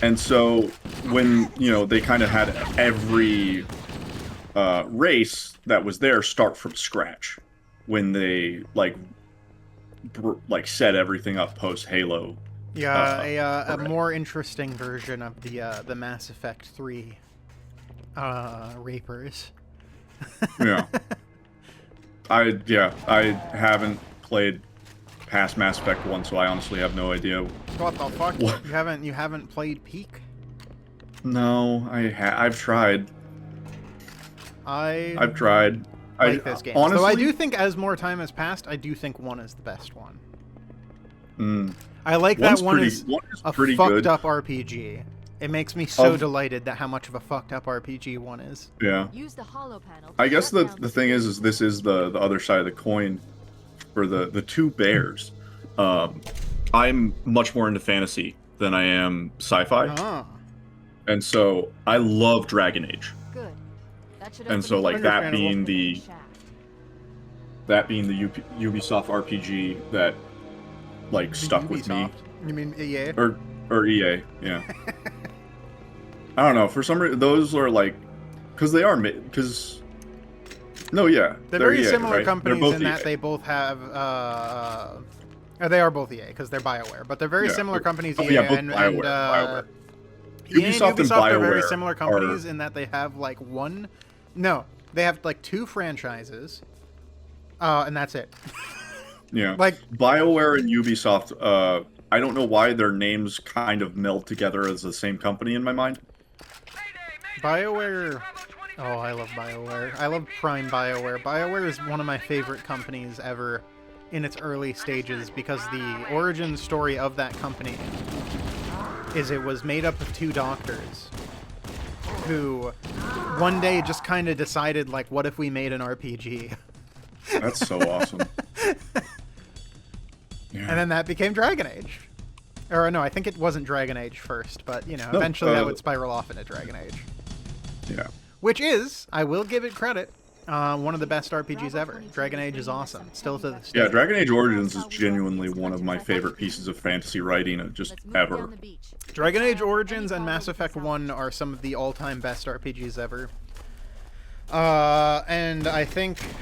And so when, they kind of had every race that was there start from scratch when they like set everything up post Halo. Yeah, a more interesting version of the Mass Effect 3 Reapers. Yeah. I haven't played past Mass Effect 1, so I honestly have no idea. What the fuck? What? You haven't played Peak? No, I've tried. I've tried. I like this game. Honestly, so I do think as more time has passed, I do think 1 is the best one. I like that one is a fucked up RPG. It makes me so delighted that how much of a fucked up RPG 1 is. Yeah. Use the hollow panel. I guess the thing is this is the other side of the coin for the two bears. I'm much more into fantasy than I am sci-fi. And so I love Dragon Age. Good. That should and so like that being the Ubisoft RPG that like stuck with me. You mean EA? Or EA, yeah. I don't know. For some reason, those are like, because they are they're very EA, similar right? companies in EA. that they both have. They are both EA because they're BioWare, but they're very similar companies. EA and BioWare. EA Ubisoft and Ubisoft are very BioWare similar companies in that they have like they have like 2 franchises, and that's it. Yeah, like BioWare and Ubisoft. I don't know why their names kind of meld together as the same company in my mind. BioWare. Oh, I love BioWare. I love Prime BioWare. BioWare is one of my favorite companies ever in its early stages because the origin story of that company is it was made up of 2 doctors who one day just kind of decided, like, what if we made an RPG? That's so awesome. Yeah. And then that became Dragon Age. Or no, I think it wasn't Dragon Age first, but, eventually that would spiral off into Dragon Age. Yeah. Which is, I will give it credit, one of the best RPGs ever. Dragon Age is awesome, still to this day. Yeah, Dragon Age Origins is genuinely one of my favorite pieces of fantasy writing just ever. Dragon Age Origins and Mass Effect 1 are some of the all-time best RPGs ever. And I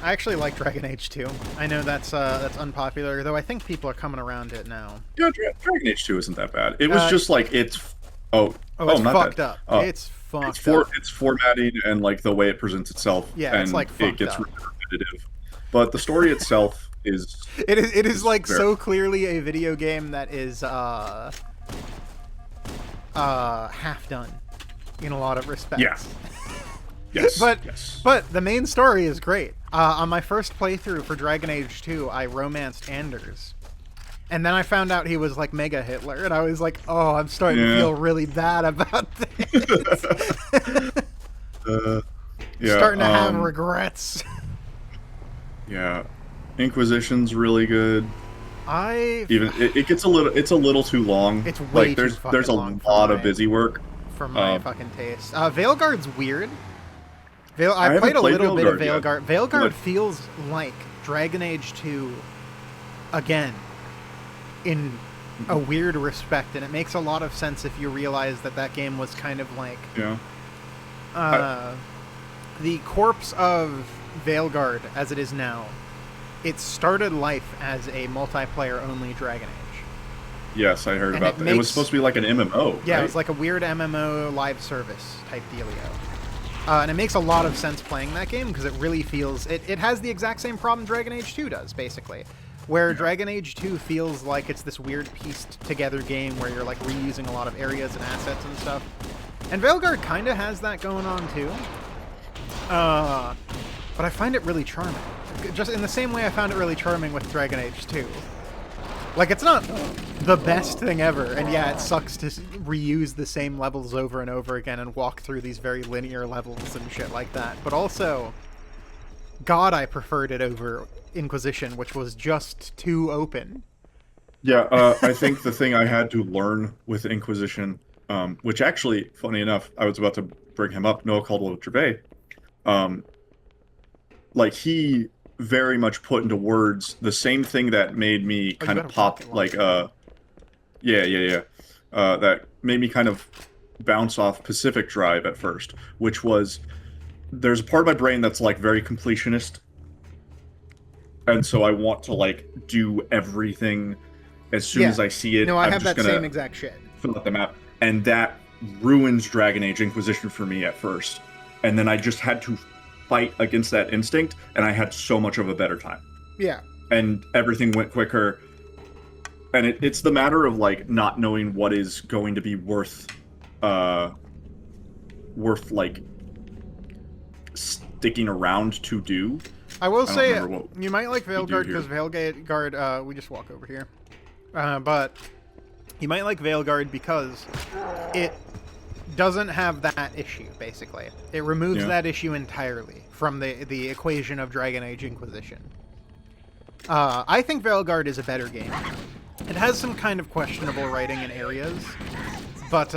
actually like Dragon Age 2. I know that's unpopular, though I think people are coming around it now. Yeah, Dragon Age 2 isn't that bad. It was just like, it's Oh, it's not fucked that. up. It's fucked up. It's formatting and like the way it presents itself. Yeah, and it's like it fucked gets up. repetitive. But the story itself is. It is like fair. so clearly a video game that is half done in a lot of respects. Yeah. Yes. But the main story is great. On my first playthrough for Dragon Age 2, I romanced Anders. And then I found out he was like Mega Hitler, and I was like, oh, I'm starting to feel really bad about this. Starting to have regrets. Yeah. Inquisition's really good. It gets it's a little too long. It's way like too there's fucking a long lot of busy work. For my fucking taste. Veilguard's weird. I played haven't a played little bit of Veilguard Veilguard. yet. Veilguard feels like Dragon Age 2 again in a weird respect, and it makes a lot of sense if you realize that game was kind of like the corpse of Veilguard as it is now. It started life as a multiplayer only Dragon Age. Yes, I heard And about that. It was supposed to be like an MMO. Yeah, right? it was like a weird MMO live service type dealio. And it makes a lot of sense playing that game because it really feels... It has the exact same problem Dragon Age 2 does, basically. Where Dragon Age 2 feels like it's this weird pieced together game where you're like reusing a lot of areas and assets and stuff. And Veilguard kind of has that going on too. But I find it really charming. Just in the same way I found it really charming with Dragon Age 2. Like, it's not the best thing ever, and yeah, it sucks to reuse the same levels over and over again and walk through these very linear levels and shit like that. But also, God, I preferred it over Inquisition, which was just too open. Yeah, I think the thing I had to learn with Inquisition, which actually, funny enough, I was about to bring him up, Noah Caldwell-Gervais, like, he very much put into words the same thing that made me kind of pop, like, that made me kind of bounce off Pacific Drive at first, which was, there's a part of my brain that's, like, very completionist, and so I want to, like, do everything as soon as I see it. No, I I'm have just that gonna same exact shit. fill out the map, and that ruins Dragon Age Inquisition for me at first, and then I just had to fight against that instinct, and I had so much of a better time. Yeah. And everything went quicker, and it's the matter of, like, not knowing what is going to be worth like sticking around to do. I will say, what you might like we do Veilguard here. because Veilguard, we just walk over here. But you might like Veilguard because it doesn't have that issue, basically. It removes that issue entirely from the equation of Dragon Age Inquisition. I think Veilguard is a better game. It has some kind of questionable writing in areas, but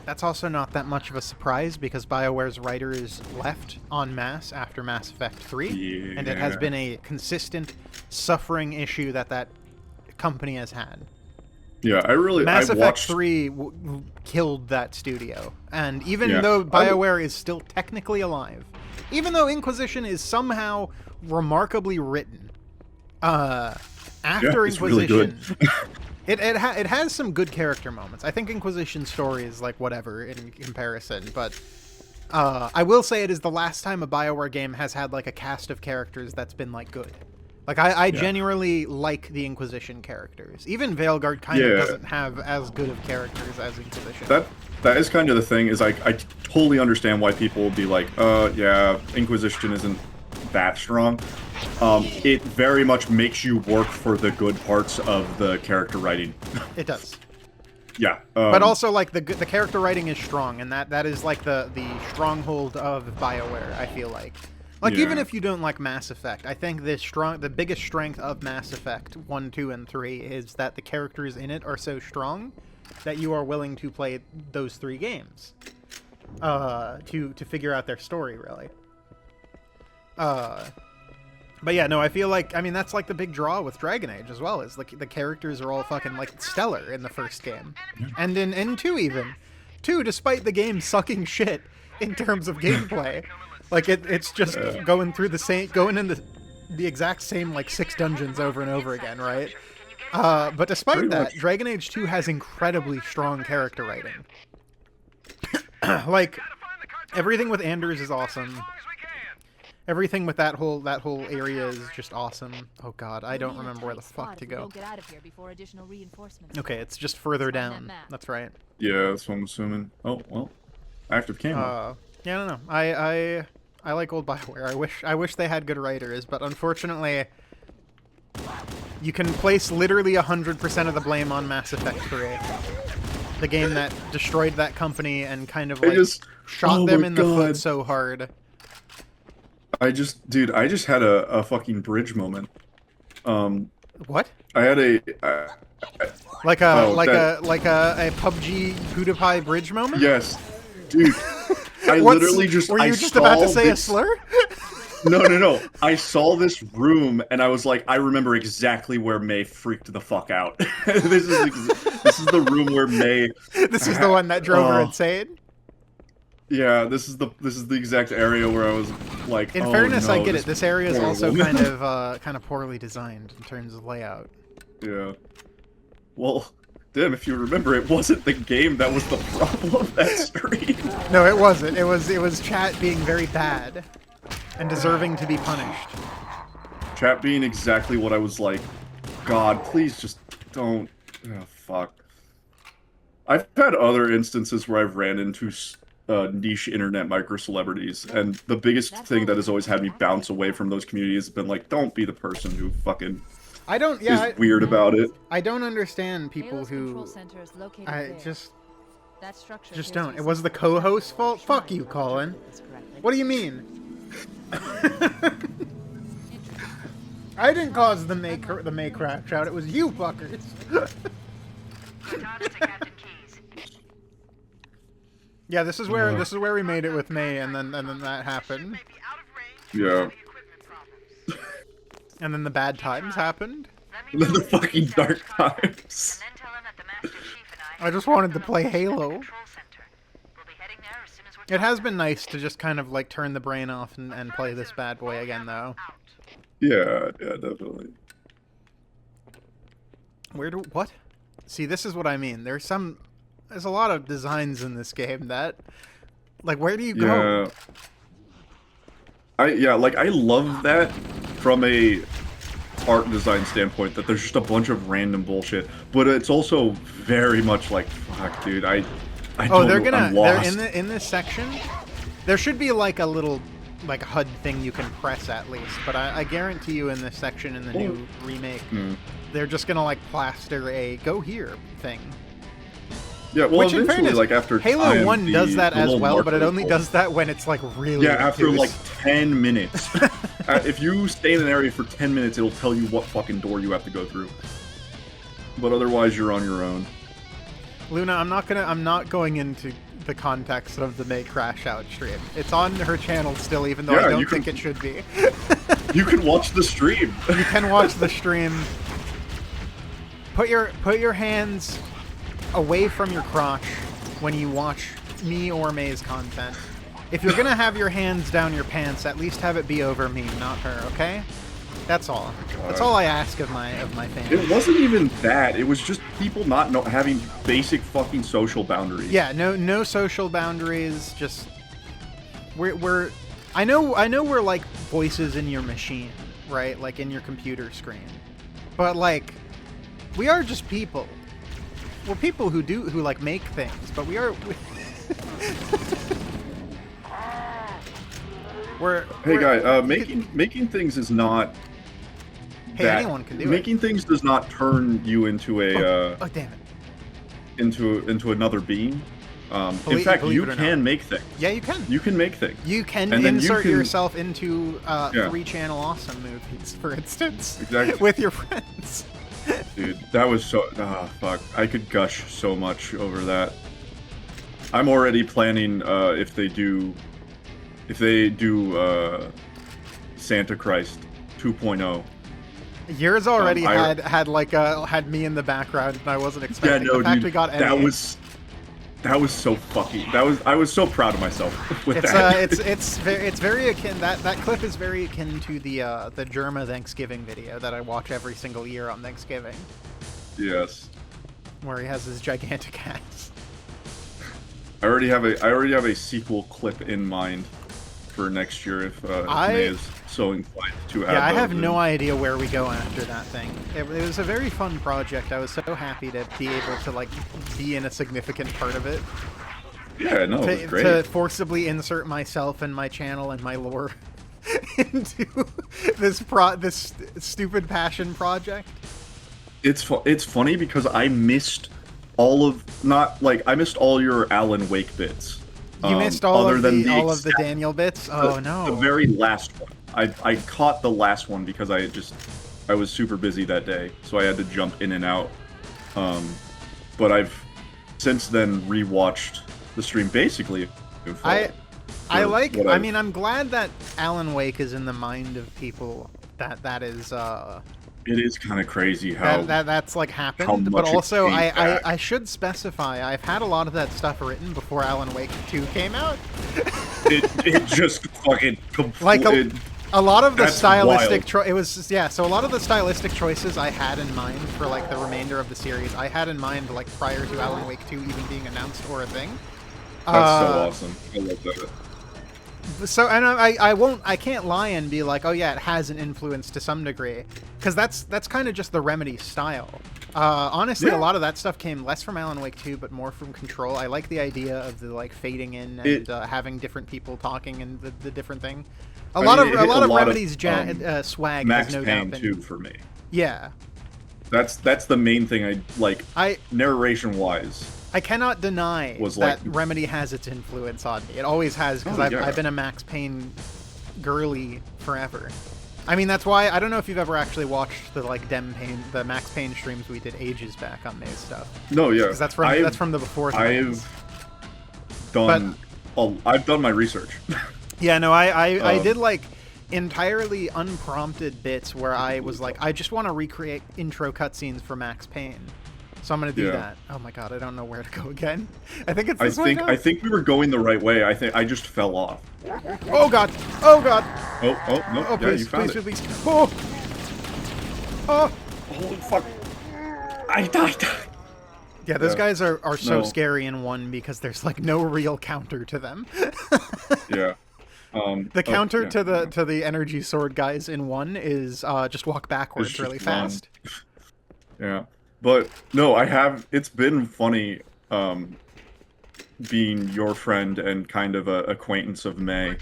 that's also not that much of a surprise because BioWare's writers left en masse after Mass Effect 3, and it has been a consistent suffering issue that company has had. Yeah, Mass I Effect watched... 3 killed that studio, and even though BioWare is still technically alive, even though Inquisition is somehow remarkably written, after it's really Inquisition, good. it has some good character moments. I think Inquisition's story is like whatever in comparison, but I will say it is the last time a BioWare game has had like a cast of characters that's been like good. Like, I genuinely like the Inquisition characters. Even Veilguard kind of doesn't have as good of characters as Inquisition. That is kind of the thing, is I totally understand why people will be like, yeah, Inquisition isn't that strong. It very much makes you work for the good parts of the character writing. It does. Yeah. But also, like, the character writing is strong, and that is, like, the stronghold of BioWare, I feel like. Like, even if you don't like Mass Effect, I think the biggest strength of Mass Effect 1, 2, and 3 is that the characters in it are so strong that you are willing to play those 3 games to figure out their story, really. But yeah, no, I feel like, I mean, that's like the big draw with Dragon Age as well, is like the characters are all fucking like stellar in the first game. And in 2 even. 2, despite the game sucking shit in terms of gameplay. Like, it's just going in the exact same, like, 6 dungeons over and over again, right? But despite Pretty that, much. Dragon Age 2 has incredibly strong character writing. Like, everything with Anders is awesome. Everything with that whole area is just awesome. Oh god, I don't remember where the fuck to go. Get out of here before additional reinforcements. Okay, it's just further Find that down. map. That's right. Yeah, that's what I'm assuming. Oh well, active camera. Yeah, I don't know. I like old BioWare. I wish they had good writers, but unfortunately, you can place literally 100% of the blame on Mass Effect 3, the game that destroyed that company and kind of like shot them in the foot so hard. I just had a fucking bridge moment. What? I had a like a PUBG PewDiePie bridge moment? Yes, dude. I What's- literally just were you I just about to saw say a this- slur? No. I saw this room and I was like, I remember exactly where May freaked the fuck out. This is the room where May. This is the one that drove her insane. Yeah, this is the exact area where I was like. In oh, fairness, no, I get it. This area is poor also woman. kind of poorly designed in terms of layout. Yeah. Well, damn, if you remember, it wasn't the game that was the problem that stream. No, it wasn't. It was chat being very bad and deserving to be punished. Chat being exactly what I was like. God, please just don't. Oh, fuck. I've had other instances where I've ran into niche internet micro celebrities, and the biggest thing that has always had me bounce away from those communities has been like, don't be the person who fucking is weird about it. I don't understand people who just don't. It was the co-host's fault. Fuck you, Colin. What do you mean? I didn't cause the May crash out. It was you fuckers. Yeah, this is where we made it with May, and then that happened. Yeah. And then the bad times happened. And then the fucking dark times. I just wanted to play Halo. It has been nice to just kind of like turn the brain off and play this bad boy again, though. Yeah, definitely. What? See, this is what I mean. There's a lot of designs in this game that, like, where do you go? Yeah. I love that from a art design standpoint, that there's just a bunch of random bullshit, but it's also very much like, fuck, dude, I don't know, I'm lost. They're in this section. There should be like a little like HUD thing you can press at least, but I guarantee you in this section in the new remake, they're just gonna like plaster a go here thing. Yeah, well, which in eventually, fairness, like after Halo time, 1 does that the as little well, but it marker only will- does that when it's like really Yeah, after obtuse. like 10 minutes. If you stay in an area for 10 minutes, it'll tell you what fucking door you have to go through. But otherwise, you're on your own. Luna, I'm not going into the context of the May crash out stream. It's on her channel still, even though I don't think it should be. You can watch the stream. You can watch the stream. Put your hands away from your crotch when you watch me or May's content. If you're gonna have your hands down your pants, at least have it be over me, not her, okay? That's all. That's all I ask of my fans. It wasn't even that. It was just people not having basic fucking social boundaries. Yeah, no social boundaries. Just we're. I know we're like voices in your machine, right? Like in your computer screen. But like, we are just people. We're people who like make things, but we are. Making things is not. Hey, that, anyone can do it. Making things does not turn you into a. Oh damn it! Into another being. In Believe fact, you it or can not. make things. Yeah, you can. You can make things. You can And then insert you can- yourself into Yeah. 3-channel awesome movies, for instance, Exactly. with your friends. Dude, that was so. Ah, fuck. I could gush so much over that. I'm already planning if they do Santa Christ 2.0. Yours already I- had me in the background, and I wasn't Yeah, expecting no, the fact dude. we got That NA. was so fucking. I was so proud of myself with It's that. it's very akin. That clip is very akin to the Germa Thanksgiving video that I watch every single year on Thanksgiving. Yes. Where he has his gigantic axe. I already have a sequel clip in mind for next year if May is so inclined to add. Yeah, I have those no in. idea where we go after that thing. It was a very fun project. I was so happy to be able to like be in a significant part of it. Yeah, no, it was great. To forcibly insert myself and my channel and my lore into this stupid passion project. It's funny because I missed all your Alan Wake bits. You missed all of the Daniel bits? Oh no. The very last one. I caught the last one because I was super busy that day, so I had to jump in and out. But I've since then rewatched the stream basically. I'm glad that Alan Wake is in the mind of people that is it is kind of crazy how that's like happened, but also I should specify I've had a lot of that stuff written before Alan Wake 2 came out. it just fucking like a lot of the stylistic wild. So a lot of the stylistic choices I had in mind for like the remainder of the series I had in mind like prior to Alan Wake 2 even being announced or a thing. That's so awesome. I love that. So, and I can't lie and be like, oh yeah, it has an influence to some degree, because that's kind of just the Remedy style. Honestly, a lot of that stuff came less from Alan Wake 2, but more from Control. I like the idea of the like fading in and having different people talking and the different thing. A lot of Remedy's swag Max has no Payne doubt 2 for me. Yeah, that's the main thing I like. Narration wise. I cannot deny that Remedy has its influence on me. It always has, because I've been a Max Payne girly forever. I mean, that's why I don't know if you've ever actually watched the the Max Payne streams we did ages back on May's stuff. No, yeah, because that's from the before. I've done my research. Yeah, no, I did like entirely unprompted bits where I was like, I just want to recreate intro cutscenes for Max Payne. So I'm gonna do that. Oh my god, I don't know where to go again. I think it's this way now. I think we were going the right way. I just fell off. Oh god! Oh god! Oh no! Oh, please, you found it. Please. Oh! Holy fuck! I died. Yeah, those guys are so scary in 1 because there's like no real counter to them. Yeah. The counter to the energy sword guys in 1 is just walk backwards really fast. Yeah. But no, it's been funny being your friend and kind of an acquaintance of May.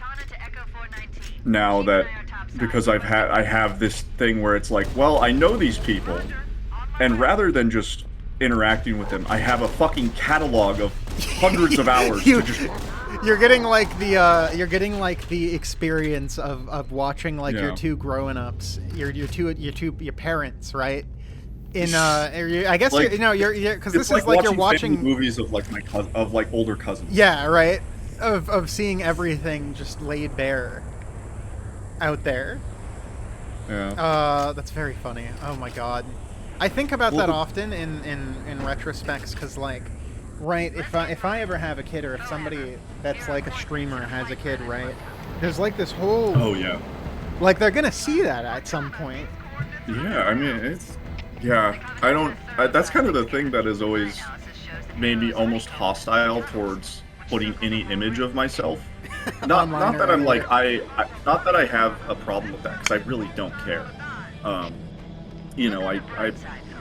Now that because I have this thing where it's like, well, I know these people, and rather than just interacting with them, I have a fucking catalog of hundreds of hours to just. You're getting like the experience of watching like your two grown-ups, your parents, right? I guess like, you're because this is like you're watching movies of like older cousins. Yeah, right. Of seeing everything just laid bare out there. Yeah. That's very funny. Oh my god. I think about that often in retrospects because like, right, if I ever have a kid or if somebody that's like a streamer has a kid, right, there's like this whole. Oh yeah. Like they're gonna see that at some point. Yeah, I mean it's. Yeah, that's kind of the thing that has always made me almost hostile towards putting any image of myself. Not that I'm like not that I have a problem with that because I really don't care. You know,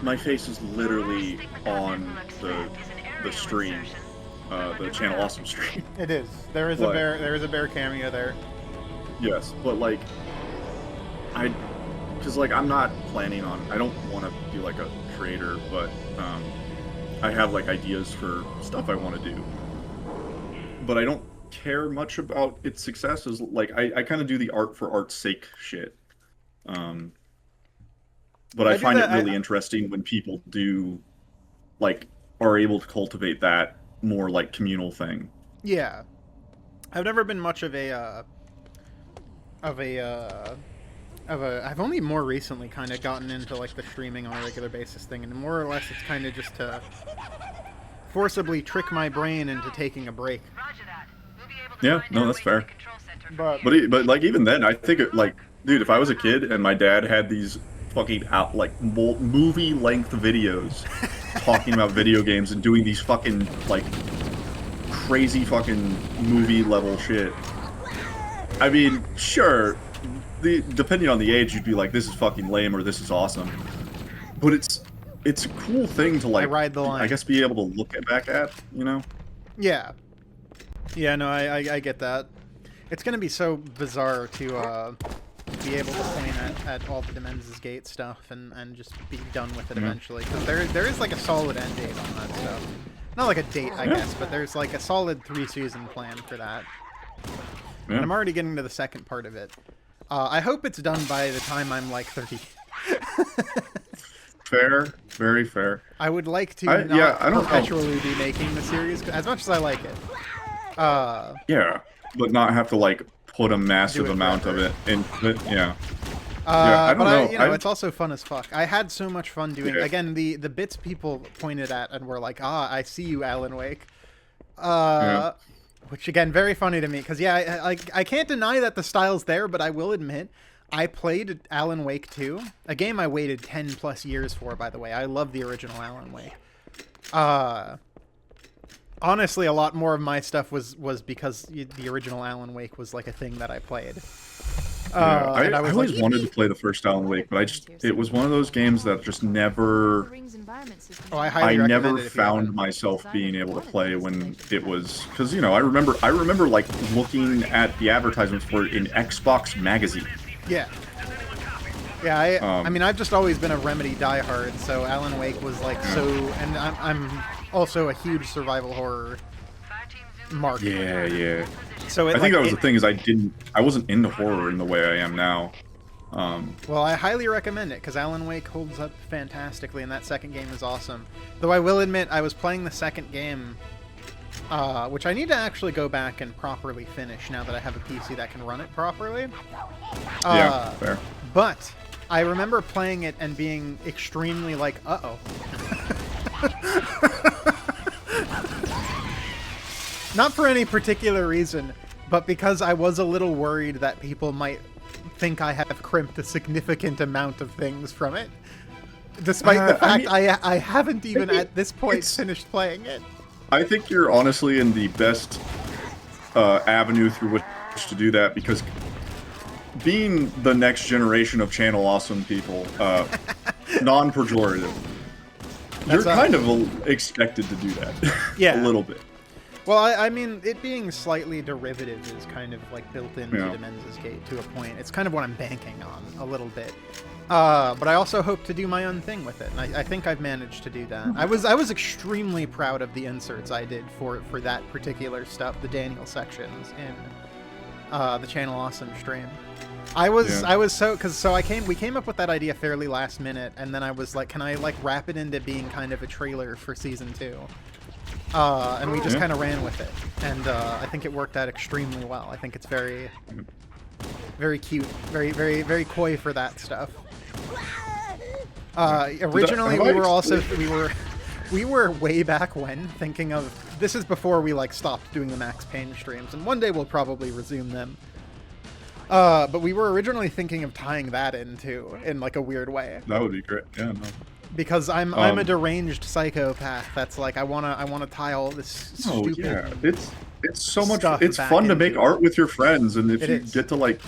my face is literally on the stream, the Channel Awesome stream. It is. There is a bear cameo there. Yes, but like because like I'm not planning on. I don't want to be like a creator, but I have like ideas for stuff I want to do. But I don't care much about its success. Is like I kind of do the art for art's sake shit. But I find it really interesting when people do like are able to cultivate that more like communal thing. Yeah, I've never been much of I've only more recently kind of gotten into like the streaming on a regular basis thing, and more or less it's kind of just to forcibly trick my brain into taking a break. Yeah, no, that's fair. But like even then, I think like, dude, if I was a kid and my dad had these fucking out like movie length videos talking about video games and doing these fucking like crazy fucking movie level shit. I mean, sure, depending on the age, you'd be like, this is fucking lame or this is awesome. But it's a cool thing to like, ride the line. I guess, be able to look back at, you know? Yeah. Yeah, no, I get that. It's gonna be so bizarre to be able to point at all the Demen's Gate stuff and just be done with it eventually. Because there is like a solid end date on that stuff. Not like a date, I guess, but there's like a solid 3-season plan for that. And I'm already getting to the second part of it. I hope it's done by the time I'm like 30. Fair, very fair. I would like to not perpetually be making the series, as much as I like it. Yeah, but not have to like put a massive amount of it into it. Yeah. I don't know. You know, it's also fun as fuck. I had so much fun doing. Again, the bits people pointed at and were like, I see you, Alan Wake. Which again, very funny to me because I can't deny that the style's there, but I will admit. I played Alan Wake 2, a game I waited 10 plus years for, by the way. I love the original Alan Wake. Honestly, a lot more of my stuff was because the original Alan Wake was like a thing that I played. I always wanted to play the first Alan Wake, but it was one of those games that just never... I never found myself being able to play when it was... Because, you know, I remember like looking at the advertisements for it in Xbox Magazine. Yeah. Yeah, I mean, I've just always been a Remedy diehard, so Alan Wake was like so... And I'm also a huge survival horror mark. Yeah. So I think that was the thing, is I wasn't into horror in the way I am now. Well, I highly recommend it, because Alan Wake holds up fantastically, and that second game is awesome. Though I will admit, I was playing the second game... which I need to actually go back and properly finish now that I have a PC that can run it properly. Yeah, fair. But I remember playing it and being extremely like, uh-oh. Not for any particular reason, but because I was a little worried that people might think I have crimped a significant amount of things from it. Despite the fact I haven't even at this point finished playing it. I think you're honestly in the best avenue through which to do that, because being the next generation of Channel Awesome people, non-pejorative, you're kind of expected to do that. Yeah. A little bit. Well, I mean, it being slightly derivative is kind of like built into Demen's Gate to a point. It's kind of what I'm banking on a little bit. But I also hope to do my own thing with it, and I think I've managed to do that. I was extremely proud of the inserts I did for that particular stuff, the Daniel sections in the Channel Awesome stream. I was so we came up with that idea fairly last minute, and then I was like, can I like wrap it into being kind of a trailer for season 2? And we just kind of ran with it, and I think it worked out extremely well. I think it's very, very cute, very, very, very coy for that stuff. Originally, we were way back when thinking of, this is before we like stopped doing the Max Payne streams, and one day we'll probably resume them. But we were originally thinking of tying that in like a weird way. That would be great. Yeah, no. Because I'm a deranged psychopath that's like I wanna tie all this stupid. Oh yeah, it's so much. It's fun to make art with your friends, and if you get to like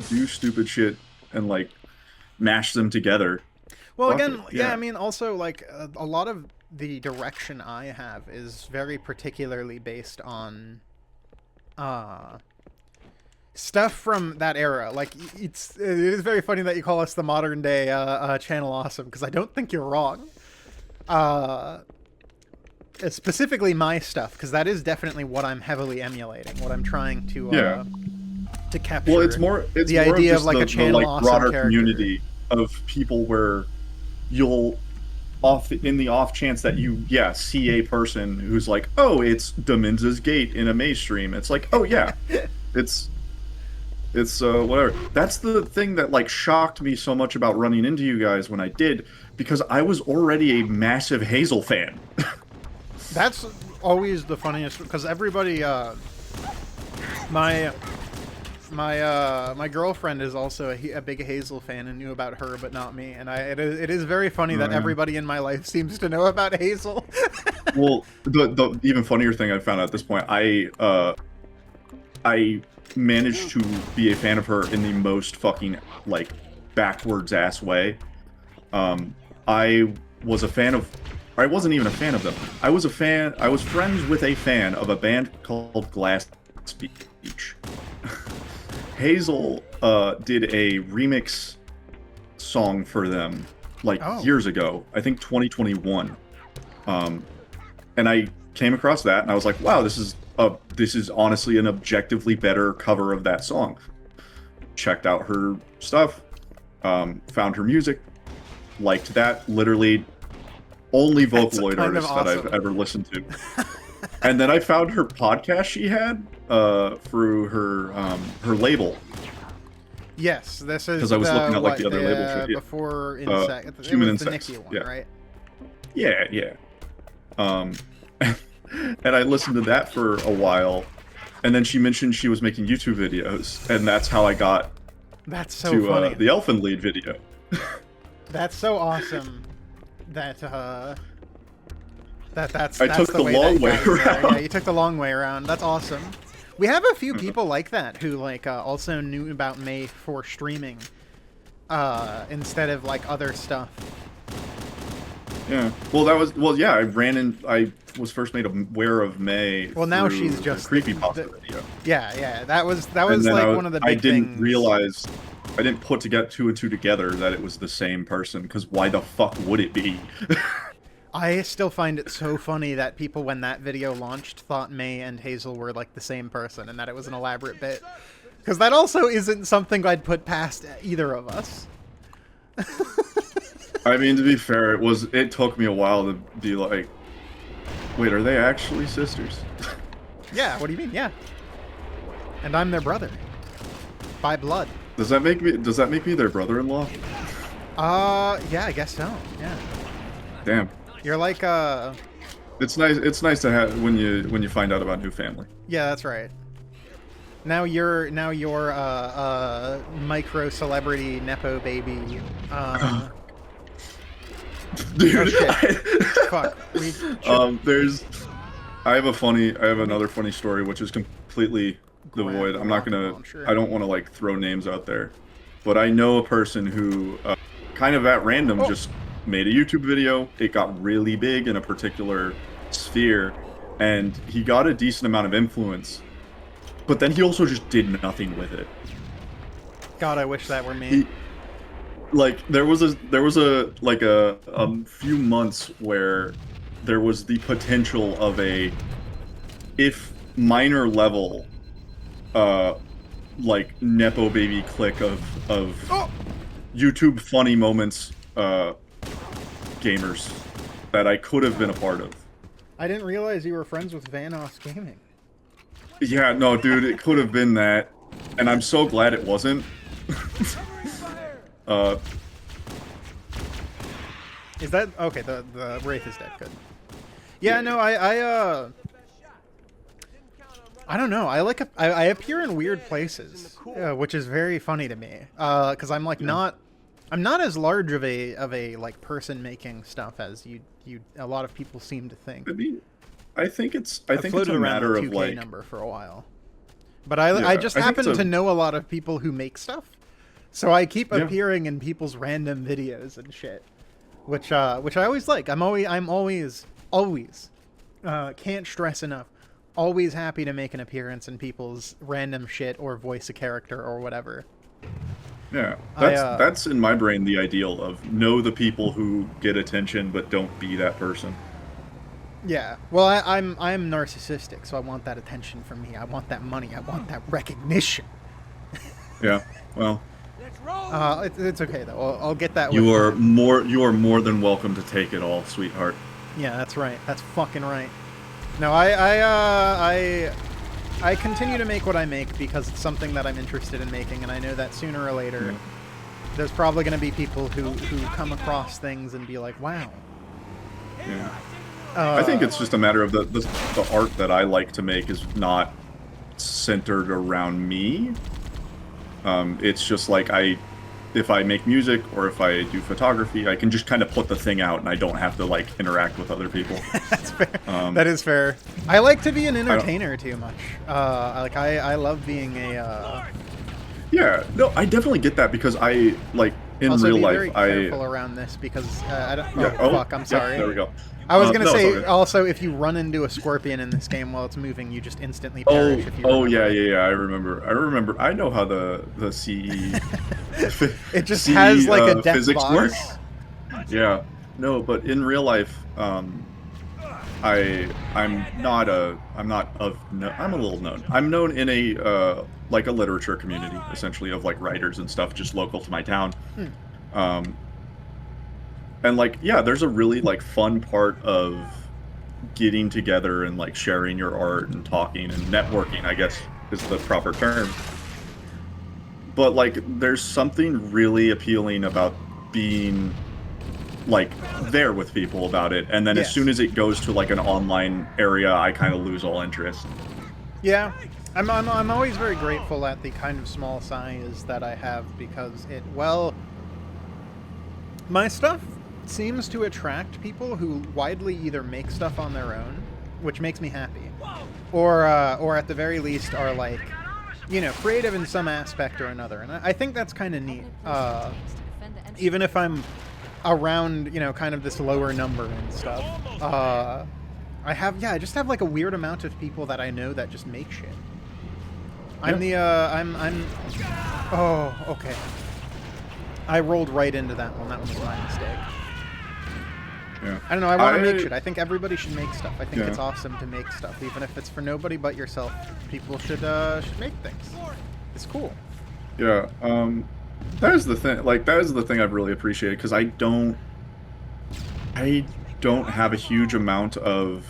do stupid shit and like mash them together. Well, again, I mean, also like a lot of the direction I have is very particularly based on stuff from that era. Like, it is very funny that you call us the modern day Channel Awesome, because I don't think you're wrong. Specifically my stuff, because that is definitely what I'm heavily emulating, what I'm trying to capture. Well, it's more the idea of like the, a Channel the, like, Awesome broader character. Community of people where you'll in the off chance that you see a person who's like, oh, it's Demen's Gate in a Maze stream. It's like, oh yeah, it's whatever. That's the thing that like shocked me so much about running into you guys when I did, because I was already a massive Hazel fan. That's always the funniest, because everybody, my My girlfriend is also a big Hazel fan and knew about her, but not me. And it is very funny that everybody in my life seems to know about Hazel. Well, the even funnier thing I found out at this point, I managed to be a fan of her in the most fucking like backwards ass way. I was a fan of. I wasn't even a fan of them. I was friends with a fan of a band called Glass Speech. Hazel did a remix song for them like years ago. I think 2021. And I came across that and I was like, wow, this is honestly an objectively better cover of that song. Checked out her stuff, found her music, liked that. Literally only Vocaloid artist that I've ever listened to. And then I found her podcast she had through her label. Yes, this is because I was looking at like the other label shit. Before Insect, Human Insects, Insects, one, right? Yeah. And I listened to that for a while, and then she mentioned she was making YouTube videos, and that's how I got to funny. The Elfen Lied video. That's so awesome. That's I took the long way around. Yeah, you took the long way around. That's awesome. We have a few people like that who like also knew about May for streaming instead of like other stuff. Yeah. Well, I was first made aware of May. Well, now she's just creepypasta video. Yeah. That was like one of the big things. I didn't realize. I didn't put two and two together that it was the same person, because why the fuck would it be? I still find it so funny that people, when that video launched, thought May and Hazel were like the same person and that it was an elaborate bit. Because that also isn't something I'd put past either of us. I mean, to be fair, it took me a while to be like, wait, are they actually sisters? Yeah, what do you mean? Yeah. And I'm their brother. By blood. Does that make me their brother-in-law? Yeah, I guess so. Yeah. Damn. You're like It's nice to have when you find out about new family. Yeah, that's right. Now you're micro celebrity nepo baby. Dude, fuck. I have another funny story which is completely devoid. I'm not gonna. I don't want to like throw names out there, but I know a person who, kind of at random, just made a YouTube video. It got really big in a particular sphere, and he got a decent amount of influence. But then he also just did nothing with it. God, I wish that were me. There was a few months where there was the potential of a, if minor level, like nepo baby clique of YouTube funny moments gamers that I could have been a part of. I didn't realize you were friends with Vanoss Gaming. Yeah, no, dude, it could have been that, and I'm so glad it wasn't. Is that okay? The Wraith is dead. Good. Yeah, no, I don't know. I appear in weird places, which is very funny to me. Because I'm like I'm not as large of a like person making stuff as a lot of people seem to think. I think it's a matter of like number for a while, but I just happen to know a lot of people who make stuff, so I keep appearing in people's random videos and shit, which I always like. I'm always can't stress enough, always happy to make an appearance in people's random shit or voice a character or whatever. Yeah, that's in my brain the ideal of know the people who get attention but don't be that person. Yeah, well, I'm narcissistic, so I want that attention from me. I want that money. I want that recognition. Yeah, well. It's okay though. I'll get that. You are more than welcome to take it all, sweetheart. Yeah, that's right. That's fucking right. No, I continue to make what I make because it's something that I'm interested in making, and I know that sooner or later, there's probably going to be people who come across things and be like, wow. Yeah. I think it's just a matter of the art that I like to make is not centered around me. It's just like if I make music or if I do photography, I can just kind of put the thing out and I don't have to like interact with other people. That's fair. That is fair. I like to be an entertainer too much. Like I love being a. Yeah, no, I definitely get that because I like in also real be life. Very careful around this because I don't. Yeah, oh, fuck! I'm sorry. Yeah, there we go. I was gonna no, say also if you run into a scorpion in this game while it's moving, you just instantly perish. If you yeah. I remember. I know how the CE. It just has like a death physics box. works. Yeah, no, but in real life, I'm a little known. I'm known in a like a literature community, essentially, of like writers and stuff, just local to my town. And like, yeah, there's a really like fun part of getting together and like sharing your art and talking and networking, I guess is the proper term. But like, there's something really appealing about being like there with people about it, and then as soon as it goes to like an online area, I kind of lose all interest. Yeah, I'm always very grateful at the kind of small size that I have because my stuff seems to attract people who widely either make stuff on their own, which makes me happy, or at the very least are like, creative in some aspect or another, and I think that's kind of neat. Even if I'm around, kind of this lower number and stuff, I just have like a weird amount of people that I know that just make shit. Oh, okay. I rolled right into that one. That one was my mistake. Yeah. I don't know, I want to make shit. I think everybody should make stuff. I think it's awesome to make stuff. Even if it's for nobody but yourself, people should make things. It's cool. Yeah, that is the thing. Like, that is the thing I've really appreciated, because I don't have a huge amount of,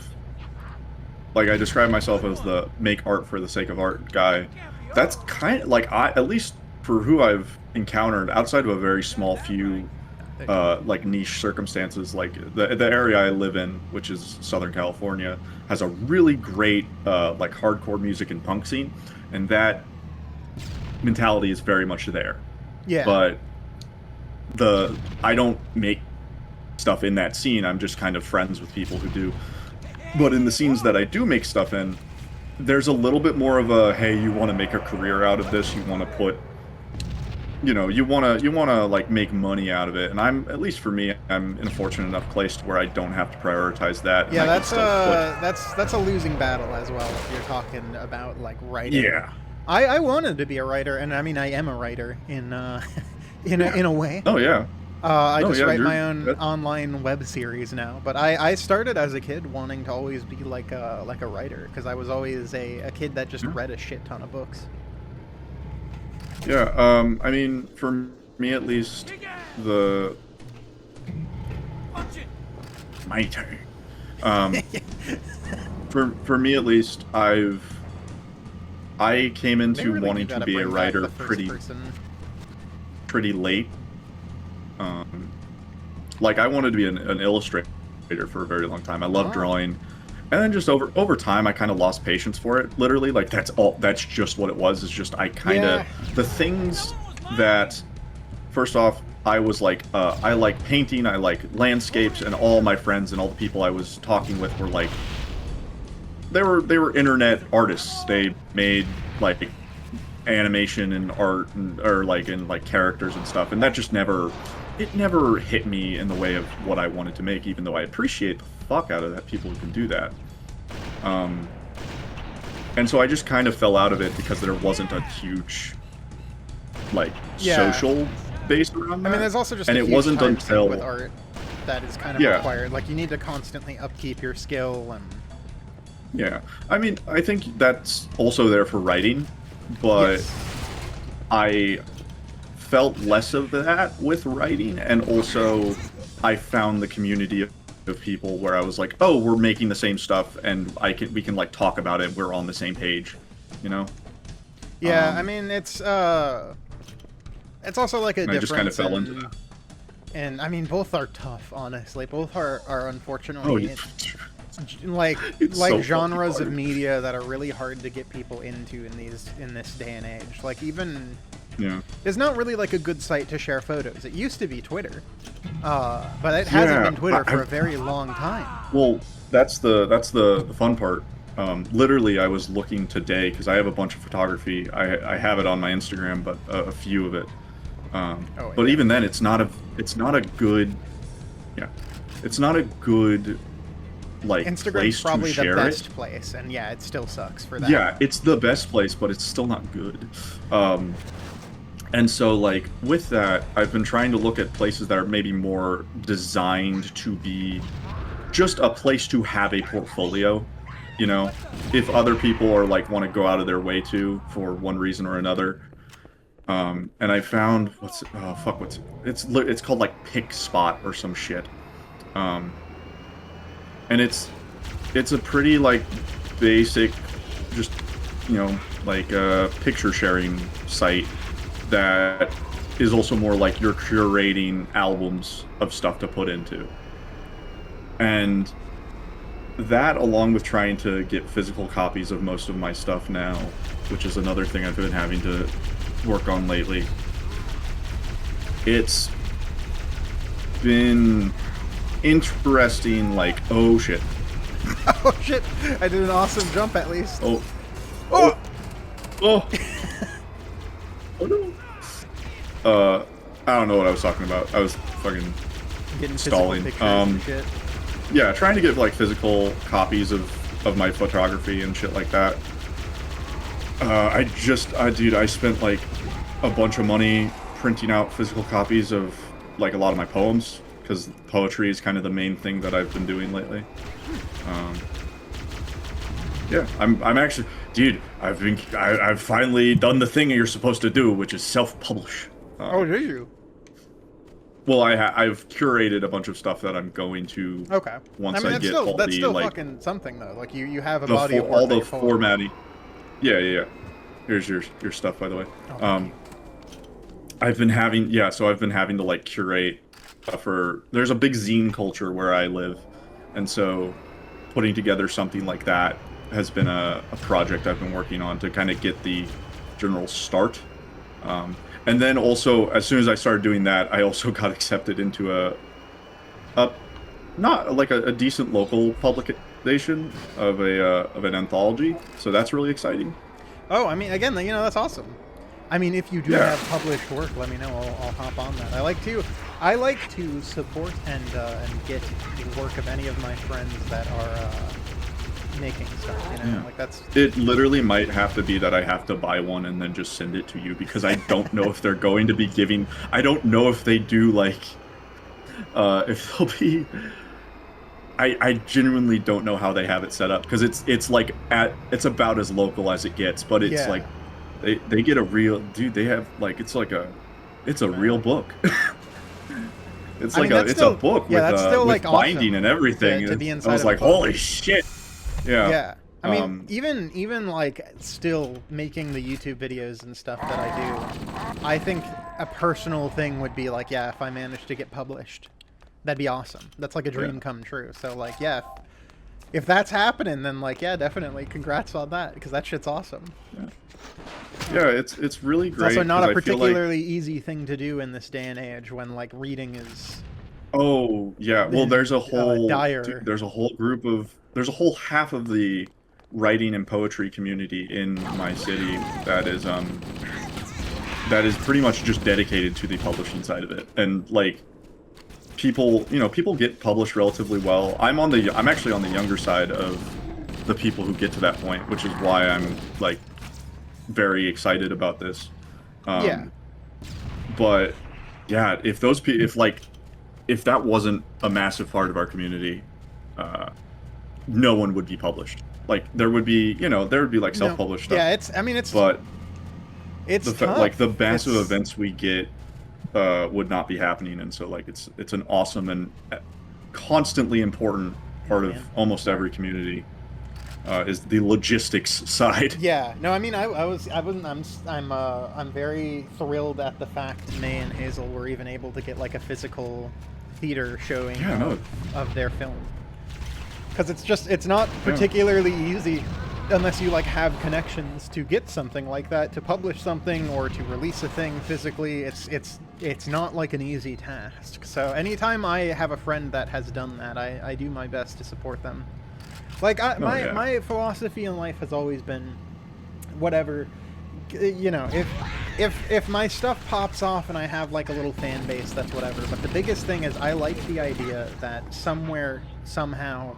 like, I describe myself as the make art for the sake of art guy. That's kind of, like, at least for who I've encountered, outside of a very small few, like, niche circumstances, like, the area I live in, which is Southern California, has a really great, like, hardcore music and punk scene, and that mentality is very much there. Yeah. But I don't make stuff in that scene. I'm just kind of friends with people who do. But in the scenes that I do make stuff in, there's a little bit more of a, hey, you want to make a career out of this, you want to put, you want to like make money out of it. And at least for me, I'm in a fortunate enough place to where I don't have to prioritize that. Yeah, that's a losing battle as well if you're talking about like writing. Yeah. I wanted to be a writer, and I mean I am a writer in a way. Oh yeah. I just write my own online web series now, but I started as a kid wanting to always be like a writer, because I was always a kid that just read a shit ton of books. Yeah, I mean, for me at least, my turn. For me at least, I came into wanting to be a writer pretty late. Like, I wanted to be an illustrator for a very long time. I love drawing, and then just over time, I kind of lost patience for it. Literally, like, that's just what it was. It's just I kind of the things that, first off, I was like, I like painting, I like landscapes, and all my friends and all the people I was talking with were like, they were internet artists. They made like animation and art or like characters and stuff, and that just never hit me in the way of what I wanted to make, even though I appreciate the fuck out of that, people who can do that. And so I just kind of fell out of it because there wasn't a huge like social base around that. I mean, there's also just and a it huge wasn't time until with art that is kind of required. Like, you need to constantly upkeep your skill and. Yeah, I mean, I think that's also there for writing, but I felt less of that with writing, and also I found the community of people where I was like, oh, we're making the same stuff, and we can like talk about it. We're on the same page, you know? Yeah, I mean, it's also like a difference. I just kind of fell into that. And I mean, both are tough, honestly. Both are unfortunately. Like so genres of media that are really hard to get people into in this day and age. Like, even Yeah. Is not really like a good site to share photos. It used to be Twitter, but it hasn't been Twitter for a very long time. Well, that's the fun part. Literally, I was looking today because I have a bunch of photography. I have it on my Instagram, but a few of it. But even then, it's not a good like Instagram's place probably to share the best it. place, and yeah, it still sucks for that. Yeah, it's the best place, but it's still not good. And so, like, with that, I've been trying to look at places that are maybe more designed to be just a place to have a portfolio, you know? If other people are, like, want to go out of their way to, for one reason or another. And I found, it's called, like, Pick Spot or some shit. And it's a pretty, like, basic, just, you know, like, picture sharing site that is also more like you're curating albums of stuff to put into. And that, along with trying to get physical copies of most of my stuff now, which is another thing I've been having to work on lately, it's been interesting, like, oh shit. Oh shit, I did an awesome jump at least. Oh no. I don't know what I was talking about. I was fucking getting stalling. And shit. Yeah, trying to get like physical copies of my photography and shit like that. Dude, I spent like a bunch of money printing out physical copies of like a lot of my poems, because poetry is kind of the main thing that I've been doing lately. Yeah, I'm actually, dude, I've finally done the thing you're supposed to do, which is self-publish. Oh, did you? Well, I've curated a bunch of stuff that I'm going to. Okay. Once I get all that's the still like fucking something though. Like you have a body of work all that the you're pulling. formatting. Yeah. Here's your stuff, by the way. I've been having to like curate there's a big zine culture where I live, and so putting together something like that has been a project I've been working on to kind of get the general start. And then also, as soon as I started doing that, I also got accepted into a decent local publication of an anthology. So that's really exciting. Oh, I mean, again, you know, that's awesome. I mean, if you do have published work, let me know. I'll hop on that. I like to support and get the work of any of my friends that are making stuff, you know? Like that's... It literally might have to be that I have to buy one and then just send it to you, because I don't know if they're going to be giving... I don't know if they do, like... if they'll be... I genuinely don't know how they have it set up, because it's like it's about as local as it gets, but it's like they get a real... Dude, they have, like, it's a real book. It's like it's a book with binding awesome and everything. To be inside I was like, holy shit. Yeah. I mean, even like still making the YouTube videos and stuff that I do, I think a personal thing would be like, if I managed to get published, that'd be awesome. That's like a dream come true. So like, if that's happening, then like, definitely congrats on that, because that shit's awesome. Yeah, it's really great. It's also not a particularly easy thing to do in this day and age when like reading is... Oh, yeah. Well, there's a whole there's a whole half of the writing and poetry community in my city that is pretty much just dedicated to the publishing side of it. And like people get published relatively well. I'm actually on the younger side of the people who get to that point, which is why I'm like very excited about this. But yeah, if that wasn't a massive part of our community, no one would be published. Like there would be like self-published stuff. Yeah, it's tough. Like the massive events we get would not be happening, and so like it's an awesome and constantly important part of almost every community. Is the logistics side. Yeah, no, I mean, I'm very thrilled at the fact May and Hazel were even able to get like a physical theater showing of their film, because it's not particularly easy unless you like have connections to get something like that, to publish something or to release a thing physically, it's not like an easy task. So anytime I have a friend that has done that, I do my best to support them. Like my philosophy in life has always been, whatever, you know, if my stuff pops off and I have like a little fan base, that's whatever. But the biggest thing is I like the idea that somewhere, somehow,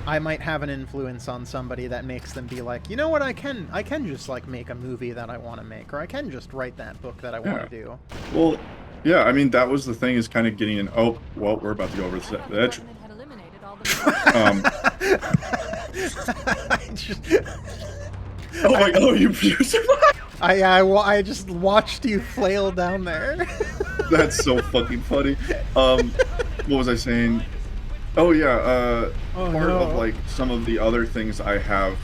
I might have an influence on somebody that makes them be like, you know what, I can just like make a movie that I want to make, or I can just write that book that I want to do. Well, yeah, I mean, that was the thing, is kind of getting in. Oh, well, we're about to go over the edge. Oh, you survived! I just watched you flail down there. That's so fucking funny. What was I saying? Oh yeah, part of like some of the other things I have.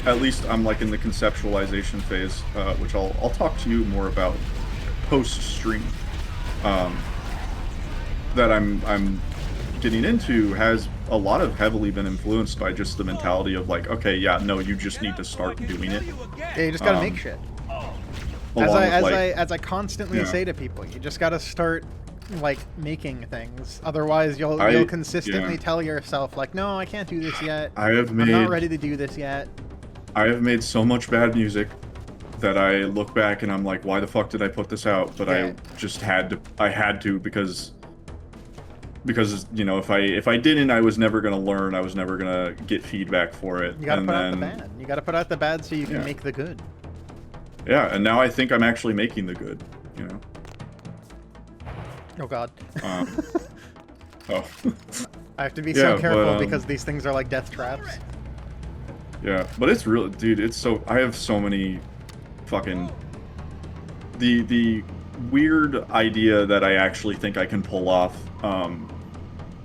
At least I'm like in the conceptualization phase, which I'll talk to you more about post stream. That I'm getting into has a lot of heavily been influenced by just the mentality of like, okay, yeah, no, you just need to start doing it. Yeah, you just gotta make shit. As I constantly say to people, you just gotta start like making things. Otherwise, you'll consistently tell yourself like, no, I can't do this yet. I'm not ready to do this yet. I have made so much bad music that I look back and I'm like, why the fuck did I put this out? But I just had to. I had to because you know, if I didn't, I was never gonna learn. I was never gonna get feedback for it. You gotta put out the bad. You gotta put out the bad so you can make the good. Yeah, and now I think I'm actually making the good. You know. Oh God. Oh. I have to be so careful because these things are like death traps. Yeah, but it's real, dude. It's so, I have so many fucking the weird idea that I actually think I can pull off,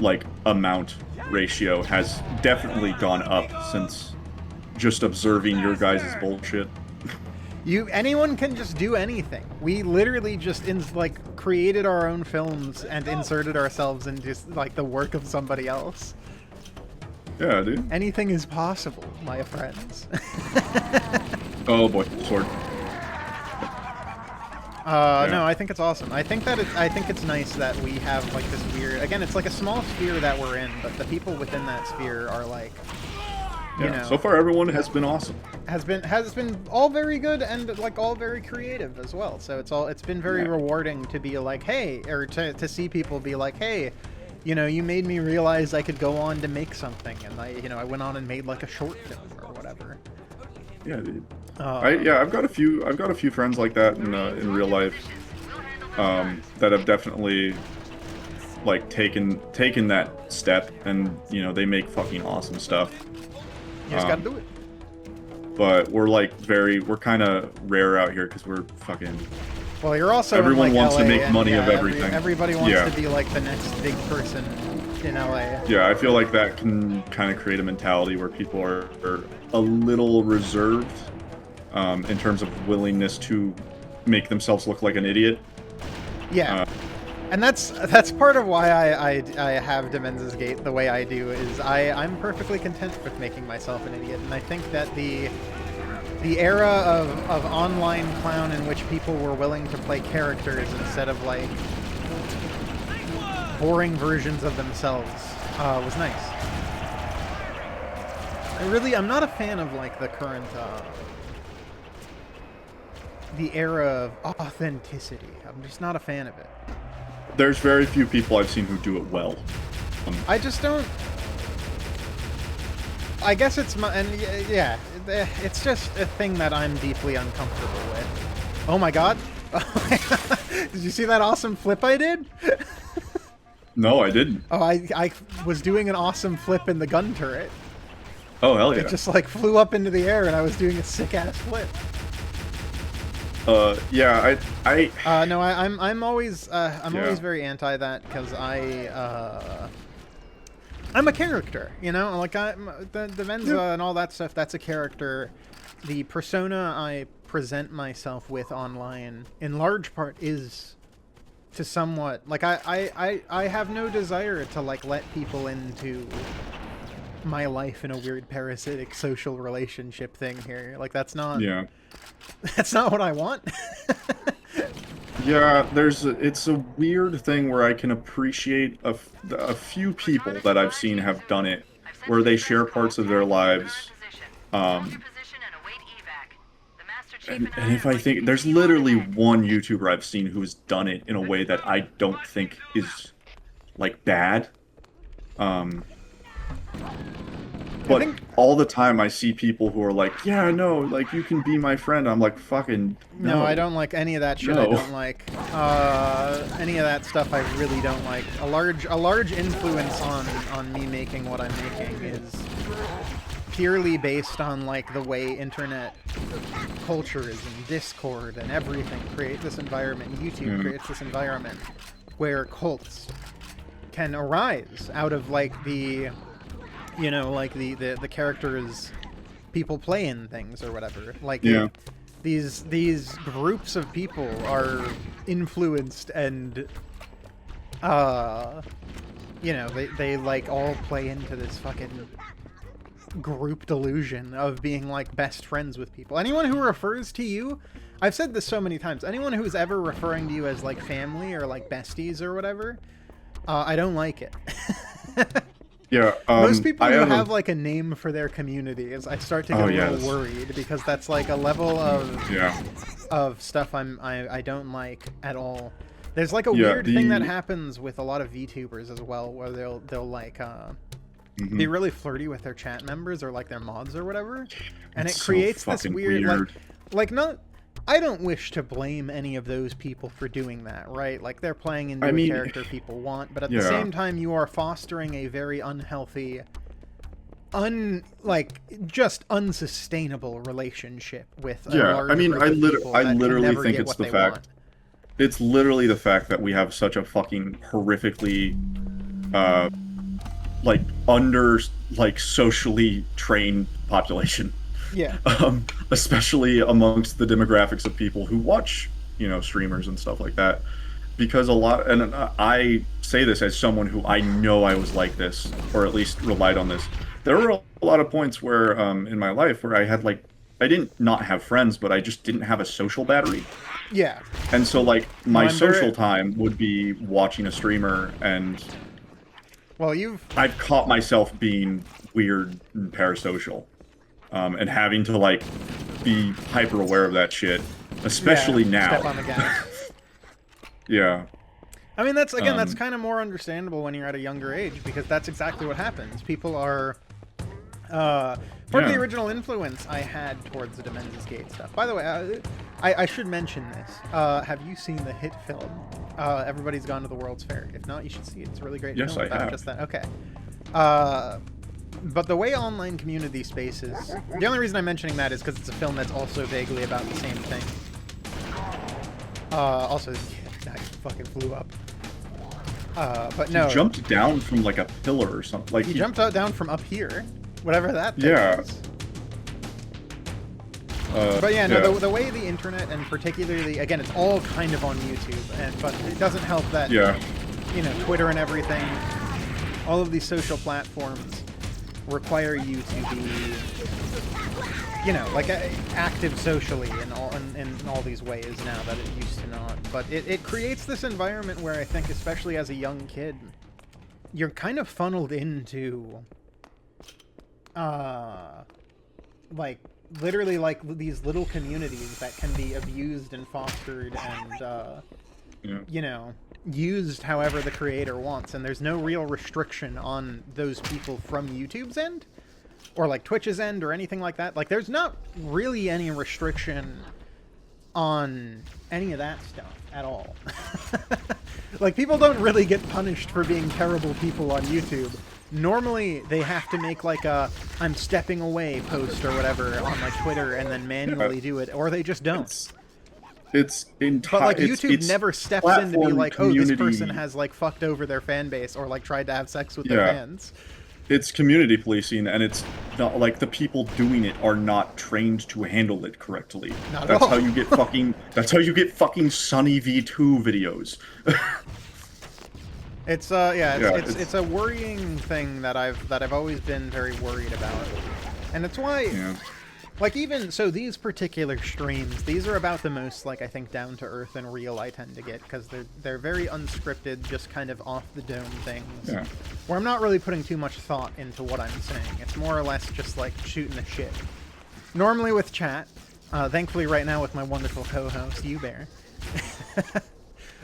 like amount ratio has definitely gone up since just observing your guys' bullshit. Anyone can just do anything. We literally just created our own films and inserted ourselves into like the work of somebody else. Yeah, dude. Anything is possible, my friends. Oh boy, sword. No, I think it's awesome. I think it's nice that we have like this weird. Again, it's like a small sphere that we're in, but the people within that sphere are like. You know, so far everyone has been awesome. Has been all very good and like all very creative as well. So it's been very rewarding to be like, hey, or to see people be like, hey, you know, you made me realize I could go on to make something, and I went on and made like a short film or whatever. Yeah, dude. I've got a few friends like that in real life, that have definitely like taken that step, and you know, they make fucking awesome stuff. You just gotta do it. But we're kind of rare out here because we're fucking. Well, you're also everyone in, like, wants LA, to make money of everything. Everybody wants to be like the next big person in LA. Yeah, I feel like that can kind of create a mentality where people are a little reserved, in terms of willingness to make themselves look like an idiot. Yeah. And that's part of why I have Demenza's Gate the way I do, is I'm perfectly content with making myself an idiot, and I think that the era of online clown in which people were willing to play characters instead of like boring versions of themselves was nice. I'm not a fan of like the current the era of authenticity. I'm just not a fan of it. There's very few people I've seen who do it well. I just don't. I guess it's it's just a thing that I'm deeply uncomfortable with. Oh my God! Did you see that awesome flip I did? No, I didn't. Oh, I was doing an awesome flip in the gun turret. Oh hell yeah! It just like flew up into the air, and I was doing a sick ass flip. Yeah, no, I'm always always very anti that, because I'm a character, you know, like the Venza and all that stuff. That's a character. The persona I present myself with online, in large part, is to somewhat like I have no desire to like let people into my life in a weird parasitic social relationship thing here. Like, that's not... Yeah. That's not what I want. Yeah, it's a weird thing where I can appreciate a few people that I've seen have done it, where they share parts of their lives, and if I think, there's literally one YouTuber I've seen who's done it in a way that I don't think is, like, bad, but all the time I see people who are like, yeah, no, like, you can be my friend. I'm like, fucking no. No, I don't like any of that shit. No. I don't like any of that stuff. I really don't like. A large influence on me making what I'm making is purely based on, like, the way internet culture is, and Discord and everything create this environment. YouTube creates this environment where cults can arise out of, like, the, you know, like the characters people play in things or whatever. Like, these groups of people are influenced and you know, they like all play into this fucking group delusion of being, like, best friends with people. Anyone who refers to you, I've said this so many times, anyone who's ever referring to you as, like, family or, like, besties or whatever, I don't like it. Yeah, most people who have like a name for their community, I start to get a little worried, because that's like a level of stuff I don't like at all. There's like a weird thing that happens with a lot of VTubers as well, where they'll like be really flirty with their chat members or like their mods or whatever, and it creates this weird. Like not. I don't wish to blame any of those people for doing that, right? Like, they're playing into a character people want, but at the same time, you are fostering a very unhealthy, just unsustainable relationship with a large group of people I literally think it's the fact. It's literally the fact that we have such a fucking horrifically, socially trained population. Yeah. Especially amongst the demographics of people who watch, you know, streamers and stuff like that. Because and I say this as someone who I know I was like this, or at least relied on this. There were a lot of points where, in my life, where I had, like, I didn't not have friends, but I just didn't have a social battery. Yeah. And so, like, my social time would be watching a streamer, and... Well, I've caught myself being weird and parasocial. And having to, like, be hyper aware of that shit, especially now. Step on the gas. Yeah. I mean, that's kind of more understandable when you're at a younger age, because that's exactly what happens. People are part of the original influence I had towards the Demen's Gate stuff. By the way, I should mention this. Have you seen the hit film Everybody's Gone to the World's Fair? If not, you should see it. It's a really great film about just that. Okay. But the way online community spaces... The only reason I'm mentioning that is because it's a film that's also vaguely about the same thing. Also, that fucking flew up. But no... He jumped down from, like, a pillar or something. Like, he jumped down from up here. Whatever that thing is. But yeah, no, the way the internet, and particularly... Again, it's all kind of on YouTube, but it doesn't help that, you know, Twitter and everything, all of these social platforms require you to be, you know, like, active socially in all these ways now that it used to not. But it creates this environment where I think, especially as a young kid, you're kind of funneled into, like, literally, like, these little communities that can be abused and fostered and, you know, used however the creator wants, and there's no real restriction on those people from YouTube's end or like Twitch's end or anything like that. Like, there's not really any restriction on any of that stuff at all. Like, people don't really get punished for being terrible people on YouTube. Normally they have to make like a "I'm stepping away" post or whatever on like Twitter and then manually do it, or they just don't. But like, YouTube never steps in to be like, oh, this person has like fucked over their fan base or like tried to have sex with their fans. It's community policing, and it's not like the people doing it are not trained to handle it correctly. That's how you get fucking. That's how you get fucking Sunny V2 videos. It's a worrying thing that I've always been very worried about, and it's why, like, even so, these particular streams, these are about the most, like, I think down to earth and real I tend to get, because they're very unscripted, just kind of off the dome things, where I'm not really putting too much thought into what I'm saying. It's more or less just like shooting the shit. Normally with chat, thankfully right now with my wonderful co-host, you Bear.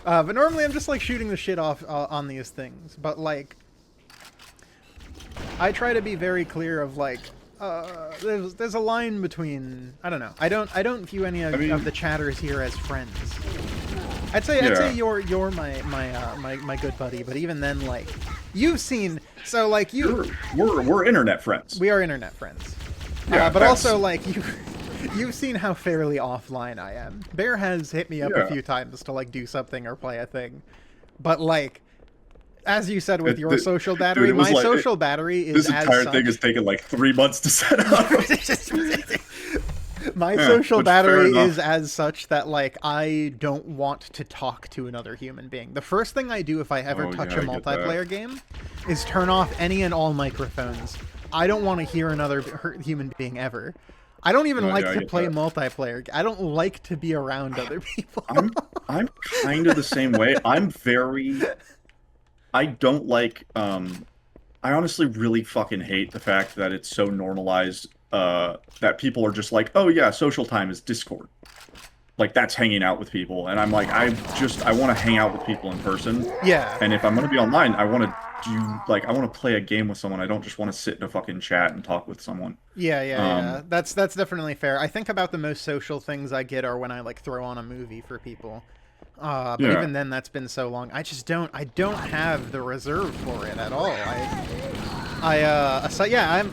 But normally I'm just like shooting the shit off on these things. But like, I try to be very clear of like, there's a line between, I don't know. I don't view any of the chatters here as friends. I'd say you're my good buddy, but even then, like, you've seen, so like we're internet friends. We are internet friends. Yeah, but also like you've seen how fairly offline I am. Bear has hit me up a few times to like do something or play a thing, but like, as you said with your social battery, dude, my social battery is this entire thing has taken like 3 months to set up. My social battery is as such that like I don't want to talk to another human being. The first thing I do if I ever touch a multiplayer game is turn off any and all microphones. I don't want to hear another human being ever. I don't even like to play multiplayer. I don't like to be around other people. I'm kind of the same way. I don't like, I honestly really fucking hate the fact that it's so normalized, that people are just like, oh yeah, social time is Discord. Like, that's hanging out with people. And I'm like, I want to hang out with people in person. Yeah. And if I'm going to be online, I want to I want to play a game with someone. I don't just want to sit in a fucking chat and talk with someone. Yeah. That's definitely fair. I think about the most social things I get are when I, like, throw on a movie for people. But even then, that's been so long. I don't have the reserve for it at all.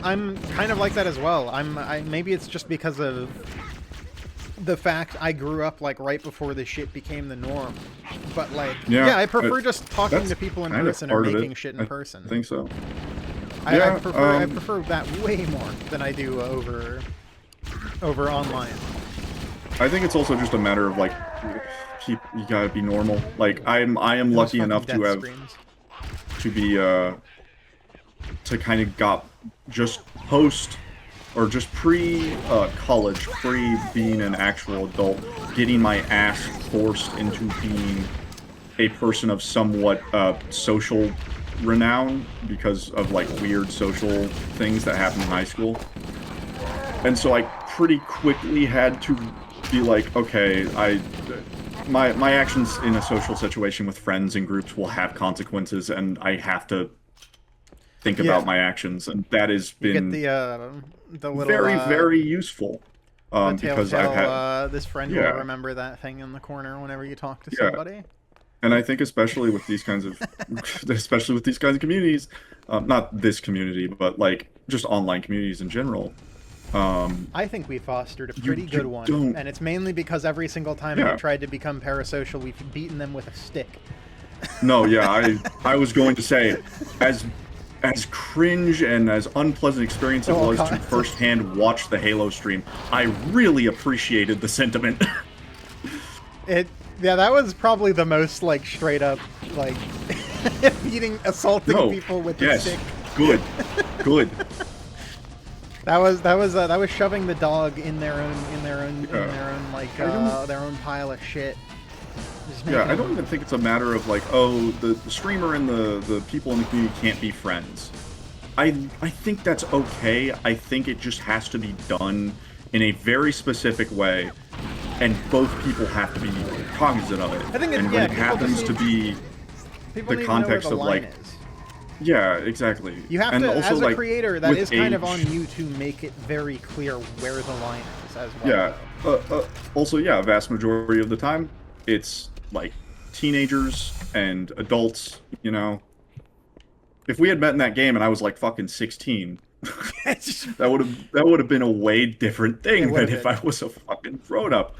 I'm kind of like that as well. Maybe it's just because of the fact I grew up like right before this shit became the norm. But like, I prefer just talking to people in person or making shit in person. I think so. I prefer that way more than I do over online. I think it's also just a matter of like, you gotta be normal. Like I am lucky enough to have to be to kind of got just post or just pre-college, pre-being an actual adult, getting my ass forced into being a person of somewhat social renown because of like weird social things that happened in high school. And so I pretty quickly had to be like, okay, my actions in a social situation with friends and groups will have consequences, and I have to think about my actions, and that has been the little, very useful. Because I've had this friend will remember that thing in the corner whenever you talk to somebody. And I think especially with these kinds of communities, not this community, but like just online communities in general. I think we fostered a pretty good one, and it's mainly because every single time we tried to become parasocial, we've beaten them with a stick. No, I was going to say, as cringe and as unpleasant experience it was to firsthand watch the Halo stream, I really appreciated the sentiment. That was probably the most like straight up like assaulting people with the stick. Good. That was shoving the dog in their own pile of shit. I don't even think it's a matter of like, oh, the streamer and the people in the community can't be friends. I think that's okay. I think it just has to be done in a very specific way, and both people have to be cognizant of it. I think and when it happens to be the context of like, yeah, exactly. You have and to, also, as a like, creator, that is kind of on you to make it very clear where the line is as well. Yeah. Also, a vast majority of the time, it's like teenagers and adults, you know. If we had met in that game and I was like fucking 16, that would have been a way different thing than if I was a fucking grown up.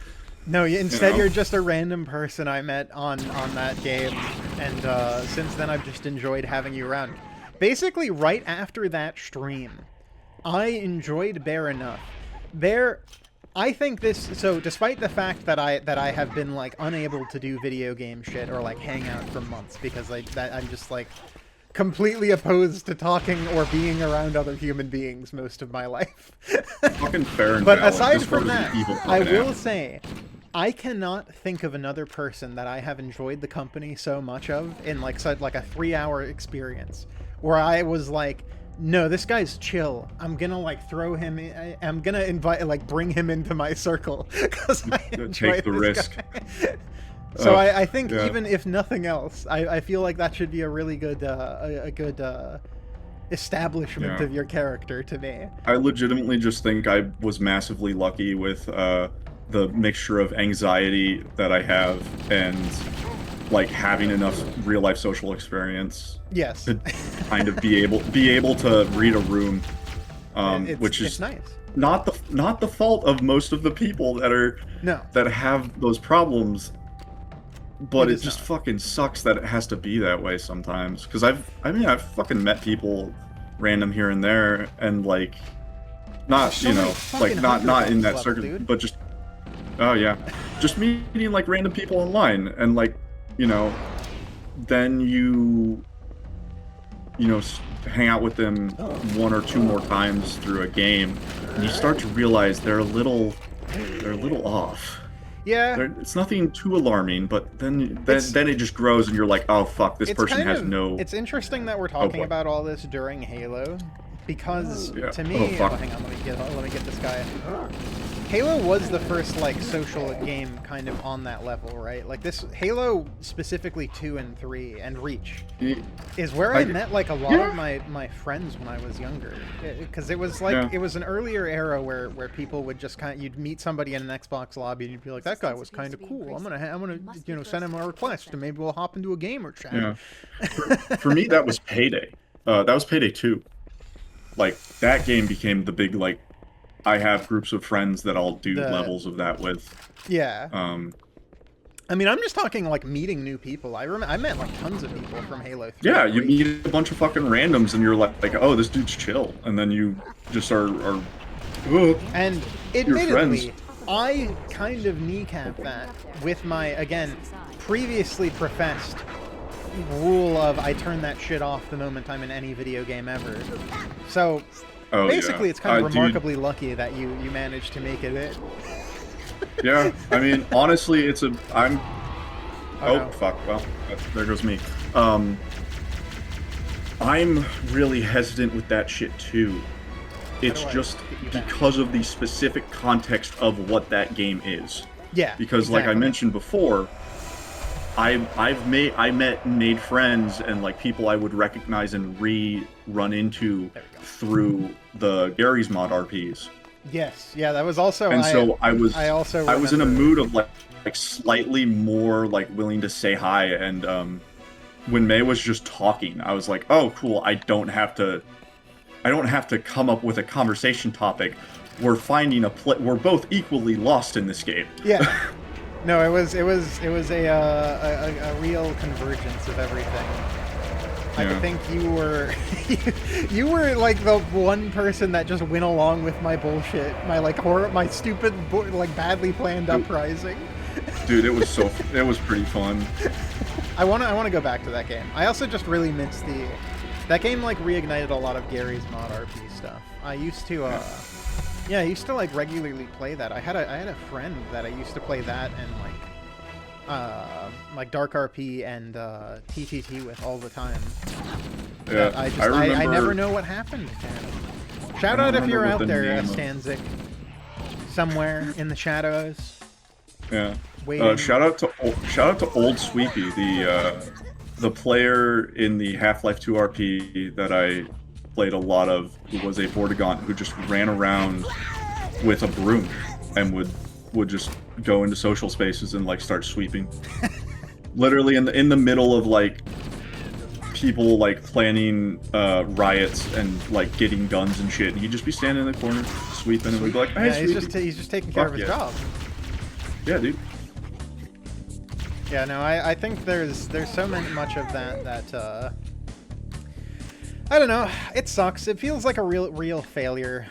No, instead you're just a random person I met on that game, and since then I've just enjoyed having you around. Basically, right after that stream, I enjoyed Bear enough. Bear, I think this. So, despite the fact that I have been like unable to do video game shit or like hang out for months because I'm just like completely opposed to talking or being around other human beings most of my life. Fucking fair and But valid. aside Discord from is an that, evil I fucking will app. say, I cannot think of another person that I have enjoyed the company so much of in like such like a 3-hour experience where I was like, no, this guy's chill. I'm gonna like throw him. I'm gonna invite like bring him into my circle because I enjoy Take the this risk. guy. So I think yeah. even if nothing else, I feel like that should be a really good establishment Yeah. of your character to me. I legitimately just think I was massively lucky with the mixture of anxiety that I have and like having enough real life social experience. Yes. To kind of be able to read a room, which it's is nice. not the fault of most of the people that have those problems. But it just fucking sucks that it has to be that way sometimes. Because I've fucking met people random here and there, and like, not So you many know, fucking like not in that level, circuit, dude. but just just meeting like random people online, and like, you know, then you hang out with them 1 or 2 more times through a game, and you start to realize they're a little off. Yeah. It's nothing too alarming, but then it just grows, and you're like, oh fuck, this person kind has of- no. It's interesting that we're talking boy. about all this during Halo, because Yeah. to me, Oh, fuck. hang on, let me get this guy. Halo was the first like social game kind of on that level, right? Like this Halo specifically 2 and 3 and Reach is where I met like a lot of my friends when I was younger, because it was like it was an earlier era where people would just you'd meet somebody in an Xbox lobby and you'd be like, that guy was kind of cool. I'm gonna send him a request and maybe we'll hop into a game or chat. Yeah. For me, that was Payday. That was Payday 2. Like that game became the big like. I have groups of friends that I'll do levels of that with. Yeah. I mean, I'm just talking like meeting new people. I met like tons of people from Halo 3. Yeah, you meet a bunch of fucking randoms, and you're like, oh, this dude's chill, and then you just are and your friends. admittedly, I kind of kneecap that with my, again, previously professed rule of I turn that shit off the moment I'm in any video game ever. So basically, it's kind of remarkably lucky that you managed to make it in. Yeah, I mean, honestly, I'm. Oh, Oh, no. fuck. Well, there goes me. I'm really hesitant with that shit too. It's just because of the specific context of what that game is. Yeah. Because, like I exactly. mentioned before, I made friends and like people I would recognize and run into through the Gary's Mod RPs. Yes, yeah, that was also. And so I was in a mood of like slightly more like willing to say hi, and when May was just talking, I was like, oh cool, I don't have to come up with a conversation topic. We're finding we're both equally lost in this game. Yeah. No, it was a real convergence of everything. I Yeah. think you were like the one person that just went along with my bullshit, my stupid like badly planned uprising. Dude, it was pretty fun. I want to go back to that game. I also just really missed that game like reignited a lot of Gary's Mod RP stuff. I used to I used to like regularly play that. I had a friend that I used to play that and like Dark RP and TTT with all the time. Yeah, But I remember, never know what happened to him. Shout out if you're out there, Stanzik, somewhere in the shadows. Yeah. Waiting. Shout out to Old Sweepy, the player in the Half-Life 2 RP that I played a lot of, who was a Vortigaunt who just ran around with a broom and would just go into social spaces and like start sweeping. Literally in the middle of like people like planning riots and like getting guns and shit, and he'd just be standing in the corner sweeping, and we'd be like, hey, Yeah, Sweepy. he's just taking care of Fuck his yeah. job. Yeah, dude. Yeah, no, I think there's so much of that I don't know. It sucks. It feels like a real failure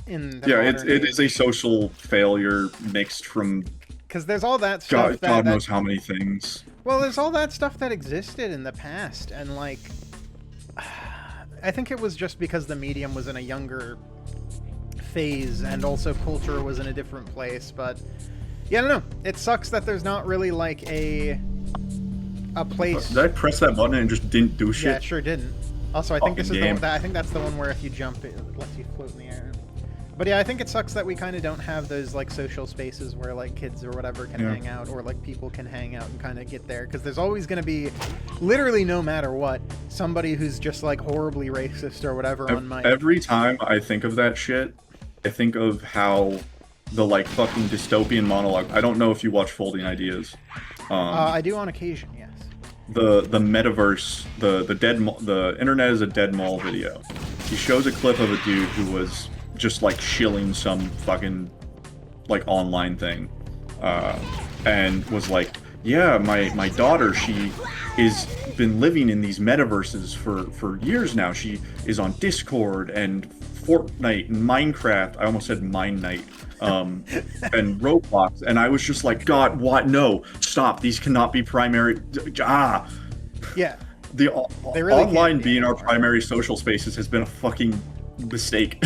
in the Yeah, modern it is a age. social failure mixed from Because there's all that stuff God knows how many things. Well, there's all that stuff that existed in the past, and like, I think it was just because the medium was in a younger phase, and also culture was in a different place. But yeah, I don't know. It sucks that there's not really like a place. Did I press that button and it just didn't do shit? Yeah, it sure didn't. Also, I think this is Fucking the game. I think that's the one where if you jump, it lets you float in the air. But yeah, I think it sucks that we kind of don't have those like social spaces where like kids or whatever can hang out, or like people can hang out and kind of get there. Because there's always going to be, literally no matter what, somebody who's just like horribly racist or whatever on my. Every time I think of that shit, I think of how the like fucking dystopian monologue. I don't know if you watch Folding Ideas. I do on occasion, yes. The metaverse, the internet is a dead mall video. He shows a clip of a dude who was just like shilling some fucking like online thing, and was like, yeah, my daughter, she is been living in these metaverses for years now. She is on Discord and Fortnite and Minecraft. I almost said Mine Night. And Roblox, and I was just like, God, what? No, stop! These cannot be primary. Yeah. The really online being our primary social spaces has been a fucking mistake.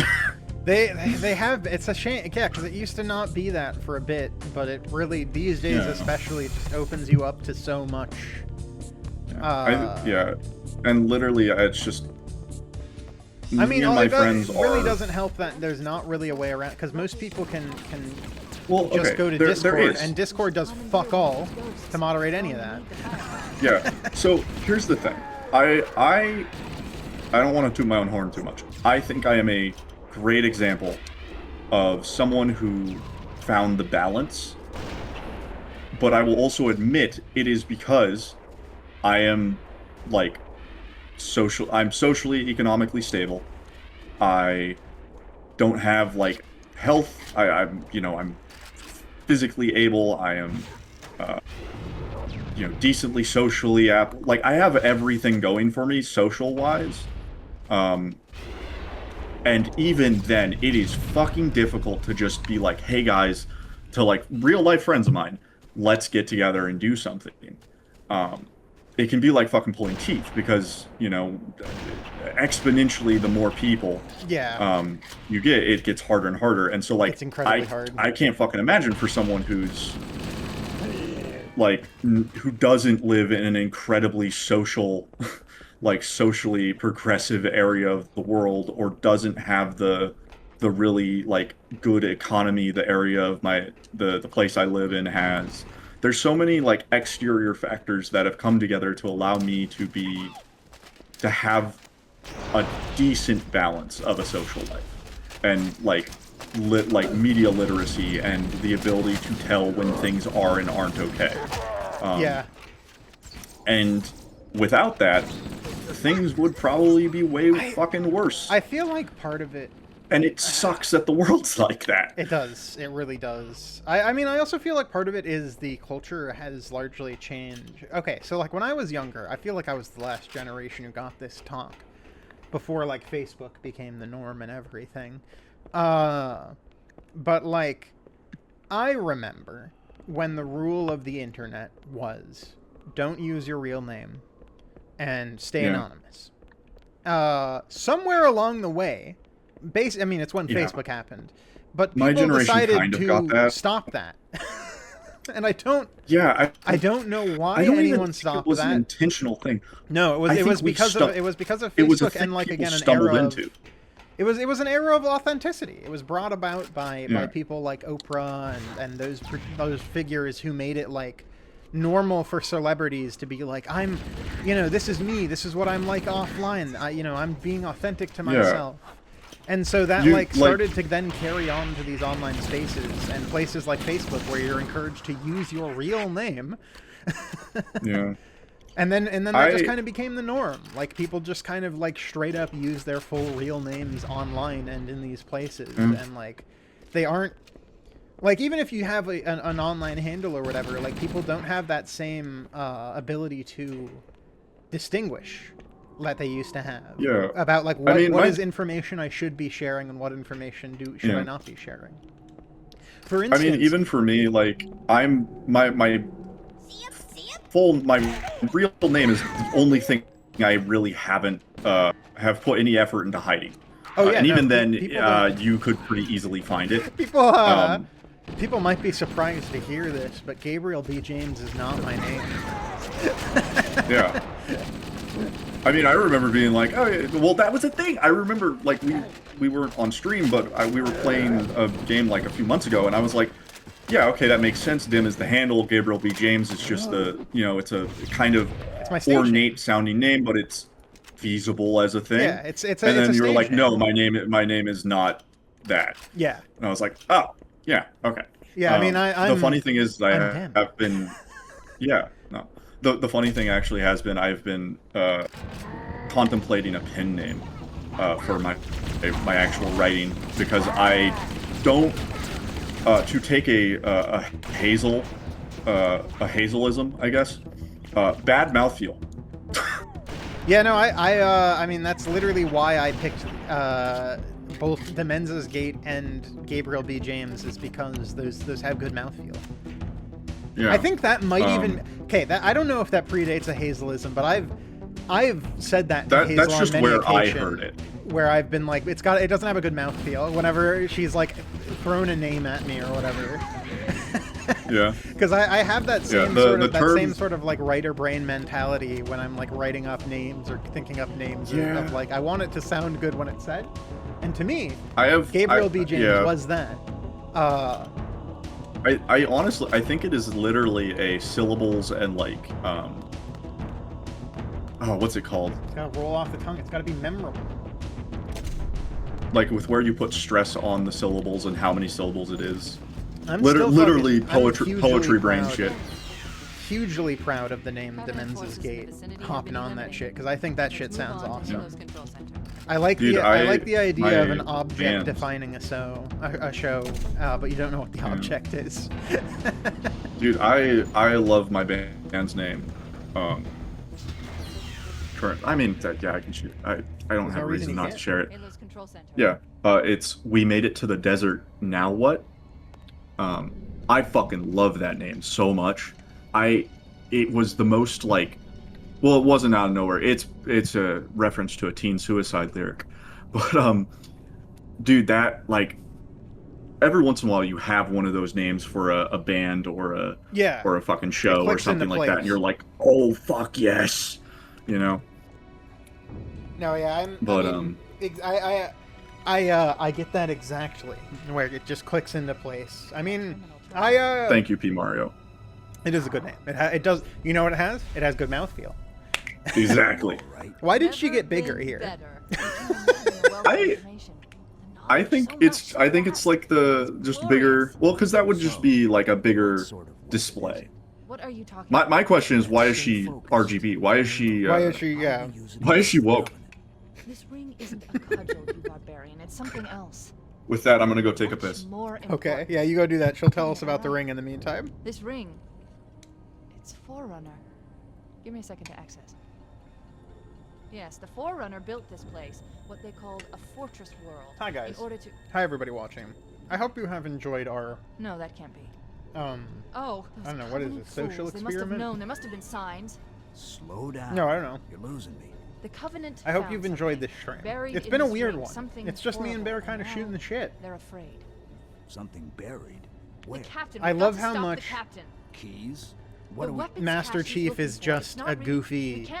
They have. It's a shame, yeah, because it used to not be that for a bit, but it really these days especially just opens you up to so much. And literally, it's just. I mean, my friends it really doesn't help that there's not really a way around, because most people can just go to Discord, and Discord does fuck all to moderate any of that. Yeah. So here's the thing. I don't want to toot my own horn too much. I think I am a great example of someone who found the balance, but I will also admit it is because I am like I'm socially, economically stable. I don't have like health. I'm physically able. I am decently socially like I have everything going for me social wise. And even then, it is fucking difficult to just be like, hey guys, to like real life friends of mine, let's get together and do something. It can be like fucking pulling teeth, because exponentially the more people you get, it gets harder and harder. And so like it's incredibly hard. I can't fucking imagine for someone who's like who doesn't live in an incredibly social like socially progressive area of the world, or doesn't have the really like good economy the area of the place I live in has. There's so many like exterior factors that have come together to allow me to have a decent balance of a social life, and like media literacy and the ability to tell when things are and aren't okay. And without that, things would probably be way fucking worse. I feel like part of it. And it sucks that the world's like that. It does. It really does. I mean, I also feel like part of it is the culture has largely changed. Okay, so like when I was younger, I feel like I was the last generation who got this talk before like Facebook became the norm and everything. But like, I remember when the rule of the internet was don't use your real name and stay anonymous. Somewhere along the way, I mean, it's when Facebook happened, but people decided to stop that. And I don't know why anyone stopped that. It was an intentional thing. No, it was because of Facebook, and like again an era of, it was an era of authenticity. It was brought about by people like Oprah and those figures who made it like normal for celebrities to be like, I'm, this is me, this is what I'm like offline. I'm being authentic to myself. And so that started to then carry on to these online spaces and places like Facebook, where you're encouraged to use your real name. And then that just kind of became the norm. Like people just kind of like straight up use their full real names online and in these places, and like they aren't like, even if you have an online handle or whatever, like people don't have that same ability to distinguish that they used to have. Yeah. About like I mean, what is information I should be sharing and what information should I not be sharing. For instance, I mean, even for me, like my real name is the only thing I really haven't have put any effort into hiding. Oh yeah, and no, even then, people you could pretty easily find it. People might be surprised to hear this, but Gabriel B. James is not my name. Yeah. I mean, I remember being like, oh, yeah, well, that was a thing. I remember, like, we weren't on stream, but we were playing a game, like, a few months ago, and I was like, yeah, okay, that makes sense. Dim is the handle. Gabriel B. James is just the, you know, it's a kind of ornate-sounding name, but it's feasible as a thing. Yeah, it's and then you were like, name. no, my name is not that. Yeah. And I was like, oh, yeah, okay. Yeah, I mean, the funny thing is, I have been, yeah, no. The funny thing actually has been I've been contemplating a pen name for my actual writing, because I don't to take a hazelism, I guess, bad mouthfeel. Yeah, no, I mean, that's literally why I picked both the Menzies Gate and Gabriel B. James, is because those have good mouthfeel. Yeah. I think that might even I don't know if that predates a hazelism, but I've said that to Hazel that's just on many where I occasions, heard it. where I've been like, it doesn't have a good mouthfeel whenever she's like thrown a name at me or whatever. Yeah. Because I have that same same sort of like writer brain mentality when I'm like writing up names or thinking up names of like, I want it to sound good when it's said. And to me, Gabriel B. James was that. I honestly, I think it is literally a syllables and like, what's it called? It's gotta roll off the tongue. It's gotta be memorable. Like with where you put stress on the syllables and how many syllables it is. I'm literally poetry brain shit. Hugely proud of the name The Menzies Gate, hopping on that shit, because I think that shit sounds awesome. I like the idea of an object defining a show, but you don't know what the object is. Dude, I love my band's name. I mean, yeah, I can shoot. I don't have a reason not to share it. Yeah, it's We Made It to the Desert, Now What? I fucking love that name so much. It was the most like, well, it wasn't out of nowhere. It's a reference to a teen suicide lyric, but dude, that like, every once in a while you have one of those names for a band or a fucking show or something like that, and you're like, oh fuck yes, you know. No, yeah, I get that exactly, where it just clicks into place. I mean, thank you, P. Mario. It is a good name. It does. You know what it has? It has good mouthfeel. Exactly. Why did she get bigger here? I think it's like the just bigger. Well, because that would just be like a bigger display. What are you talking My question is, why is she RGB? Why is she? Why is she woke? This ring isn't a cudgel, you barbarian. It's something else. With that, I'm gonna go take a piss. Okay, yeah, you go do that. She'll tell us about the ring in the meantime. This ring, it's Forerunner. Give me a second to access. Yes, the Forerunner built this place, what they called a fortress world. Hi guys. In order to... Hi everybody watching. I hope you have enjoyed our... No, that can't be. Oh, I don't know, what is it? Social experiment? They must have known. There must have been signs. Slow down. No, I don't know. You're losing me. The Covenant. I hope you've enjoyed this stream. It's been a weird one. It's just me and Bear kind of shooting the shit. They're afraid. Something buried. Where? The captain. I love how much keys. What Master Chief is just a goofy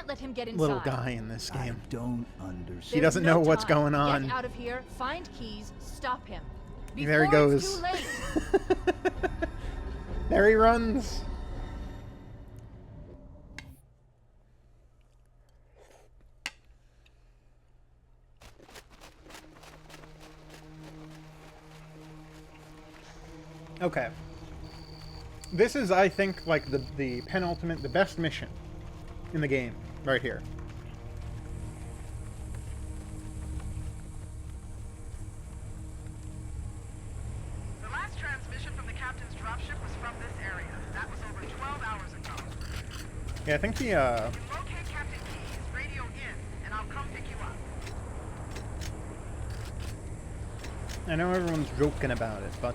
little guy in this game. I don't understand. He doesn't know what's going on. Get out of here. Find keys. Stop him. There he goes. There he runs. Okay. This is, I think, like the penultimate, the best mission in the game, right here. The last transmission from the captain's dropship was from this area. That was over 12 hours ago. Yeah, I think the locate Captain Keyes, radio in, and I know everyone's joking about it, but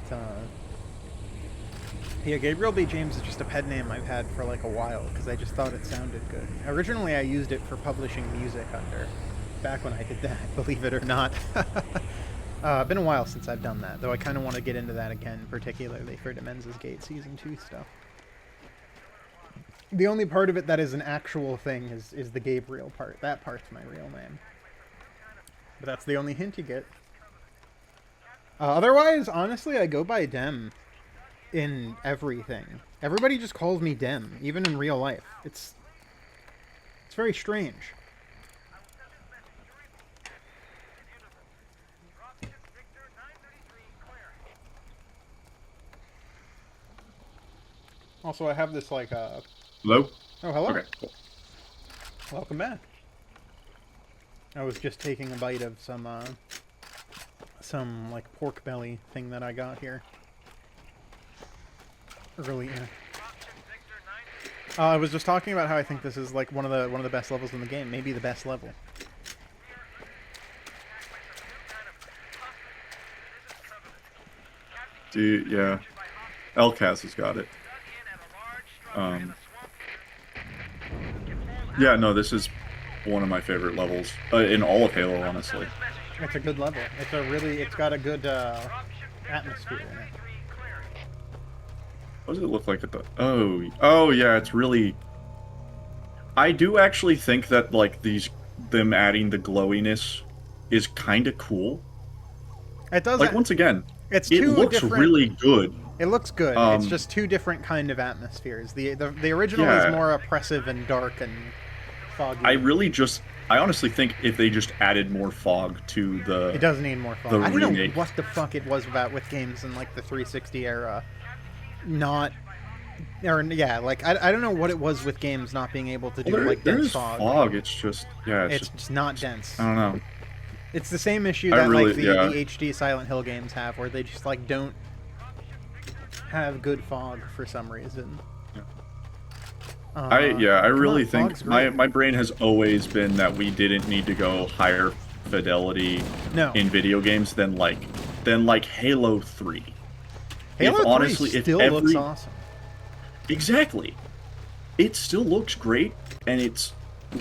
yeah, Gabriel B. James is just a pet name I've had for like a while because I just thought it sounded good. Originally, I used it for publishing music under, back when I did that, believe it or not. Been a while since I've done that, though I kind of want to get into that again, particularly for Demenza's Gate Season 2 stuff. The only part of it that is an actual thing is the Gabriel part. That part's my real name. But that's the only hint you get. Otherwise, honestly, I go by Dem in everything. Everybody just calls me Dem, even in real life. It's very strange. Also, I have this, like, Hello? Oh, hello. Okay, cool. Welcome back. I was just taking a bite of some, like, pork belly thing that I got here. Earlier. I was just talking about how I think this is, like, one of the best levels in the game. Maybe the best level. Dude, yeah. LCAS has got it. Yeah, no, this is one of my favorite levels in all of Halo, honestly. It's a good level. It's got a good atmosphere in it. What does it look like at the... Oh yeah, it's really... I do actually think that, like, them adding the glowiness is kind of cool. It does. Like, once again, it looks really good. It looks good. It's just two different kind of atmospheres. The original is more oppressive and dark and foggy. I honestly think if they just added more fog to the... It does need more fog. I don't know what the fuck it was about with games in, like, the 360 era. I don't know what it was with games not being able to do, like, dense fog. Fog, it's just... Yeah, it's just not dense. I don't know. It's the same issue that, like, the HD Silent Hill games have, where they just, like, don't have good fog for some reason. I really think my brain has always been that we didn't need to go higher fidelity in video games than like Halo 3. Halo 3 still looks awesome. Exactly. It still looks great, and it's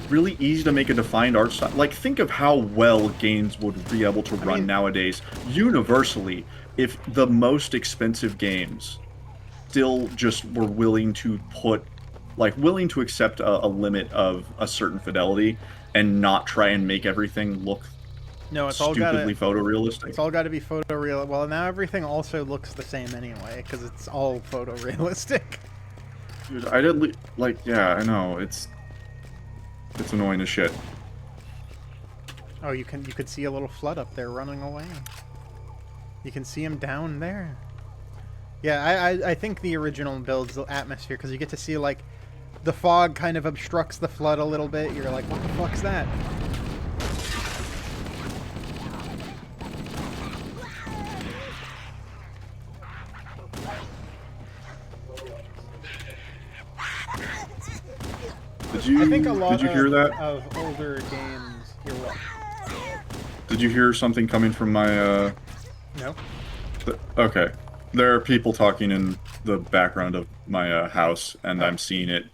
really easy to make a defined art style. Like, think of how well games would be able to run nowadays universally if the most expensive games still just were willing to accept a limit of a certain fidelity and not try and make everything look stupidly photorealistic. It's all got to be photoreal. Well, now everything also looks the same anyway because it's all photorealistic. Dude, I know it's annoying as shit. Oh, you could see a little flood up there running away. You can see him down there. Yeah, I think the original builds the atmosphere because you get to see, like, the fog kind of obstructs the flood a little bit. You're like, what the fuck's that? I think a lot did you hear that? Of older games. Hear what? Did you hear something coming from my? No. Okay. There are people talking in the background of my house, and I'm seeing it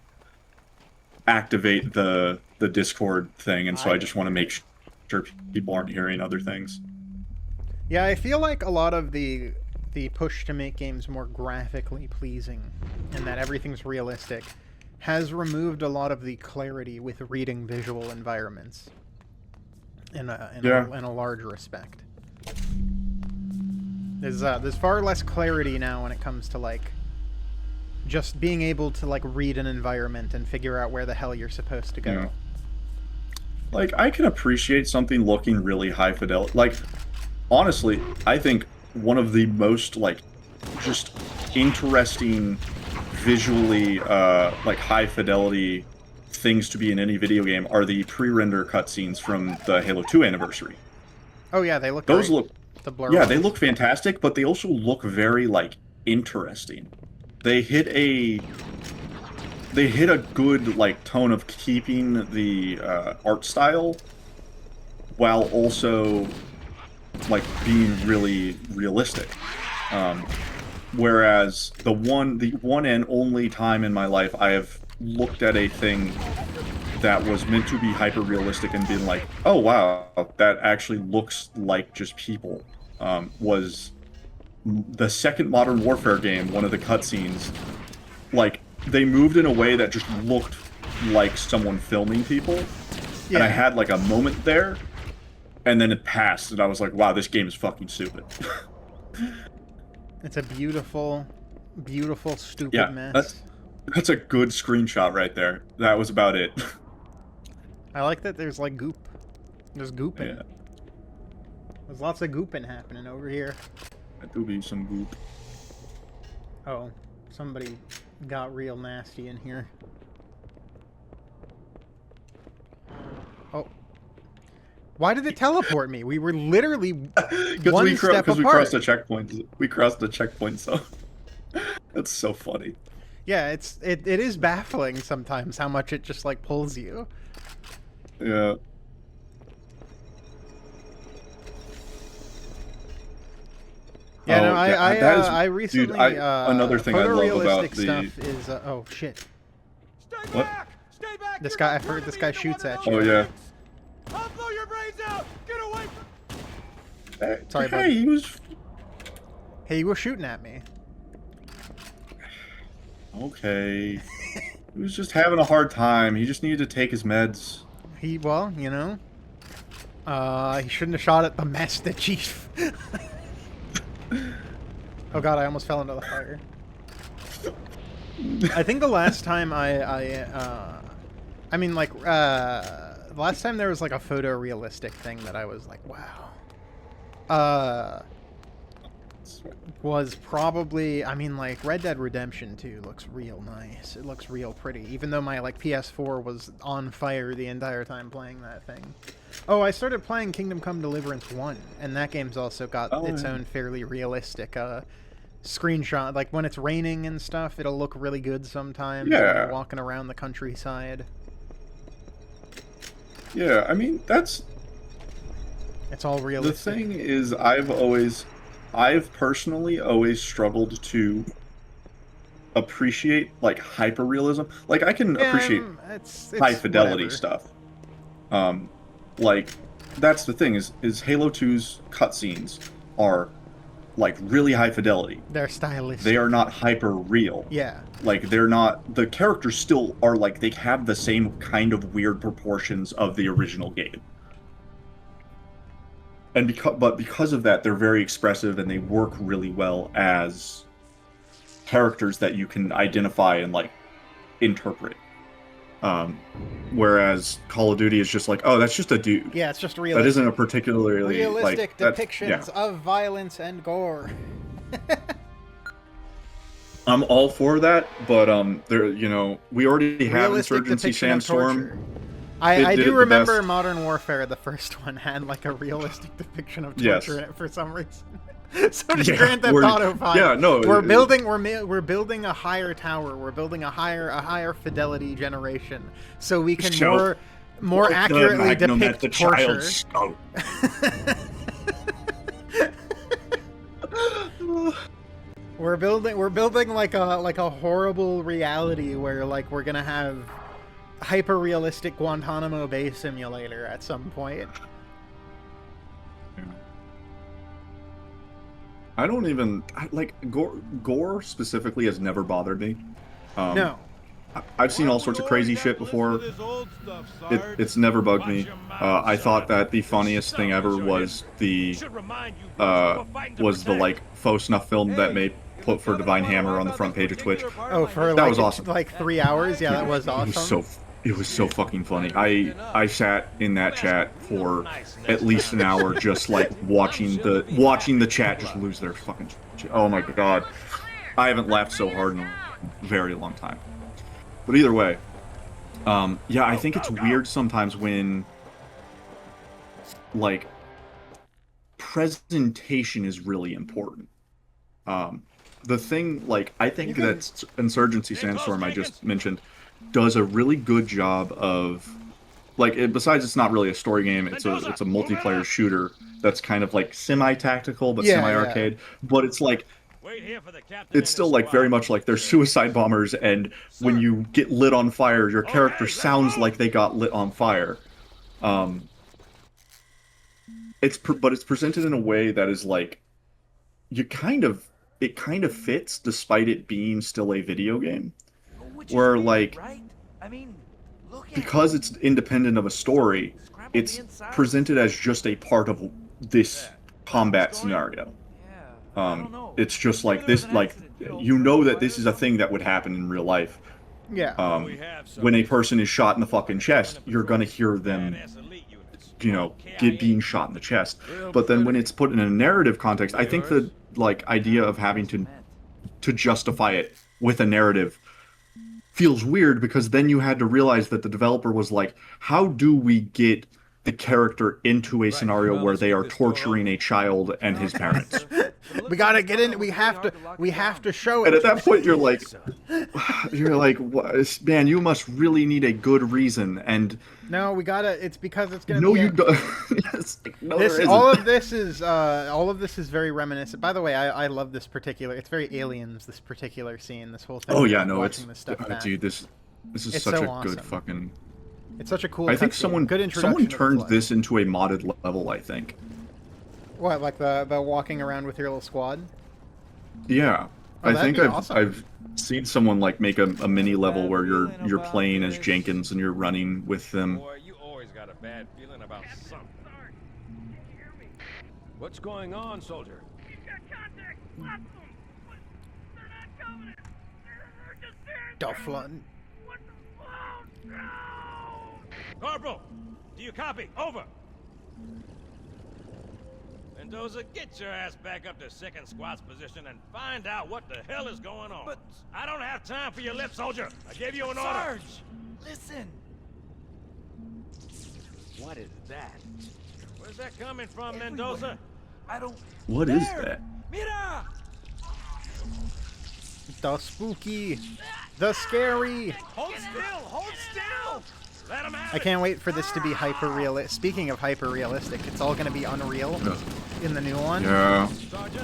activate the Discord thing, and so I just want to make sure people aren't hearing other things. Yeah, I feel like a lot of the push to make games more graphically pleasing, and that everything's realistic, has removed a lot of the clarity with reading visual environments in a large respect. There's far less clarity now when it comes to, like, just being able to, like, read an environment and figure out where the hell you're supposed to go. Yeah. Like, I can appreciate something looking really high fidelity. Like, honestly, I think one of the most, like, just interesting visually, like, high fidelity things to be in any video game are the pre-render cutscenes from the Halo 2 anniversary. Oh yeah, they look Those great. look... The blur yeah, ones. they look fantastic, but they also look very, like, interesting. They hit a good, like, tone of keeping the art style while also like being really realistic. Whereas the one and only time in my life I have looked at a thing that was meant to be hyper realistic and been like, oh wow, that actually looks like just people, was the second Modern Warfare game. One of the cutscenes, like, they moved in a way that just looked like someone filming people, and I had like a moment there, and then it passed, and I was like, wow, this game is fucking stupid. It's a beautiful, beautiful, stupid mess. That's a good screenshot right there. That was about it. I like that there's like goop. There's gooping. Yeah. There's lots of gooping happening over here. That do be some goop. Oh, somebody got real nasty in here. Oh. Why did it teleport me? We were literally one step apart. Because we crossed the checkpoint. We crossed the checkpoint, so... That's so funny. Yeah, it is baffling sometimes how much it just, like, pulls you. Yeah. Yeah, no, I recently, dude, another thing I love about the... stuff is, oh, shit. What? This guy, I've heard this guy shoots at you. Oh, yeah. I'll blow your brains out! Get away from... Sorry, hey, he was... Hey, you were shooting at me. Okay. He was just having a hard time. He just needed to take his meds. Well, you know. He shouldn't have shot at the Master Chief. Oh god, I almost fell into the fire. I think the last time the last time there was like a photorealistic thing that I was like, wow. Was probably, I mean, like, Red Dead Redemption 2 looks real nice. It looks real pretty, even though my, like, PS4 was on fire the entire time playing that thing. Oh, I started playing Kingdom Come Deliverance 1, and that game's also got its own fairly realistic, screenshot. Like, when it's raining and stuff, it'll look really good sometimes. Yeah. When you're walking around the countryside. Yeah, I mean, it's all realistic. The thing is, I've personally always struggled to appreciate, like, hyper-realism. Like, I can appreciate high-fidelity stuff. Like, that's the thing, is Halo 2's cutscenes are, like, really high fidelity. They're stylistic. They are not hyper-real. Yeah. Like, they're not... The characters still are, like, they have the same kind of weird proportions of the original game. And because of that, they're very expressive and they work really well as characters that you can identify and, like, interpret. Whereas Call of Duty is just like, oh, that's just a dude. Yeah, it's just realistic. That isn't a particularly realistic like, depictions of violence and gore. I'm all for that, but there, you know, we already have Insurgency Sandstorm. I do remember Modern Warfare, the first one, had like a realistic depiction of torture in it for some reason. So does Grand Theft Auto 5. Yeah, no, we're building a higher tower. We're building a higher fidelity generation, so we can more accurately depict the torture. We're building like a horrible reality where like we're gonna have hyper realistic Guantanamo Bay simulator at some point. I don't even like gore specifically has never bothered me. No, I've seen all sorts of crazy shit before. It's never bugged me. I thought that the funniest thing ever was the like faux snuff film that made put for Divine Hammer on the front page of Twitch. Oh, for that was awesome. Like 3 hours. Yeah, that was awesome. It was so fucking funny. I sat in that chat for at least an hour, just like watching the chat just lose their fucking shit. Oh my god, I haven't laughed so hard in a very long time. But either way, yeah, I think it's weird sometimes when like presentation is really important. The thing, like, I think that Insurgency Sandstorm I just mentioned does a really good job of, like, besides it's not really a story game, it's a multiplayer shooter. that's kind of like semi-tactical but Yeah, semi-arcade. But it's like it's still like very much like they're suicide bombers, and when you get lit on fire, your character sounds like they got lit on fire. But it's presented in a way that is like it kind of fits despite it being still a video game, where like because it's independent of a story, it's presented as just a part of this combat scenario. It's just like this, like you know that this is a thing that would happen in real life. Yeah. When a person is shot in the fucking chest, you're gonna hear them, you know, being shot in the chest. But then when it's put in a narrative context, I think the like idea of having to justify it with a narrative feels weird, because then you had to realize that the developer was like, how do we get the character into a scenario where they are torturing a child and his parents? We gotta get in. We have to show it. And at that point, you're like, what? Man, you must really need a good reason. And no, we gotta. It's because it's gonna. No, be you don't. Yes, no, this, there isn't. all of this is very reminiscent. By the way, I love this particular. It's very Aliens. This particular scene. This whole thing. Oh yeah, no, it's this stuff dude. This is it's such so a awesome. good fucking. It's such a cool. I think good introduction. someone turned this into a modded level. I think. What, like the walking around with your little squad? Yeah, Oh, I think awesome. I've seen someone like make a mini level where you're playing as Jenkins and you're running with them. Boy, you always got a bad feeling about something. What's going on, soldier? Dufflin. Corporal, do you copy? Over. Mendoza, get your ass back up to second squad's position and find out what the hell is going on. But I don't have time for your lip, soldier. I gave you an order. Sarge, listen. What is that? Where's that coming from, Mendoza? I don't. What is that? Mira! The spooky, the scary. Hold still! Hold still! Let him have I can't wait for this to be hyper realistic. Speaking of hyper realistic, it's all going to be Unreal in the new one. Yeah.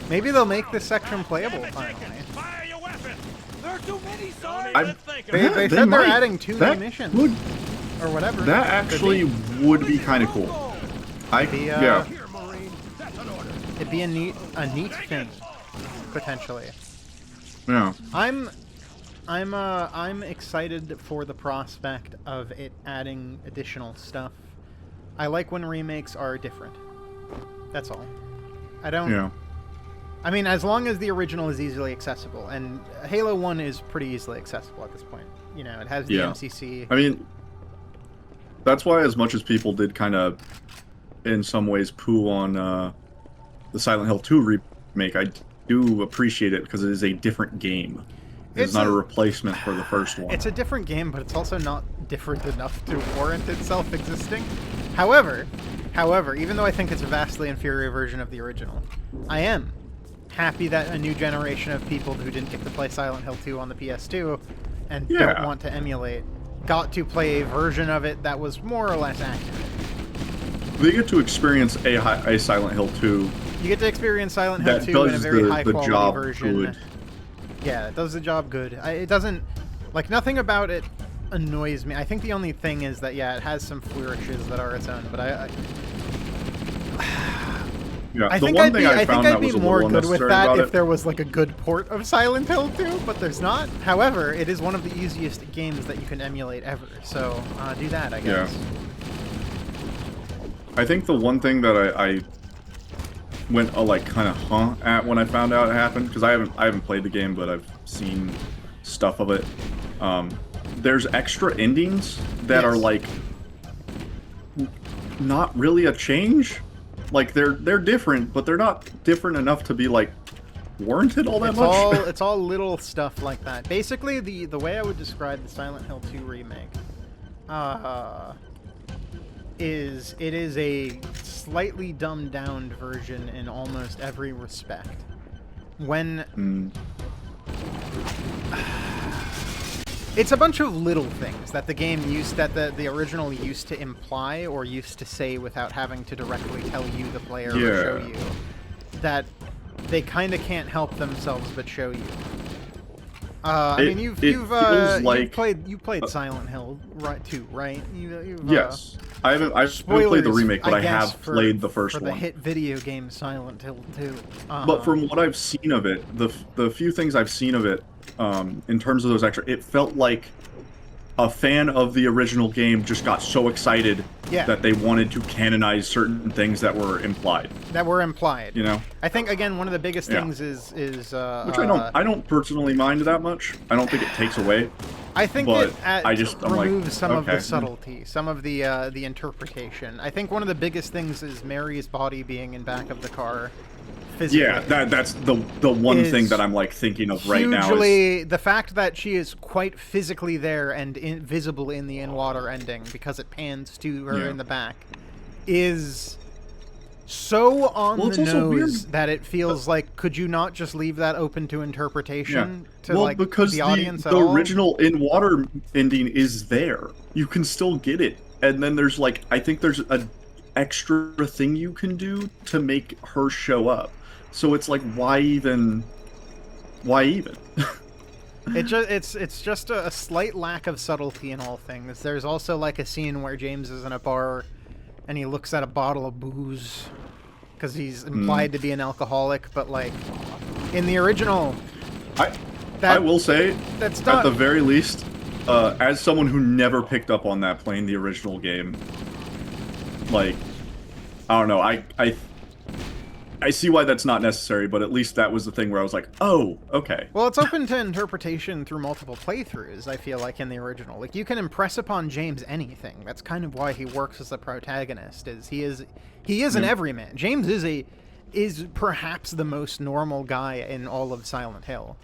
Maybe they'll make this section playable finally. Fire your weapon! There are too many, Sarge! They said they're adding 2 new missions or whatever. That actually would be kind of cool. Yeah. It'd be a neat thing, potentially. Yeah. I'm excited for the prospect of it adding additional stuff. I like when remakes are different. That's all. I don't. Yeah. I mean, as long as the original is easily accessible, and Halo 1 is pretty easily accessible at this point. You know, it has the MCC. I mean, that's why, as much as people did kind of, in some ways, poo on the Silent Hill 2 remake, I do appreciate it because it is a different game. It's not a replacement for the first one. It's a different game, but it's also not different enough to warrant itself existing. However, even though I think it's a vastly inferior version of the original, I am happy that a new generation of people who didn't get to play Silent Hill 2 on the PS2 and don't want to emulate got to play a version of it that was more or less accurate. They get to experience a Silent Hill 2. You get to experience Silent Hill 2 in a very high-quality version. Good. Yeah, it does the job good. It doesn't... Like, nothing about it annoys me. I think the only thing is that, yeah, it has some flourishes that are its own, but I think I'd be more good with that if there was, like, a good port of Silent Hill 2, but there's not. However, it is one of the easiest games that you can emulate ever, so do that, I guess. Yeah. I think the one thing that I went like kind of at when I found out it happened, because I haven't played the game, but I've seen stuff of it. There's extra endings that are like not really a change. Like they're different, but they're not different enough to be like warranted all that much. It's all little stuff like that. Basically, the way I would describe the Silent Hill 2 remake is it is a slightly dumbed down version in almost every respect. When It's a bunch of little things that the game used, that the original used to imply or used to say without having to directly tell you, the player, or show you, that they kind of can't help themselves but show you. I mean, you've played Silent Hill, right? Too, right? Yes, I haven't played the remake, but I have played the first one. For the hit video game Silent Hill 2. But from what I've seen of it, the few things I've seen of it, in terms of those extra, it felt like a fan of the original game just got so excited that they wanted to canonize certain things that were implied. You know, I think again one of the biggest things is which I don't personally mind that much. I don't think it takes away. I think but it removes some of the subtlety, some of the interpretation. I think one of the biggest things is Mary's body being in back of the car. Physically. Yeah, that's the one thing that I'm like thinking of right now. Usually, the fact that she is quite physically there and visible in the in-water ending because it pans to her in the back is so on the nose that it feels like, could you not just leave that open to interpretation to like because the audience the original in-water ending is there. You can still get it, and then there's like I think there's a extra thing you can do to make her show up. So it's like, why even? It's just a slight lack of subtlety in all things. There's also like a scene where James is in a bar, and he looks at a bottle of booze, because he's implied to be an alcoholic. But like, in the original, I will say that's at the very least, as someone who never picked up on that playing the original game, like, I don't know, I see why that's not necessary, but at least that was the thing where I was like, oh, okay. Well, it's open to interpretation through multiple playthroughs, I feel like, in the original. Like, you can impress upon James anything. That's kind of why he works as the protagonist, is he is an everyman. James is perhaps the most normal guy in all of Silent Hill.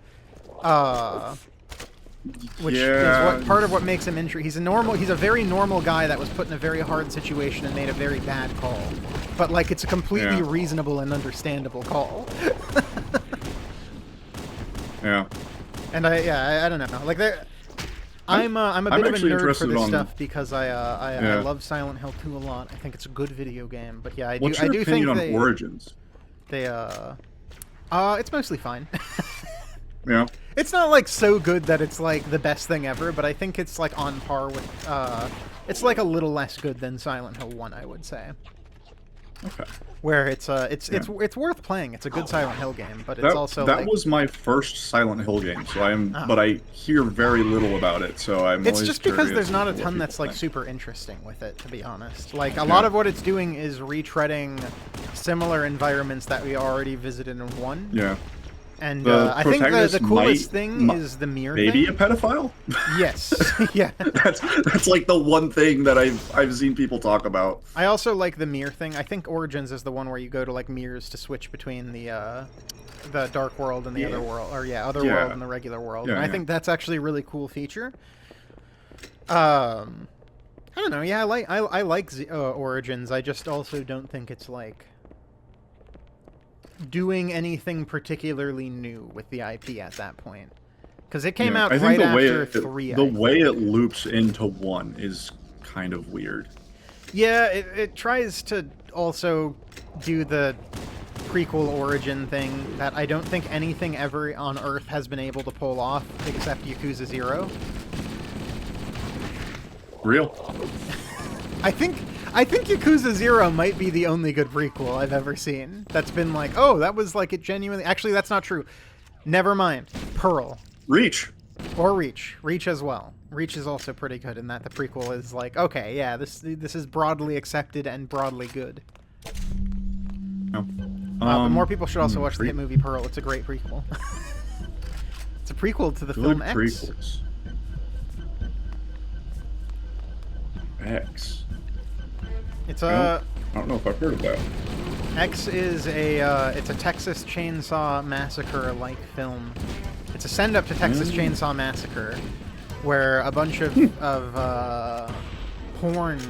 Which is part of what makes him interesting. He's a very normal guy that was put in a very hard situation and made a very bad call. But like, it's a completely reasonable and understandable call. And I don't know. Like, I'm a bit of a nerd for this stuff because I love Silent Hill 2 a lot. I think it's a good video game. But yeah, I do think on Origins? It's mostly fine. Yeah. It's not like so good that it's like the best thing ever, but I think it's like on par with it's like a little less good than Silent Hill 1, I would say. Okay. Where it's worth playing. It's a good Silent Hill game, but it's also that was my first Silent Hill game, so but I hear very little about it, so I'm It's just because there's not a ton that's like super interesting with it, to be honest. Like, a lot of what it's doing is retreading similar environments that we already visited in 1. Yeah. And I think the coolest thing is the mirror thing. Maybe a pedophile? Yes. Yeah. That's like the one thing that I've seen people talk about. I also like the mirror thing. I think Origins is the one where you go to like mirrors to switch between the dark world and the other world, or other world and the regular world. And I think that's actually a really cool feature. I don't know. Yeah, I like Origins. I just also don't think it's like doing anything particularly new with the IP at that point, because it came out right after 3. The way it loops into 1 is kind of weird. Yeah, it tries to also do the prequel origin thing that I don't think anything ever on Earth has been able to pull off except Yakuza 0. Real. I think Yakuza 0 might be the only good prequel I've ever seen that's been like, oh, that was like it genuinely... Actually, that's not true. Never mind. Pearl. Reach. Or Reach. Reach as well. Reach is also pretty good in that the prequel is like, okay, yeah, this is broadly accepted and broadly good. But more people should also watch the hit movie Pearl. It's a great prequel. It's a prequel to the film X. Prequels. X. It's I don't know if I've heard of that. X is it's a Texas Chainsaw Massacre-like film. It's a send-up to Texas Chainsaw Massacre, where a bunch of porn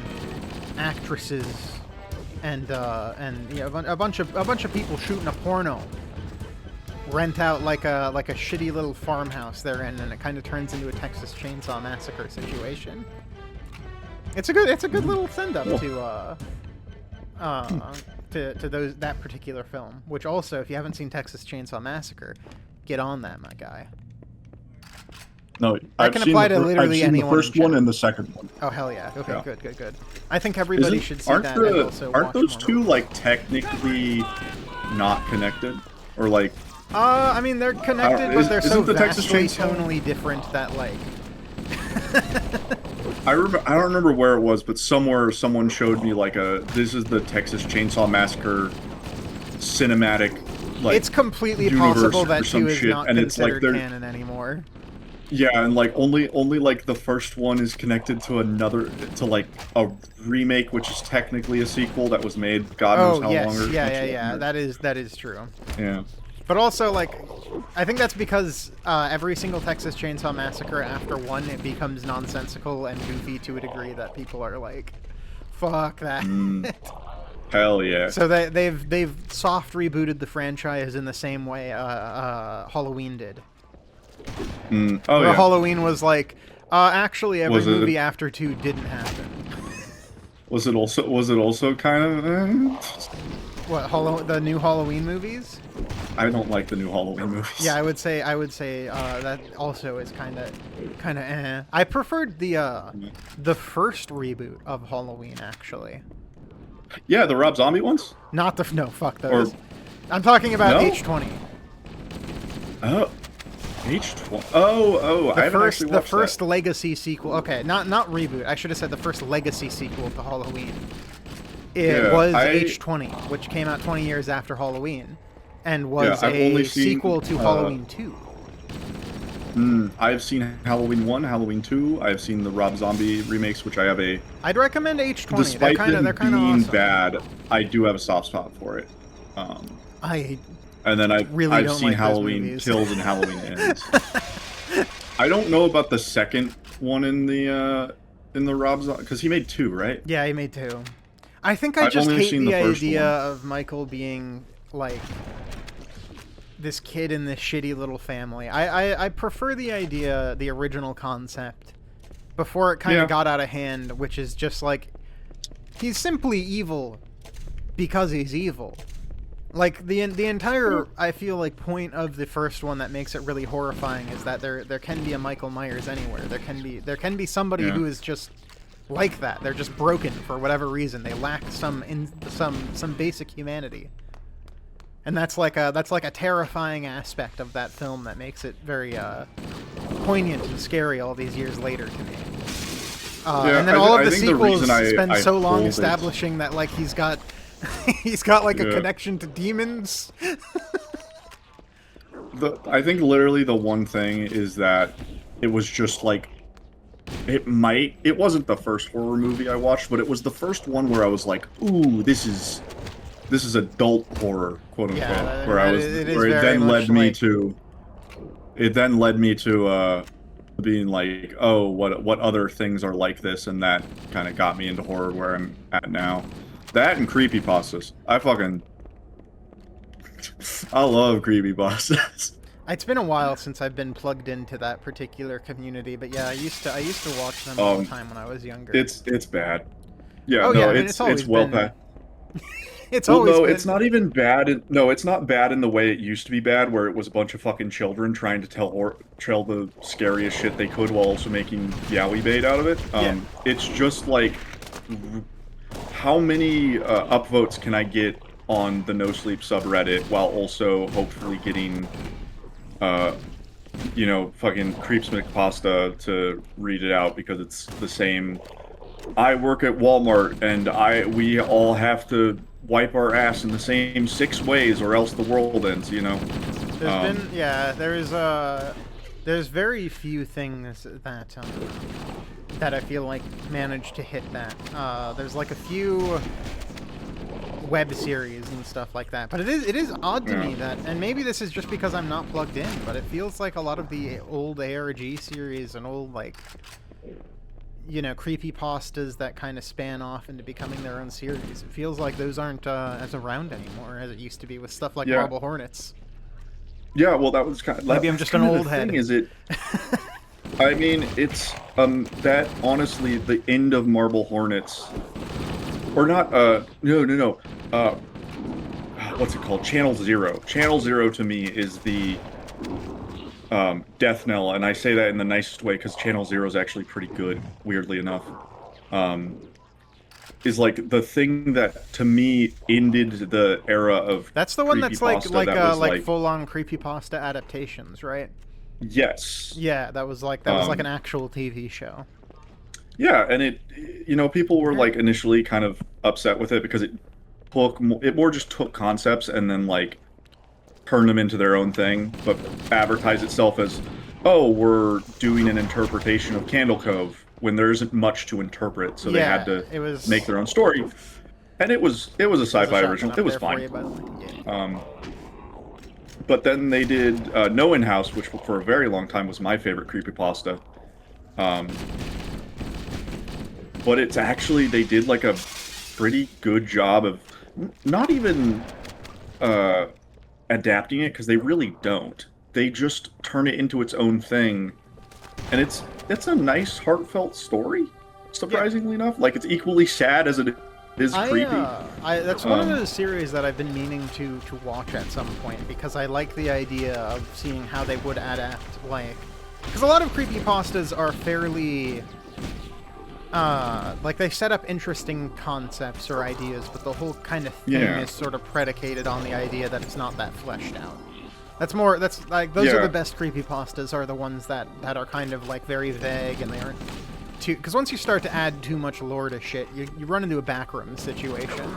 actresses and a bunch of people shooting a porno rent out like a shitty little farmhouse they're in, and it kind of turns into a Texas Chainsaw Massacre situation. It's a good little send up to that particular film. Which also, if you haven't seen Texas Chainsaw Massacre, get on that, my guy. No, That can apply to literally anyone. The first one and the second one. Oh hell yeah! Okay, Yeah. good. I think everybody should see that. And also Aren't watch those more two movies. like technically not connected, or like? I mean they're connected, but they're so isn't the Texas vastly Chainsaw- tonally different that like. I don't remember where it was, but somewhere someone showed me like this is the Texas Chainsaw Massacre cinematic. Like, it's completely universe possible or that some two is shit, not and it's like considered they're canon anymore. yeah, and like only like the first one is connected to like a remake, which is technically a sequel that was made God knows how long. Or Yeah. That is true. Yeah. But also, like, I think that's because every single Texas Chainsaw Massacre after one, it becomes nonsensical and goofy to a degree that people are like, "Fuck that." Hell yeah. So they've soft rebooted the franchise in the same way Halloween did. Oh Where yeah. Halloween was like, actually, every Was it- movie after 2 didn't happen. Was it also kind of? What the new Halloween movies? I don't like the new Halloween movies. Yeah, I would say that also is kind of eh. I preferred the first reboot of Halloween actually. Yeah, the Rob Zombie ones. Not fuck those. I'm talking about No? H20. Oh, H20. Oh, I haven't actually watched the first Legacy sequel. Okay, not reboot. I should have said the first Legacy sequel to Halloween. It was H20, which came out 20 years after Halloween, and was I've only a seen, sequel to Halloween 2. I've seen Halloween 1, Halloween 2. I've seen the Rob Zombie remakes, which I have a. I'd recommend H20. Despite they're kind of being awesome. bad, I do have a soft spot for it. And then I've don't seen like those Halloween movies. Kills and Halloween Ends. I don't know about the second one in the Rob Zombie, because he made 2, right? Yeah, he made 2. I think I I've just only hate seen the the first idea one. of Michael being like this kid in this shitty little family. I prefer the original concept before it kind of got out of hand, which is just like he's simply evil because he's evil. Like the entire I feel like point of the first one that makes it really horrifying is that there can be a Michael Myers anywhere. There can be somebody who is just like that. They're just broken for whatever reason. They lack some basic humanity. And that's like a terrifying aspect of that film that makes it very poignant and scary all these years later to me. And then all of the sequels spend so long establishing that like he's got like a connection to demons. I think literally the one thing is that it was just like it wasn't the first horror movie I watched, but it was the first one where I was like, ooh, this is adult horror, quote unquote. Yeah, where it then led me to being like, oh, what other things are like this, and that kind of got me into horror where I'm at now. That and creepypastas. I love creepypastas. It's been a while since I've been plugged into that particular community, but yeah, I used to watch them all the time when I was younger. It's bad. Yeah, oh, no, yeah, I mean, it's well past. It's always been. It's not even bad. It's not bad in the way it used to be bad, where it was a bunch of fucking children trying to tell the scariest shit they could while also making yaoi bait out of it. It's just like, how many upvotes can I get on the No Sleep subreddit while also hopefully getting, fucking Creeps McPasta to read it out because it's the same. I work at Walmart and we all have to wipe our ass in the same 6 ways or else the world ends, There's very few things that I feel like manage to hit that. There's like a few web series and stuff like that, but it is odd to me that, and maybe this is just because I'm not plugged in, but it feels like a lot of the old ARG series and old creepypastas that kind of span off into becoming their own series. It feels like those aren't as around anymore as it used to be with stuff like Marble Hornets. Yeah, well, that was kind of... Maybe I'm just an old head. Thing is it... I mean, it's, that, honestly, the end of Marble Hornets... Or not, no. What's it called? Channel Zero. Channel Zero, to me, is the, death knell, and I say that in the nicest way, because Channel Zero is actually pretty good, weirdly enough. Is like the thing that to me ended the era of that's the one that's like like full-on creepypasta adaptations, right? Yes. Yeah, that was like an actual TV show. Yeah, and it, you know, people were like initially kind of upset with it because it more just took concepts and then like turned them into their own thing, but advertised itself as, oh, we're doing an interpretation of Candle Cove, when there isn't much to interpret, so they had to make their own story. And it was a sci-fi original. It was fine. But then they did No In-House, which for a very long time was my favorite creepypasta. But it's actually, they did like a pretty good job of not even adapting it, because they really don't. They just turn it into its own thing. And it's a nice, heartfelt story, surprisingly enough. Like, it's equally sad as it is creepy. That's one of those series that I've been meaning to watch at some point, because I like the idea of seeing how they would adapt, like... Because a lot of creepypastas are fairly... like, they set up interesting concepts or ideas, but the whole kind of thing is sort of predicated on the idea that it's not that fleshed out. Those are the best creepypastas, are the ones that are kind of like very vague, and they aren't too, because once you start to add too much lore to shit, you run into a backroom situation.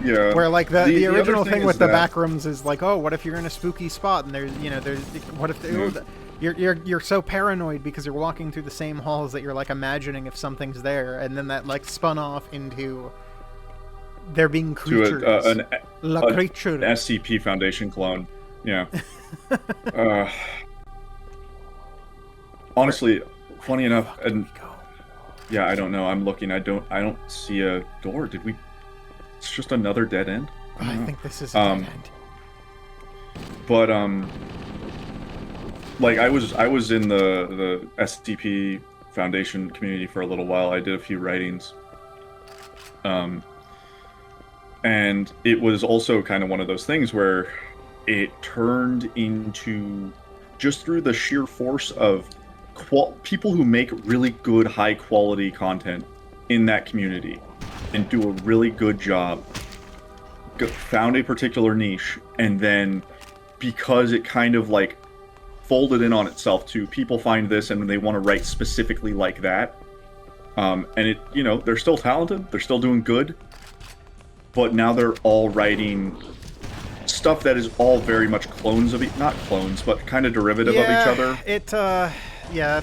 Yeah. Where like the original thing with the backrooms is like, oh, what if you're in a spooky spot and there's what if you're so paranoid because you're walking through the same halls that you're like imagining if something's there, and then that like spun off into there being creatures. To an SCP Foundation clone. Yeah. Honestly, funny enough, and yeah, I don't know. I'm looking. I don't see a door. Did we? It's just another dead end. I think this is a dead end. But like I was in the SCP Foundation community for a little while. I did a few writings. And it was also kind of one of those things where it turned into, just through the sheer force of people who make really good, high-quality content in that community and do a really good job, found a particular niche, and then because it kind of like folded in on itself to people find this and they want to write specifically like that, and it, you know, they're still talented, they're still doing good, but now they're all writing stuff that is all very much clones of not clones, but kind of derivative of each other. That's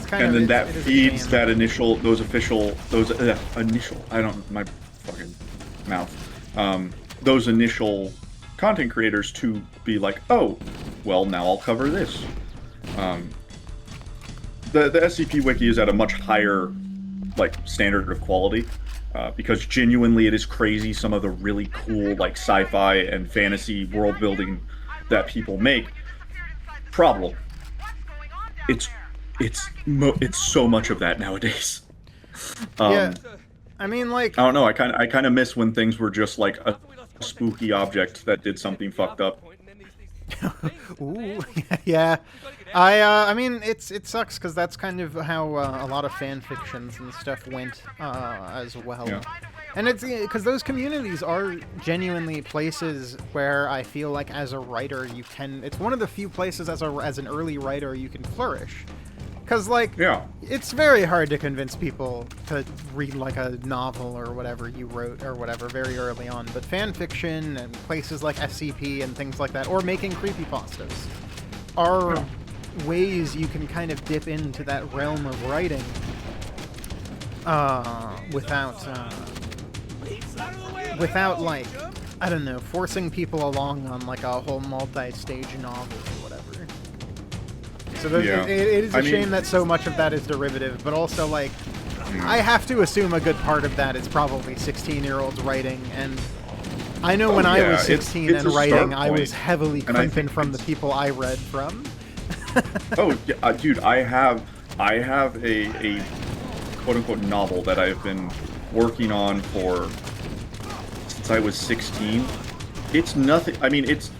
kind of. And then that feeds that initial, my fucking mouth. Those initial content creators to be like, oh, well, now I'll cover this. The SCP Wiki is at a much higher, like, standard of quality. Because genuinely it is crazy some of the really cool like sci-fi and fantasy world building that people make. Problem. It's so much of that nowadays. Yeah, I mean, like, I don't know. I kind of miss when things were just like a spooky object that did something fucked up. Ooh, yeah. I mean, it sucks because that's kind of how a lot of fan fictions and stuff went as well. Yeah. And it's because those communities are genuinely places where I feel like as a writer you can. It's one of the few places as an early writer you can flourish. Because, like, it's very hard to convince people to read, like, a novel or whatever you wrote or whatever very early on. But fan fiction and places like SCP and things like that, or making creepypastas, are ways you can kind of dip into that realm of writing without, like, I don't know, forcing people along on, like, a whole multi-stage novel or whatever. So it is a shame that so much of that is derivative, but also, like, I have to assume a good part of that is probably 16-year-olds writing, and I know when I yeah, was 16 it's and a writing, start I was point. heavily And I crimping from the people I read from. Oh, yeah, dude, I have a quote-unquote novel that I've been working on since I was 16. It's nothing, I mean, it's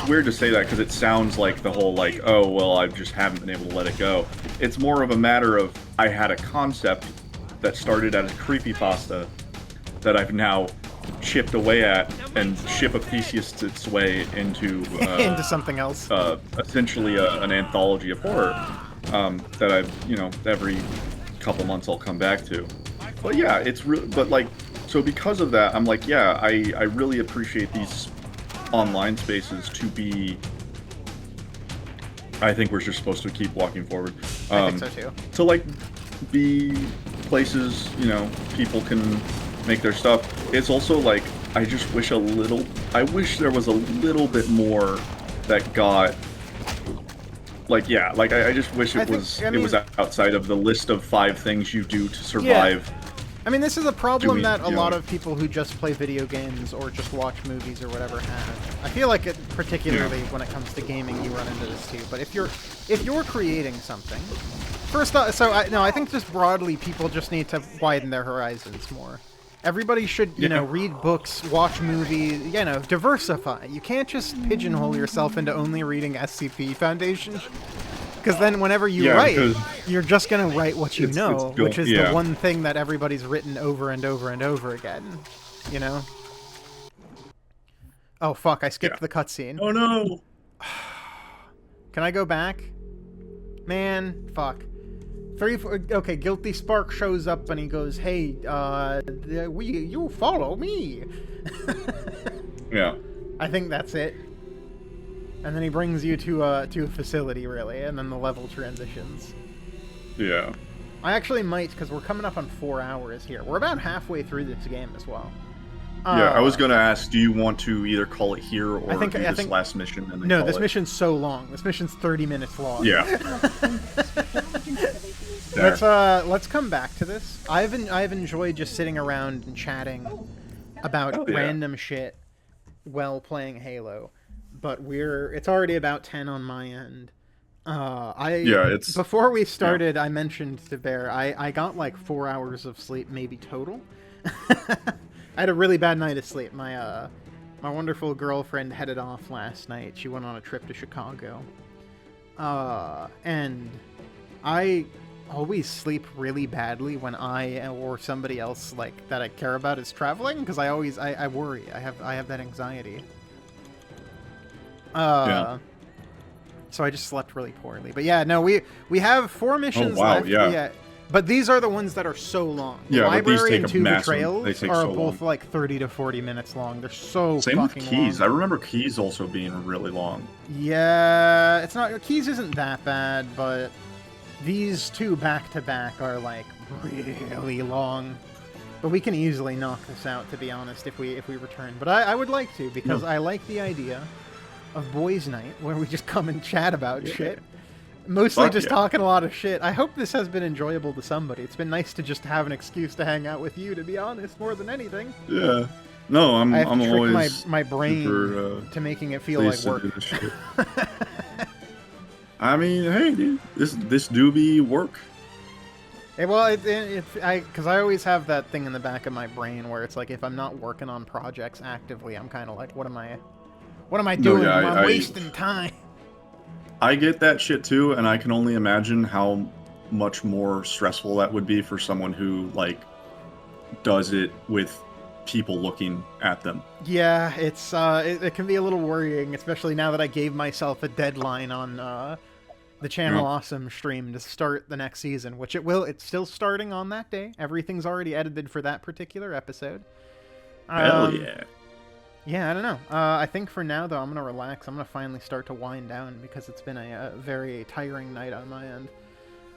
weird to say that because it sounds like the whole, like, oh, well, I just haven't been able to let it go. It's more of a matter of, I had a concept that started as a creepypasta that I've now chipped away at and ship-apiciused its way into into something else. Essentially an anthology of horror that I've, every couple months I'll come back to. But yeah, it's really, but like, so because of that, I'm like, yeah, I really appreciate these online spaces to be, I think we're just supposed to keep walking forward. I think so too. To like be places, people can make their stuff. It's also like, I just wish I wish there was a little bit more that got, like, yeah, like I just wish it was outside of the list of 5 things you do to survive. Yeah. I mean, this is a problem that a lot know. of people who just play video games or just watch movies or whatever have. I feel like it, particularly when it comes to gaming, you run into this too. But if you're creating something, first off, I think just broadly, people just need to widen their horizons more. Everybody should, read books, watch movies, diversify. You can't just pigeonhole yourself into only reading SCP Foundation. Because then whenever you write, you're just going to write what you know, which is the one thing that everybody's written over and over and over again. Oh, fuck, I skipped the cutscene. Oh, no! Can I go back? Man, fuck. Okay, Guilty Spark shows up and he goes, hey, you follow me. Yeah. I think that's it. And then he brings you to a facility, really, and then the level transitions. Yeah. I actually might, because we're coming up on 4 hours here. We're about halfway through this game as well. Yeah, I was going to ask, do you want to either call it here or do this last mission? And then no, this mission's so long. This mission's 30 minutes long. Yeah. Let's come back to this. I've enjoyed just sitting around and chatting about random shit while playing Halo. But it's already about 10 on my end. Before we started, I mentioned to Bear, I got like 4 hours of sleep, maybe total. I had a really bad night of sleep. My wonderful girlfriend headed off last night. She went on a trip to Chicago. And I always sleep really badly when I or somebody else like that I care about is traveling, because I worry. I have that anxiety. So I just slept really poorly. But yeah, no, we have 4 missions left. Yeah. But these are the ones that are so long. The Library and 2 Betrayals are both like 30 to 40 minutes long. They're so Same with fucking Keys. long. I remember Keys also being really long. Yeah, it's not. Keys isn't that bad, but these 2 back to back are like really long. But we can easily knock this out, to be honest, if we return. But I would like to, because I like the idea of Boys Night, where we just come and chat about shit. Mostly talking a lot of shit. I hope this has been enjoyable to somebody. It's been nice to just have an excuse to hang out with you, to be honest, more than anything. Yeah. No, I'm I have to trick always my brain to making it feel like work. I mean, hey, dude, this do be work. Well, because I always have that thing in the back of my brain where it's like, if I'm not working on projects actively, I'm kind of like, what am I doing? I'm wasting time. I get that shit too, and I can only imagine how much more stressful that would be for someone who like does it with people looking at them. Yeah, it's it can be a little worrying, especially now that I gave myself a deadline on the Channel Awesome stream to start the next season, which it's still starting on that day. Everything's already edited for that particular episode. Hell yeah. Yeah, I don't know. I think for now, though, I'm going to relax. I'm going to finally start to wind down because it's been a very tiring night on my end.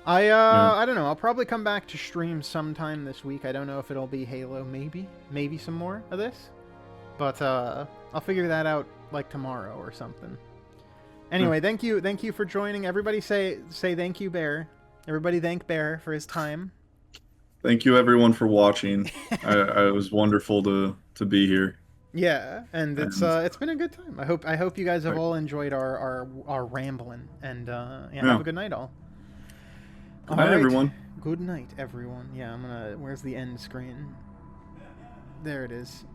I don't know. I'll probably come back to stream sometime this week. I don't know if it'll be Halo, maybe some more of this. But I'll figure that out like tomorrow or something. Anyway, thank you for joining. Everybody say thank you, Bear. Everybody thank Bear for his time. Thank you everyone for watching. It was wonderful to be here. Yeah, and it's been a good time. I hope you guys have all enjoyed our rambling, and have a good night, all. Good night, everyone. Good night, everyone. Yeah, I'm gonna. Where's the end screen? There it is.